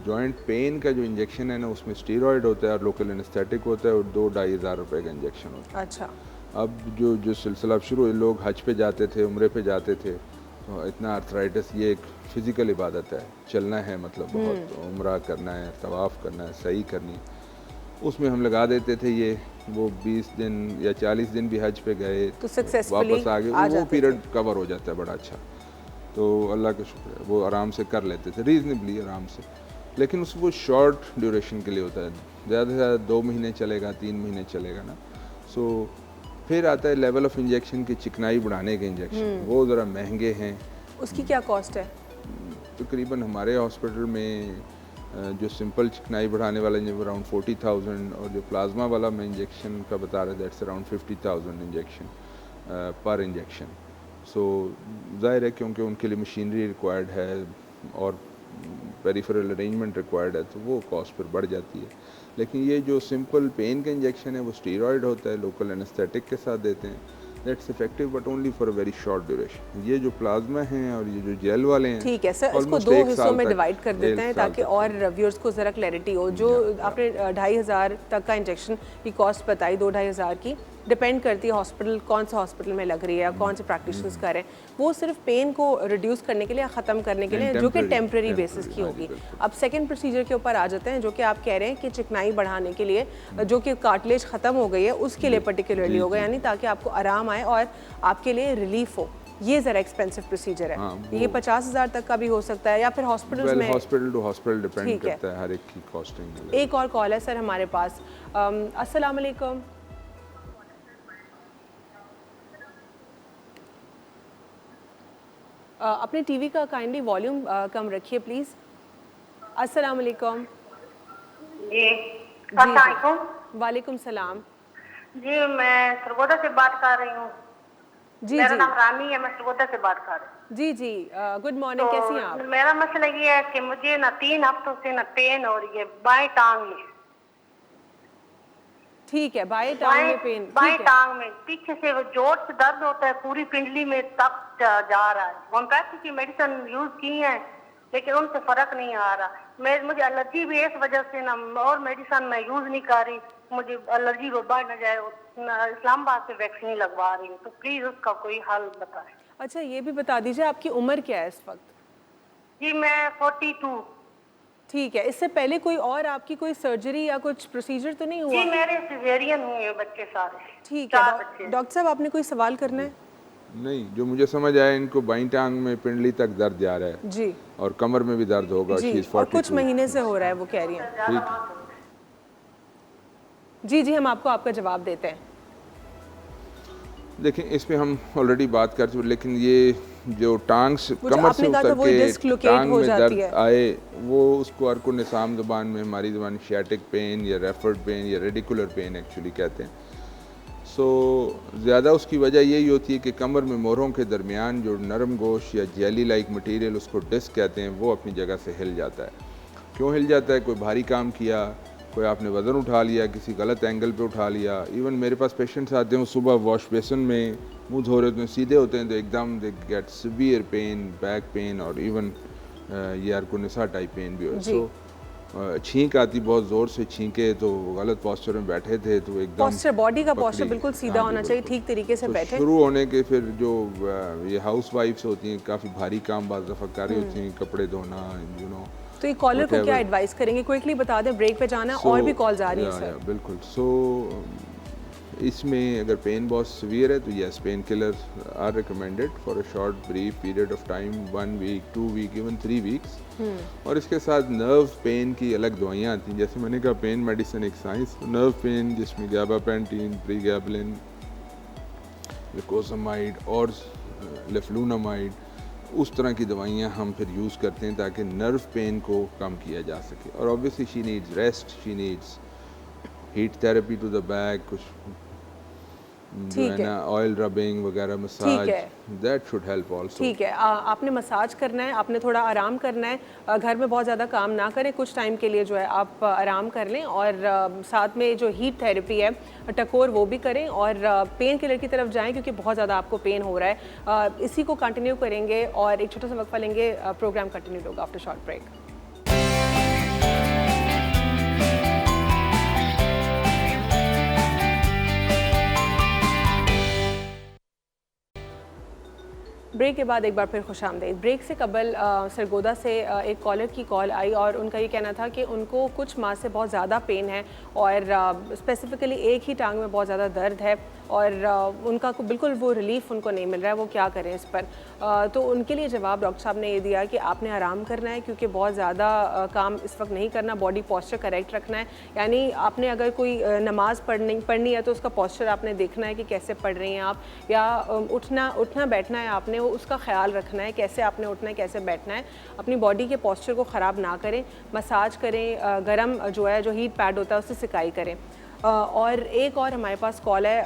जॉइंट पेन का जो इंजेक्शन है ना, उसमें स्टीरॉयड होता है और लोकल एनेस्थेटिक होता है, और 2-2.5 हज़ार रुपये का इंजेक्शन होता है। अच्छा, अब जो सिलसिला अब शुरू हुए, लोग हज पे जाते थे, उम्रे पे जाते थे, तो इतना आर्थराइटिस, ये एक फ़िज़िकल इबादत है, चलना है, मतलब बहुत उम्रा करना है, तवाफ़ करना है, सही करनी है, उसमें हम लगा देते थे ये, वो 20 दिन या 40 दिन भी हज पे गए तो वापस आ गए, वो पीरियड कवर हो जाता है बड़ा अच्छा। तो अल्लाह का शुक्र है, वो आराम से कर लेते थे, रीज़नेबली आराम से। लेकिन उस वो शॉर्ट ड्यूरेशन के लिए होता है, ज़्यादा से ज़्यादा 2 महीने चलेगा, 3 महीने चलेगा ना। सो फिर आता है लेवल ऑफ इंजेक्शन की चिकनाई बढ़ाने के इंजेक्शन, वो ज़रा महंगे हैं। उसकी क्या कॉस्ट है? तकरीबन हमारे हॉस्पिटल में जो सिंपल चिकनाई बढ़ाने वाला अराउंड 40,000, और जो प्लाज्मा वाला मैं इंजेक्शन का बता रहा, दैट्स अराउंड 50,000 इंजेक्शन पर इंजेक्शन। सो ज़ाहिर है क्योंकि उनके लिए मशीनरी रिक्वायर्ड है और पेरिफेरल अरेंजमेंट रिक्वायर्ड है, तो वो कॉस्ट फिर बढ़ जाती है। लेकिन ये जो सिंपल पेन का इंजेक्शन है वो स्टीरॉयड होता है, लोकल एनेस्थेटिक के साथ देते हैं, that's effective but only for a very short duration. ये जो प्लाज्मा हैं और ये जो जेल वाले हैं, ठीक है सर, इसको 2 हिस्सों में डिवाइड कर देते हैं ताकि और व्यूअर्स को ज़रा क्लैरिटी हो। जो आपने 2500 तक का इंजेक्शन की कॉस्ट बताई, 2-2.5 हज़ार की, डिपेंड करती है हॉस्पिटल कौन सा हॉस्पिटल में लग रही है, कौन से प्रैक्टिशनर्स कर रहे हैं। वो सिर्फ पेन को रिड्यूस करने के लिए, ख़त्म करने के लिए, जो कि टेम्प्रेरी बेसिस की होगी। अब सेकंड प्रोसीजर के ऊपर आ जाते हैं, जो कि आप कह रहे हैं कि चिकनाई बढ़ाने के लिए, जो कि कार्टिलेज ख़त्म हो गई है उसके लिए पर्टिकुलरली होगा, यानी ताकि आपको आराम आए और आपके लिए रिलीफ हो। ये ज़रा एक्सपेंसिव प्रोसीजर है। ये 50,000 तक का भी हो सकता है या फिर हॉस्पिटल्स में, हॉस्पिटल टू हॉस्पिटल डिपेंड करता है हर एक की कॉस्टिंग। एक और कॉल है सर हमारे पास। अस्सलाम वालेकुम। अपने टीवी का काइंडली वॉल्यूम कम रखिए प्लीज़। अस्सलाम वालेकुम। जी अस्सलाम वालेकुम सलाम। जी मैं सरगोदा से बात कर रही हूँ। जी मेरा जी नाम रानी है, मैं सरगोदा से बात कर रही हूँ। जी जी गुड मॉर्निंग, कैसी हैं आप? मेरा मसला ये है कि मुझे ना 3 हफ्तों से ना पेन हो रही है बाएं टांग में। ठीक है, बाएं टांग में पेन, बाएं टांग में पीछे से वो जोर से दर्द होता है, पूरी पिंडली में तक जा रहा है। होम्योपैथी की मेडिसिन यूज की है लेकिन उनसे फर्क नहीं आ रहा। मुझे एलर्जी भी है, इस वजह से ना और मेडिसिन मैं यूज नहीं कर रही। मुझे एलर्जी वो बढ़ न जाए, इस्लामाबाद से वैक्सीन लगवा रही हूँ, तो प्लीज उसका कोई हल बताएं। अच्छा ये भी बता दीजिए आपकी उम्र क्या है इस वक्त? जी मैं 42। ठीक है, इससे पहले कोई और आपकी कोई सर्जरी या कुछ प्रोसीजर तो नहीं हुआ? जी मेरे सिजेरियन हुए हैं बच्चे सारे। ठीक है डॉक्टर साहब, आपने कोई सवाल करना है? नहीं, जो मुझे समझ आया इनको बाईं टांग में पिंडली तक दर्द जा रहा है जी, और कमर में भी दर्द होगा जी, और कुछ महीने से हो रहा है वो कह रही हैं। ठीक, जी जी हम आपको आपका जवाब देते हैं। देखें इस पे हम ऑलरेडी बात कर चुके, लेकिन ये जो टांग से कमर से उतर के टांग में दर्द आए, वो उसको अर्को निसाम ज़बान में, हमारी ज़बान शियाटिक पेन या रेफर्ड पेन या रेडिकुलर पेन एक्चुअली कहते हैं। सो ज़्यादा उसकी वजह यही होती है कि कमर में मोरों के दरमियान जो नरम गोश्त या जेली लाइक मटेरियल, उसको डिस्क कहते हैं, वो अपनी जगह से हिल जाता है। क्यों हिल जाता है? कोई भारी काम किया, कोई आपने वज़न उठा लिया, किसी गलत एंगल पे उठा लिया। इवन मेरे पास पेशेंट्स आते हैं, वो सुबह वॉश बेसिन में मुंह धो रहे होते हैं, सीधे होते हैं, तो एकदम they get severe pain, back pain और इवन ये अर्कोनिसा टाइप पेन भी हो। सो छींक आती, बहुत ज़ोर से छींके, तो गलत पोस्चर में बैठे थे, तो एकदम पोस्चर, बॉडी का पोस्चर बिल्कुल सीधा होना चाहिए, ठीक तरीके से बैठे। शुरू होने के फिर जो ये हाउस वाइफ्स होती हैं, काफ़ी भारी काम बाज़ दफ़ा कर रही होती हैं, कपड़े धोना, यू नो। तो ये कॉलर को क्या एडवाइस करेंगे? क्विकली बता दें, ब्रेक पे जाना है और भी कॉल्स आ रही हैं सर। बिल्कुल। सो इसमें अगर पेन बहुत सीवियर है तो yes, painkiller are recommended for a short brief period of time, 1 week, 2 week, even 3 weeks. और इसके साथ नर्व पेन की अलग दवाइयाँ आती हैं, जैसे मैंने कहा पेन मेडिसिन एक साइंस, नर्व पेन जिसमें गाबापेंटीन, प्रीगैबलिन, लिकोसामाइड और लेफ्लुनामाइड, उस तरह की दवाइयाँ हम फिर यूज़ करते हैं ताकि नर्व पेन को कम किया जा सके। और obviously she needs rest, she needs heat therapy to the back, कुछ जो है ना ऑयल रबिंग वगैरह, massage, that should help also. ठीक है, आपने मसाज करना है, आपने थोड़ा आराम करना है, घर में बहुत ज़्यादा काम ना करें, कुछ टाइम के लिए जो है आप आराम कर लें, और साथ में जो हीट थेरेपी है टकोर वो भी करें, और पेन किलर की तरफ जाएं क्योंकि बहुत ज़्यादा आपको पेन हो रहा है। इसी को कंटिन्यू करेंगे और एक छोटा सा वक्फा लेंगे, प्रोग्राम कंटिन्यू होगा आफ्टर शॉर्ट ब्रेक। ब्रेक के बाद एक बार फिर खुशामदीद। ब्रेक से कबल सरगोदा से एक कॉलर की कॉल आई और उनका ये कहना था कि उनको कुछ माह से बहुत ज़्यादा पेन है और स्पेसिफ़िकली एक ही टांग में बहुत ज़्यादा दर्द है और उनका बिल्कुल वो रिलीफ उनको नहीं मिल रहा है, वो क्या करें इस पर। तो उनके लिए जवाब डॉक्टर साहब ने ये दिया कि आपने आराम करना है क्योंकि बहुत ज़्यादा काम इस वक्त नहीं करना, बॉडी पोस्चर करेक्ट रखना है। यानी आपने अगर कोई नमाज़ पढ़नी है तो उसका पोस्चर आपने देखना है कि कैसे पढ़ रही हैं आप, या उठना बैठना है आपने उसका ख्याल रखना है, कैसे आपने उठना है, कैसे बैठना है। अपनी बॉडी के पोस्चर को ख़राब ना करें, मसाज करें, गरम जो है जो हीट पैड होता है उससे सिकाई करें। और एक और हमारे पास कॉल है,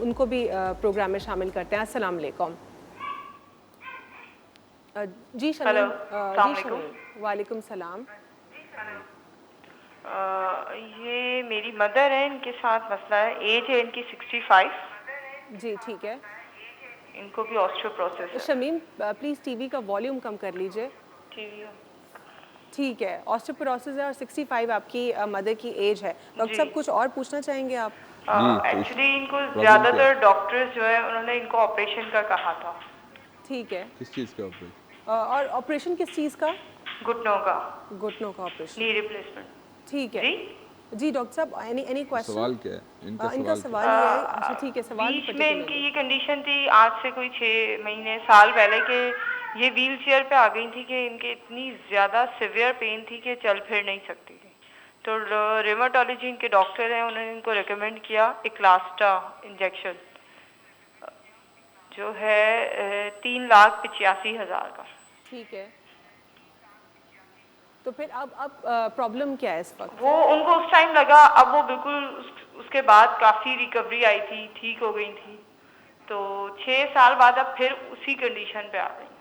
उनको भी प्रोग्राम में शामिल करते हैं। अस्सलाम वालेकुम। जी शमीम, वालेकुम सलाम। ये मेरी मदर है, इनके साथ मसला है, एज है इनकी 65 जी ठीक है। इनको भी ऑस्टियोपोरोसिस है। शमीम प्लीज़ टीवी का वॉल्यूम कम कर लीजिए। टीवी ठीक है, ऑस्टियोपोरोसिस है और 65 आपकी मदर की एज है। डॉक्टर साहब कुछ और पूछना चाहेंगे आप? एक्चुअली इनको ज़्यादातर डॉक्टर्स जो है उन्होंने इनको ऑपरेशन का कहा था। ठीक है। किस चीज़ का ऑपरेशन? और ऑपरेशन किस चीज़ का? घुटनों का। घुटनों का ऑपरेशन। Knee replacement. ठीक है जी डॉक्टर साहब एनी क्वेश्चन? सवाल क्या है इनका सवाल ये है। अच्छा ठीक है, सवाल बीच में इनकी ये कंडीशन थी आज से कोई 6 महीने साल पहले के ये व्हील चेयर पे आ गई थी कि इनके इतनी ज़्यादा सिवियर पेन थी कि चल फिर नहीं सकती थी। तो रेमाटोलॉजी इनके डॉक्टर हैं उन्होंने इनको रिकमेंड किया एक्लास्टा इंजेक्शन जो है 3,85,000 का। ठीक है, तो फिर अब प्रॉब्लम क्या है इस वक्त? वो उनको उस टाइम लगा, अब वो बिल्कुल उसके बाद काफ़ी रिकवरी आई थी, ठीक हो गई थी, तो 6 साल बाद अब फिर उसी कंडीशन पे आ गई।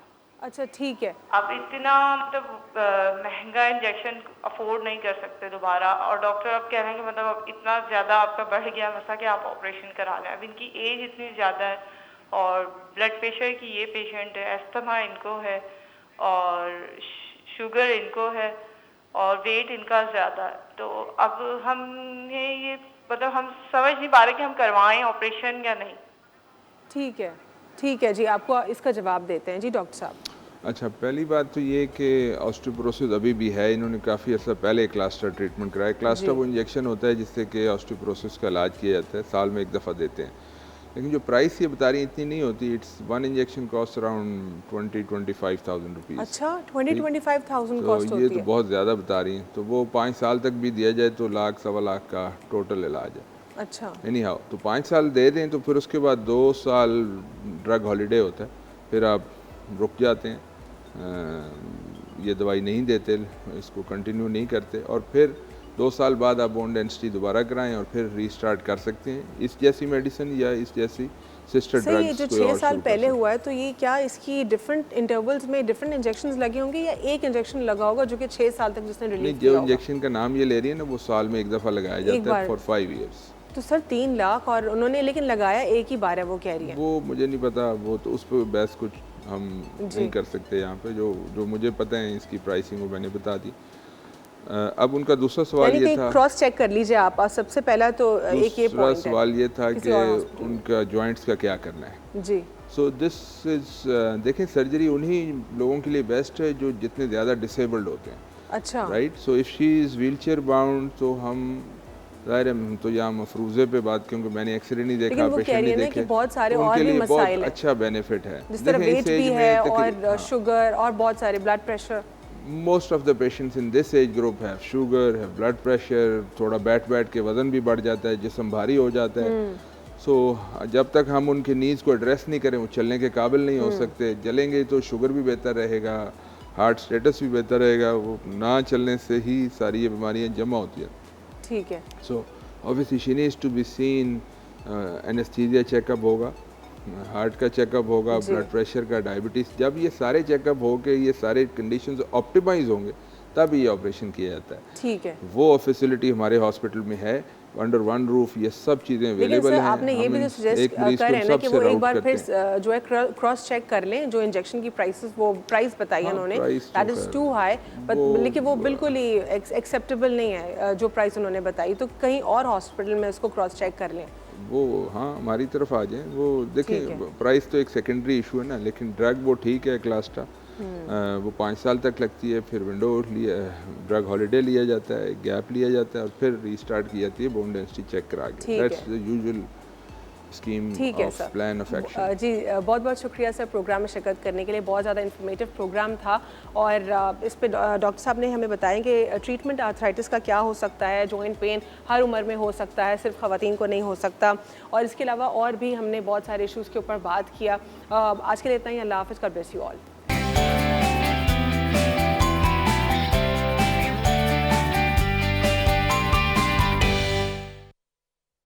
अच्छा ठीक है। अब इतना मतलब महंगा इंजेक्शन अफोर्ड नहीं कर सकते दोबारा, और डॉक्टर अब कह रहे हैं कि मतलब अब इतना ज़्यादा आपका बढ़ गया मसला कि आप ऑपरेशन करा लें। अब इनकी एज इतनी ज़्यादा है और ब्लड प्रेशर की ये पेशेंट है, अस्थमा इनको है और शुगर इनको है और वेट इनका ज़्यादा है। तो अब हमने ये मतलब हम समझ नहीं पा रहे कि हम करवाएं ऑपरेशन या नहीं। ठीक है जी, आपको इसका जवाब देते हैं जी डॉक्टर साहब। अच्छा, पहली बात तो ये कि ऑस्टियोपोरोसिस अभी भी है। इन्होंने काफ़ी अर्सा पहले क्लास्टर ट्रीटमेंट कराया। क्लास्टर वो इंजेक्शन होता है जिससे कि ऑस्टियोपोरोसिस का इलाज किया जाता है, साल में एक दफ़ा देते हैं। लेकिन जो प्राइस ये बता रही हैं इतनी नहीं होती। It's one injection cost around 20-25,000 rupees. अच्छा 20-25,000 कॉस्ट तो होती ये है। तो बहुत ज़्यादा बता रही हैं। तो वो 5 साल तक भी दिया जाए तो लाख सवा लाख का टोटल इलाज है। अच्छा एनी हाउ, तो 5 साल दे दें तो फिर उसके बाद 2 साल ड्रग हॉलीडे होता है, फिर आप रुक जाते हैं, ये दवाई नहीं देते, इसको कंटिन्यू नहीं करते, और फिर 2 साल बाद आप बोन डेंसिटी दोबारा कराएं और फिर रीस्टार्ट कर सकते हैं इस जैसी मेडिसिन या इस जैसी सिस्टर ड्रग्स। ये जो 6 साल पहले हुआ है तो ये क्या इसकी डिफरेंट इंटरवल्स में डिफरेंट इंजेक्शंस लगे होंगे या एक इंजेक्शन लगा होगा जो कि 6 साल तक जिसने रिलीज किया जो होगा? इंजेक्शन का नाम ये ले रही है ना वो साल में एक दफ़ा लगाया जाता है फॉर 5 ईयर्स। तो सर 3 लाख और उन्होंने लेकिन लगाया एक ही बार है, वो कह रही है। वो मुझे नहीं पता, वो तो उस पर बहस कुछ हम नहीं कर सकते यहाँ पे। जो मुझे पता है इसकी प्राइसिंग वो मैंने बता दी। अब उनका दूसरा सवाल ये था, क्रॉस चेक कर लीजिए आप। सबसे पहला तो एक ये पॉइंट है, सवाल ये था कि उनका जॉइंट्स का क्या करना है जी। सो दिस इज देखें, सर्जरी उन्हीं लोगों के लिए बेस्ट है जो जितने ज़्यादा डिसेबल्ड होते हैं। अच्छा right. So if she is wheel chair bound तो हम ज़ाहिर है तो यहाँ मफरूज़े पे बात, क्योंकि मैंने एक्सरे नहीं देखा, पेशेंट नहीं देखे, बहुत सारे और भी मसाइल बहुत अच्छा बेनिफिट है। जिस तरह वेट भी है और शुगर और बहुत सारे blood pressure. Most of the patients in this age group have sugar, have blood pressure, थोड़ा बैठ के वज़न भी बढ़ जाता है, जिस्म भारी हो जाता है। सो जब तक हम उनके नीड्स को एड्रेस नहीं करें वो चलने के काबिल नहीं हो सकते। चलेंगे तो शुगर भी बेहतर रहेगा, हार्ट स्टेटस भी बेहतर रहेगा, वो ना चलने से ही सारी ये बीमारियाँ जमा होती हैं। ठीक है। So obviously she needs to be seen, anaesthesia checkup होगा, हार्ट का चेकअप होगा, ब्लड प्रेशर का, डायबिटीज़। जब ये सारे चेकअप हो के ये सारे कंडीशंस ऑप्टिमाइज होंगे तब ये ऑपरेशन किया जाता है। ठीक है। वो फैसिलिटी हमारे हॉस्पिटल में है, अंडर वन रूफ ये सब चीज़ें अवेलेबल हैं। आपने ये भी सजेस्ट कर रहे हैं ना कि वो एक बार फिर जो है क्रॉस चेक कर लें, जो इंजेक्शन की प्राइसेस वो प्राइस बताई उन्होंने, दैट इज़ टू हाई, लेकिन वो बिल्कुल ही एक्सेप्टेबल नहीं है जो प्राइस उन्होंने बताई। तो कहीं और हॉस्पिटल में उसको क्रॉस चेक कर लें वो। हाँ, हमारी तरफ आ जाए। वो देखें, प्राइस तो एक सेकेंडरी इशू है ना, लेकिन ड्रग वो ठीक है क्लास्टा, वो 5 साल तक लगती है, फिर विंडो लिया, ड्रग हॉलीडे लिया जाता है, गैप लिया जाता है और फिर रीस्टार्ट की जाती है बोन डेंसिटी चेक करा के। That's the usual scheme of plan of action. जी बहुत बहुत शुक्रिया सर प्रोग्राम में शिरकत करने के लिए। बहुत ज़्यादा इन्फॉर्मेटिव प्रोग्राम था और इस पे डॉक्टर साहब ने हमें बताया कि ट्रीटमेंट आर्थराइटिस का क्या हो सकता है, जॉइंट पेन हर उम्र में हो सकता है, सिर्फ ख़वातीन को नहीं हो सकता, और इसके अलावा और भी हमने बहुत सारे इश्यूज़ के ऊपर बात किया। आज के लिए इतना ही। अल्लाह हाफ़िज़। God bless you all.